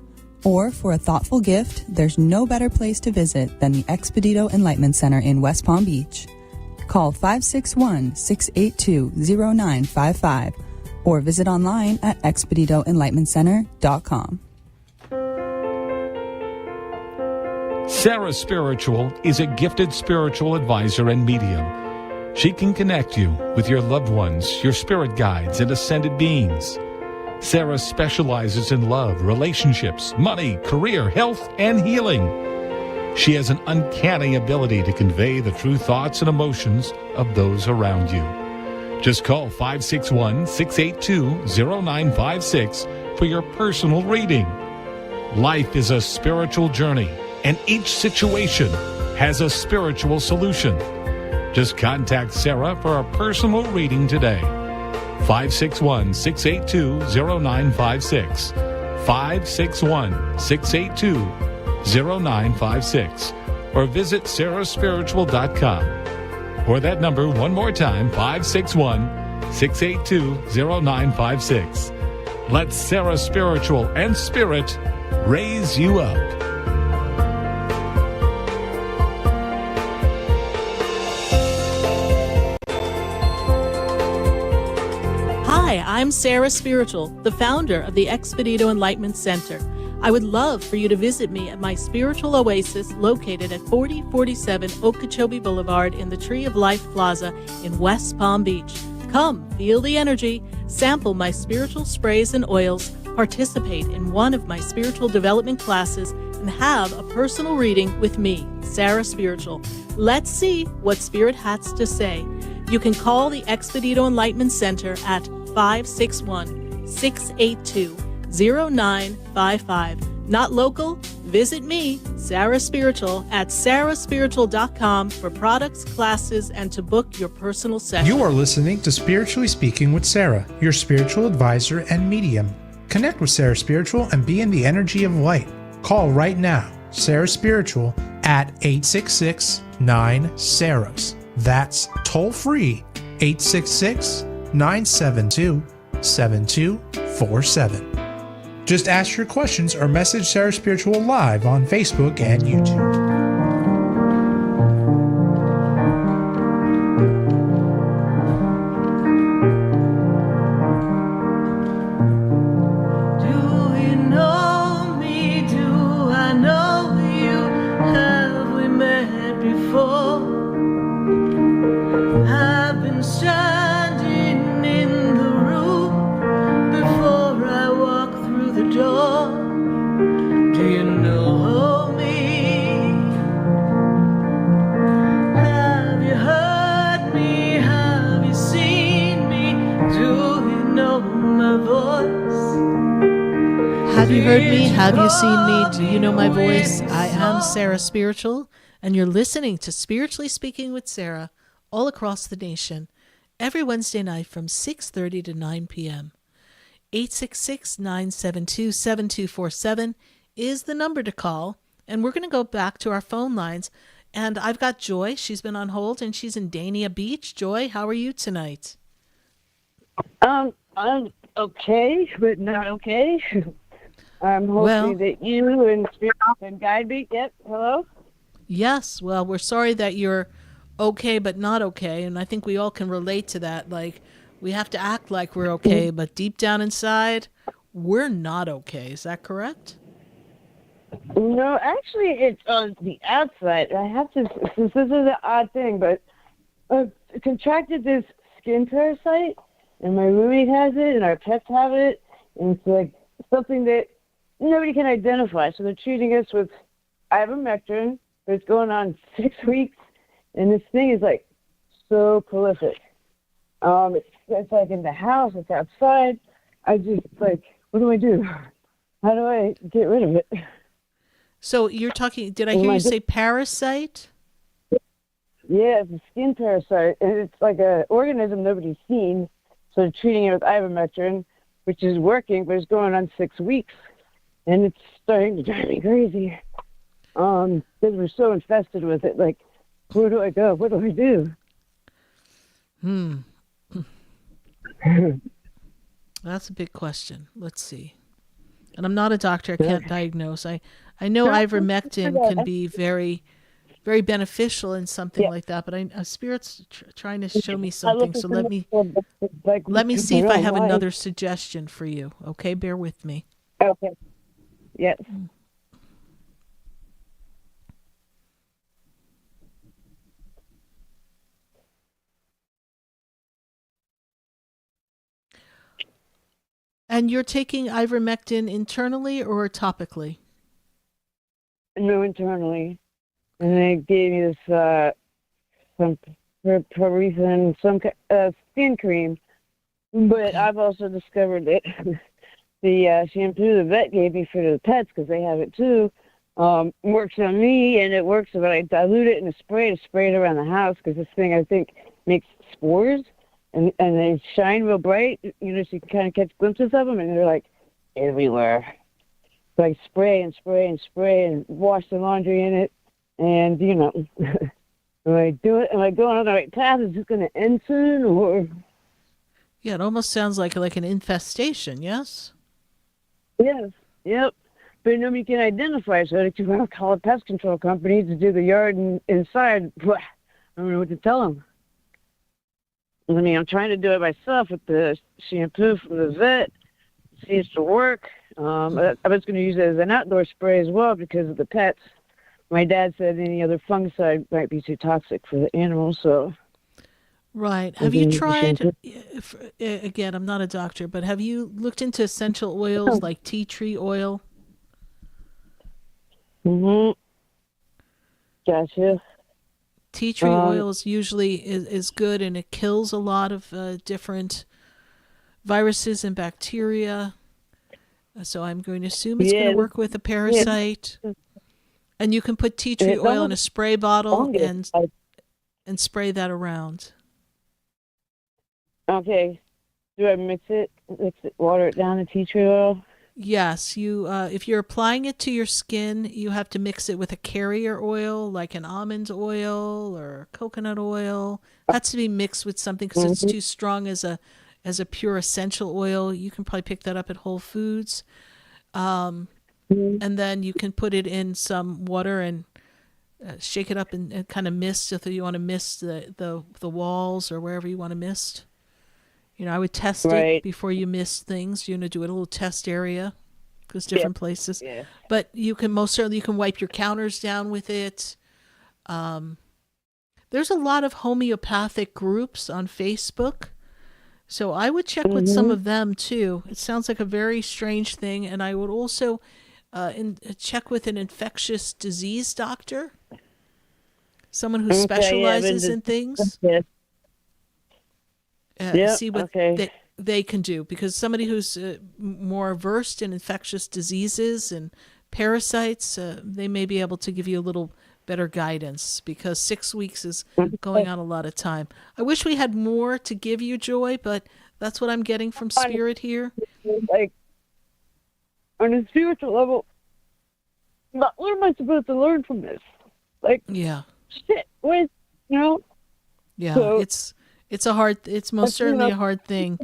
Or for a thoughtful gift, there's no better place to visit than the Expedito Enlightenment Center in West Palm Beach. Call 561-682-0955 or visit online at expeditoenlightenmentcenter.com. Sarah Spiritual is a gifted spiritual advisor and medium. She can connect you with your loved ones, your spirit guides, and ascended beings. Sarah specializes in love, relationships, money, career, health, and healing. She has an uncanny ability to convey the true thoughts and emotions of those around you. Just call 561-682-0956 for your personal reading. Life is a spiritual journey, and each situation has a spiritual solution. Just contact Sarah for a personal reading today. 561-682-0956. 561-682-0956. Or visit sarahspiritual.com. Or that number one more time, 561-682-0956. Let Sarah Spiritual and Spirit raise you up. Hi, I'm Sarah Spiritual, the founder of the Expedito Enlightenment Center. I would love for you to visit me at my spiritual oasis located at 4047 Okeechobee Boulevard in the Tree of Life Plaza in West Palm Beach. Come, feel the energy, sample my spiritual sprays and oils, participate in one of my spiritual development classes, and have a personal reading with me, Sarah Spiritual. Let's see what Spirit has to say. You can call the Expedito Enlightenment Center at 561-682-0955. Not local? Visit me, Sarah Spiritual, at sarahspiritual.com for products, classes, and to book your personal session. You are listening to Spiritually Speaking with Sarah, your spiritual advisor and medium. Connect with Sarah Spiritual and be in the energy of light. Call right now, Sarah Spiritual, at 866-9-SARAHS. That's toll free, 866-972-7247. Just ask your questions or message Sarah Spiritual live on Facebook and YouTube. Have you heard me? Have you seen me? Do you know my voice? I am Sarah Spiritual, and you're listening to Spiritually Speaking with Sarah all across the nation, every Wednesday night from 6:30 to 9 p.m. 866-972-7247 is the number to call, and we're going to go back to our phone lines. And I've got Joy. She's been on hold, and she's in Dania Beach. Joy, how are you tonight? I'm okay, but not okay. I'm hoping that you and Spirit can guide me. Yep, hello? Yes, well, we're sorry that you're okay but not okay, and I think we all can relate to that. Like, we have to act like we're okay, but deep down inside, we're not okay. Is that correct? No, actually, it's on the outside. I have to, this is an odd thing, but I've contracted this skin parasite, and my roommate has it, and our pets have it, and it's like something that nobody can identify. So they're treating us with ivermectin, but it's going on 6 weeks, and this thing is like so prolific. It's like in the house, it's outside. I just like, what do I do? How do I get rid of it? So you're talking, did I hear you say parasite? Yeah, it's a skin parasite, and it's like an organism nobody's seen. So they're treating it with ivermectin, which is working, but it's going on 6 weeks. And it's starting to drive me crazy. Because we're so infested with it. Like, where do I go? What do I do? That's a big question. Let's see. And I'm not a doctor. I can't diagnose. I know ivermectin can be very, very beneficial in something like that. But Spirit's trying to show me something. So let me see if I have another suggestion for you. Okay, bear with me. Okay. Yes. And you're taking ivermectin internally or topically? No, internally. And they gave me this some Parisian, some skin cream. But I've also discovered that the shampoo the vet gave me for the pets, because they have it too, works on me, and it works, but I dilute it in a spray to spray it around the house, because this thing, I think, makes spores, and they shine real bright, you know, so you can kind of catch glimpses of them, and they're like everywhere. So I spray and spray and spray and wash the laundry in it, and, you know, when I do it, am I going on the right path? Is this going to end soon, or? Yeah, it almost sounds like an infestation, yes? Yes, yep. But nobody can identify it, so that you want to call a pest control company to do the yard and inside. I don't know what to tell them. I mean, I'm trying to do it myself with the shampoo from the vet. It seems to work. I was going to use it as an outdoor spray as well because of the pets. My dad said any other fungicide might be too toxic for the animals, so... Right. Have you tried, again, I'm not a doctor, but have you looked into essential oils like tea tree oil? Mm-hmm. Gotcha. Tea tree oil is usually is good, and it kills a lot of different viruses and bacteria. So I'm going to assume it's going to work with a parasite. And you can put tea tree oil in a spray bottle and spray that around. Okay. Do I mix it, water it down in tea tree oil? Yes, you. If you're applying it to your skin, you have to mix it with a carrier oil, like an almond oil or coconut oil. It has to be mixed with something because it's too strong as a pure essential oil. You can probably pick that up at Whole Foods, and then you can put it in some water and shake it up and kind of mist if you want to mist the walls or wherever you want to mist. I would test it before you mist things. Do a little test area because different places. Yeah. But you can most certainly wipe your counters down with it. There's a lot of homeopathic groups on Facebook, so I would check with some of them too. It sounds like a very strange thing, and I would also check with an infectious disease doctor, someone who specializes in things. See what they can do, because somebody who's more versed in infectious diseases and parasites, they may be able to give you a little better guidance, because 6 weeks is going on a lot of time. I wish we had more to give you, Joy, but that's what I'm getting from Spirit here. Like, on a spiritual level, what am I supposed to learn from this? Like, shit, Yeah, so, it's most certainly a hard thing.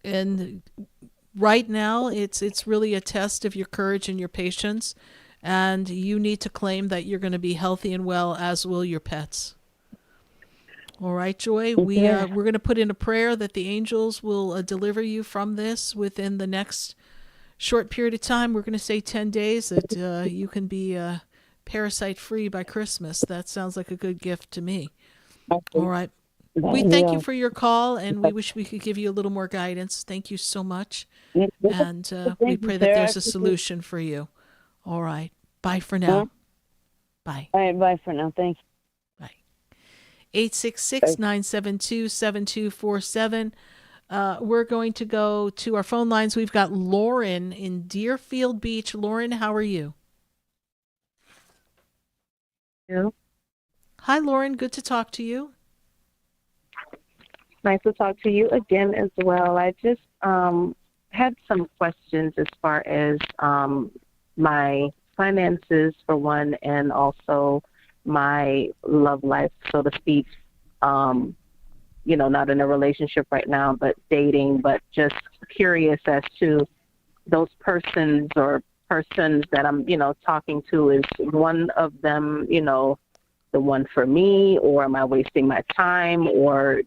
And right now, it's really a test of your courage and your patience, and you need to claim that you're going to be healthy and well, as will your pets. All right, Joy, we're going to put in a prayer that the angels will deliver you from this within the next short period of time. We're going to say 10 days that you can be parasite-free by Christmas. That sounds like a good gift to me. All right. We thank you for your call, and we wish we could give you a little more guidance. Thank you so much. And we pray that there's a solution for you. All right. Bye for now. Bye. All right, bye for now. Thank you. Bye. 866-972-7247. We're going to go to our phone lines. We've got Lauren in Deerfield Beach. Lauren, how are you? Hello. Hi, Lauren. Good to talk to you. Nice to talk to you again as well. I just had some questions as far as my finances, for one, and also my love life, so to speak. Not in a relationship right now, but dating, but just curious as to those persons that I'm, talking to. Is one of them, the one for me, or am I wasting my time, or,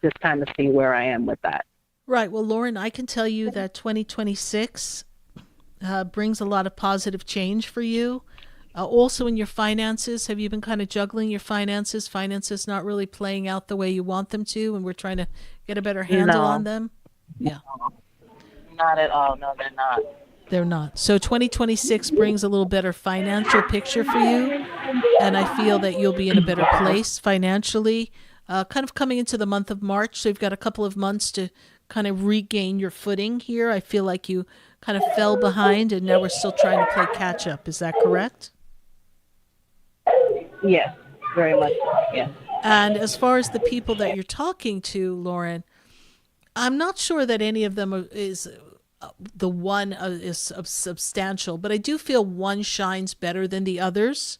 just kind of see where I am with that. Right. Well, Lauren, I can tell you that 2026 brings a lot of positive change for you. Also in your finances, have you been kind of juggling your finances? Finances not really playing out the way you want them to, and we're trying to get a better handle on them? Yeah. Not at all. No, they're not. They're not. So 2026 brings a little better financial picture for you, and I feel that you'll be in a better place financially, kind of coming into the month of March. So you've got a couple of months to kind of regain your footing here. I feel like you kind of fell behind, and now we're still trying to play catch up. Is that correct? Yes, very much. Yes. And as far as the people that you're talking to, Lauren, I'm not sure that any of them is the one is substantial, but I do feel one shines better than the others.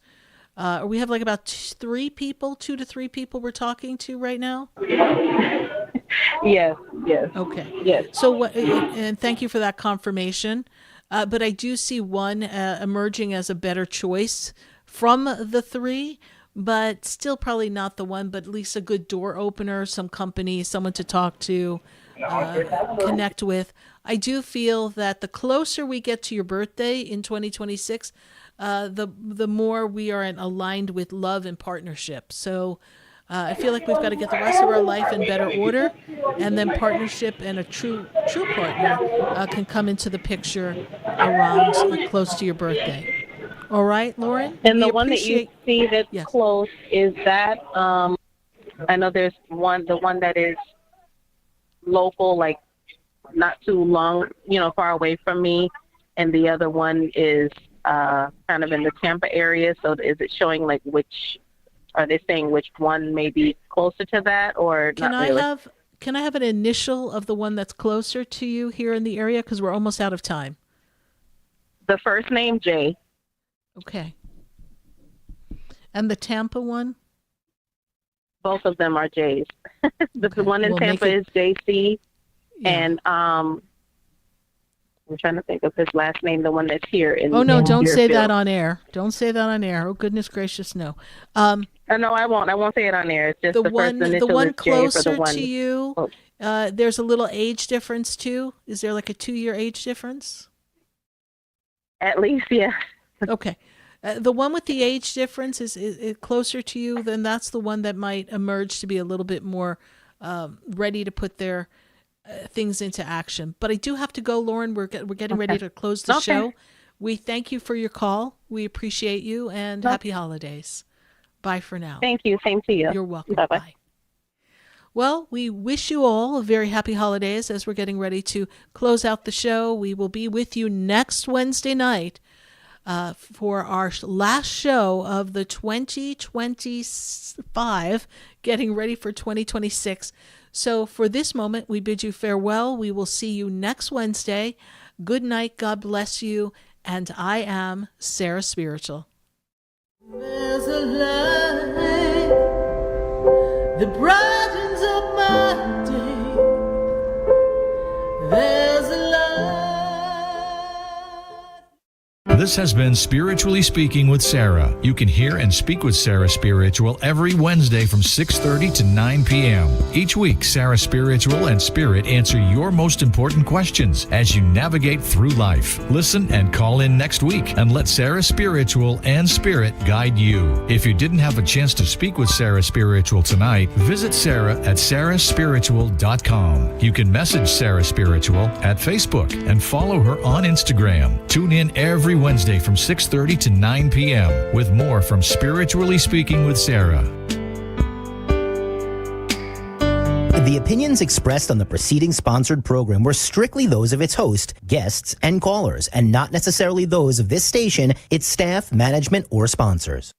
We have like about 2 to 3 people we're talking to right now. Yes. Okay. Yes. So, and thank you for that confirmation. But I do see one emerging as a better choice from the 3, but still probably not the one, but at least a good door opener, some company, someone to talk to, connect with. I do feel that the closer we get to your birthday in 2026, the more we are aligned with love and partnership. So I feel like we've got to get the rest of our life in better order, and then partnership and a true partner can come into the picture around close to your birthday. All right, Lauren? And the one that you see that's close, is that, I know there's the one that is local, like not too long, far away from me, and the other one is kind of in the Tampa area. So is it showing like are they saying which one may be closer to that, or Can not I really? have an initial of the one that's closer to you here in the area? Because we're almost out of time. The first name, J. Okay. And the Tampa one? Both of them are J's. The one in We'll Tampa make is JC, Yeah. and I'm trying to think of his last name, the one that's here in Oh, no, don't say Deerfield. that on air. Don't say that on air. Oh, goodness gracious, no. No, I won't. I won't say it on there. It's just the first initial the one is J for the closer one. to you, there's a little age difference, too. Is there like a 2-year age difference? At least, yeah. Okay. The one with the age difference is closer to you, then that's the one that might emerge to be a little bit more ready to put their things into action. But I do have to go, Lauren. We're getting ready to close the show. We thank you for your call. We appreciate you, and happy holidays. Bye for now. Thank you. Same to you. You're welcome. Bye-bye. Bye. Well, we wish you all a very happy holidays as we're getting ready to close out the show. We will be with you next Wednesday night for our last show of the 2025, getting ready for 2026. So for this moment, we bid you farewell. We will see you next Wednesday. Good night. God bless you. And I am Sarah Spiritual. There's a light that brightens up my day. There's a light. This has been Spiritually Speaking with Sarah. You can hear and speak with Sarah Spiritual every Wednesday from 6:30 to 9 p.m. Each week, Sarah Spiritual and Spirit answer your most important questions as you navigate through life. Listen and call in next week and let Sarah Spiritual and Spirit guide you. If you didn't have a chance to speak with Sarah Spiritual tonight, visit Sarah at sarahspiritual.com. You can message Sarah Spiritual at Facebook and follow her on Instagram. Tune in every Wednesday from 6:30 to 9 p.m. with more from Spiritually Speaking with Sarah. The opinions expressed on the preceding sponsored program were strictly those of its host, guests, and callers, and not necessarily those of this station, its staff, management, or sponsors.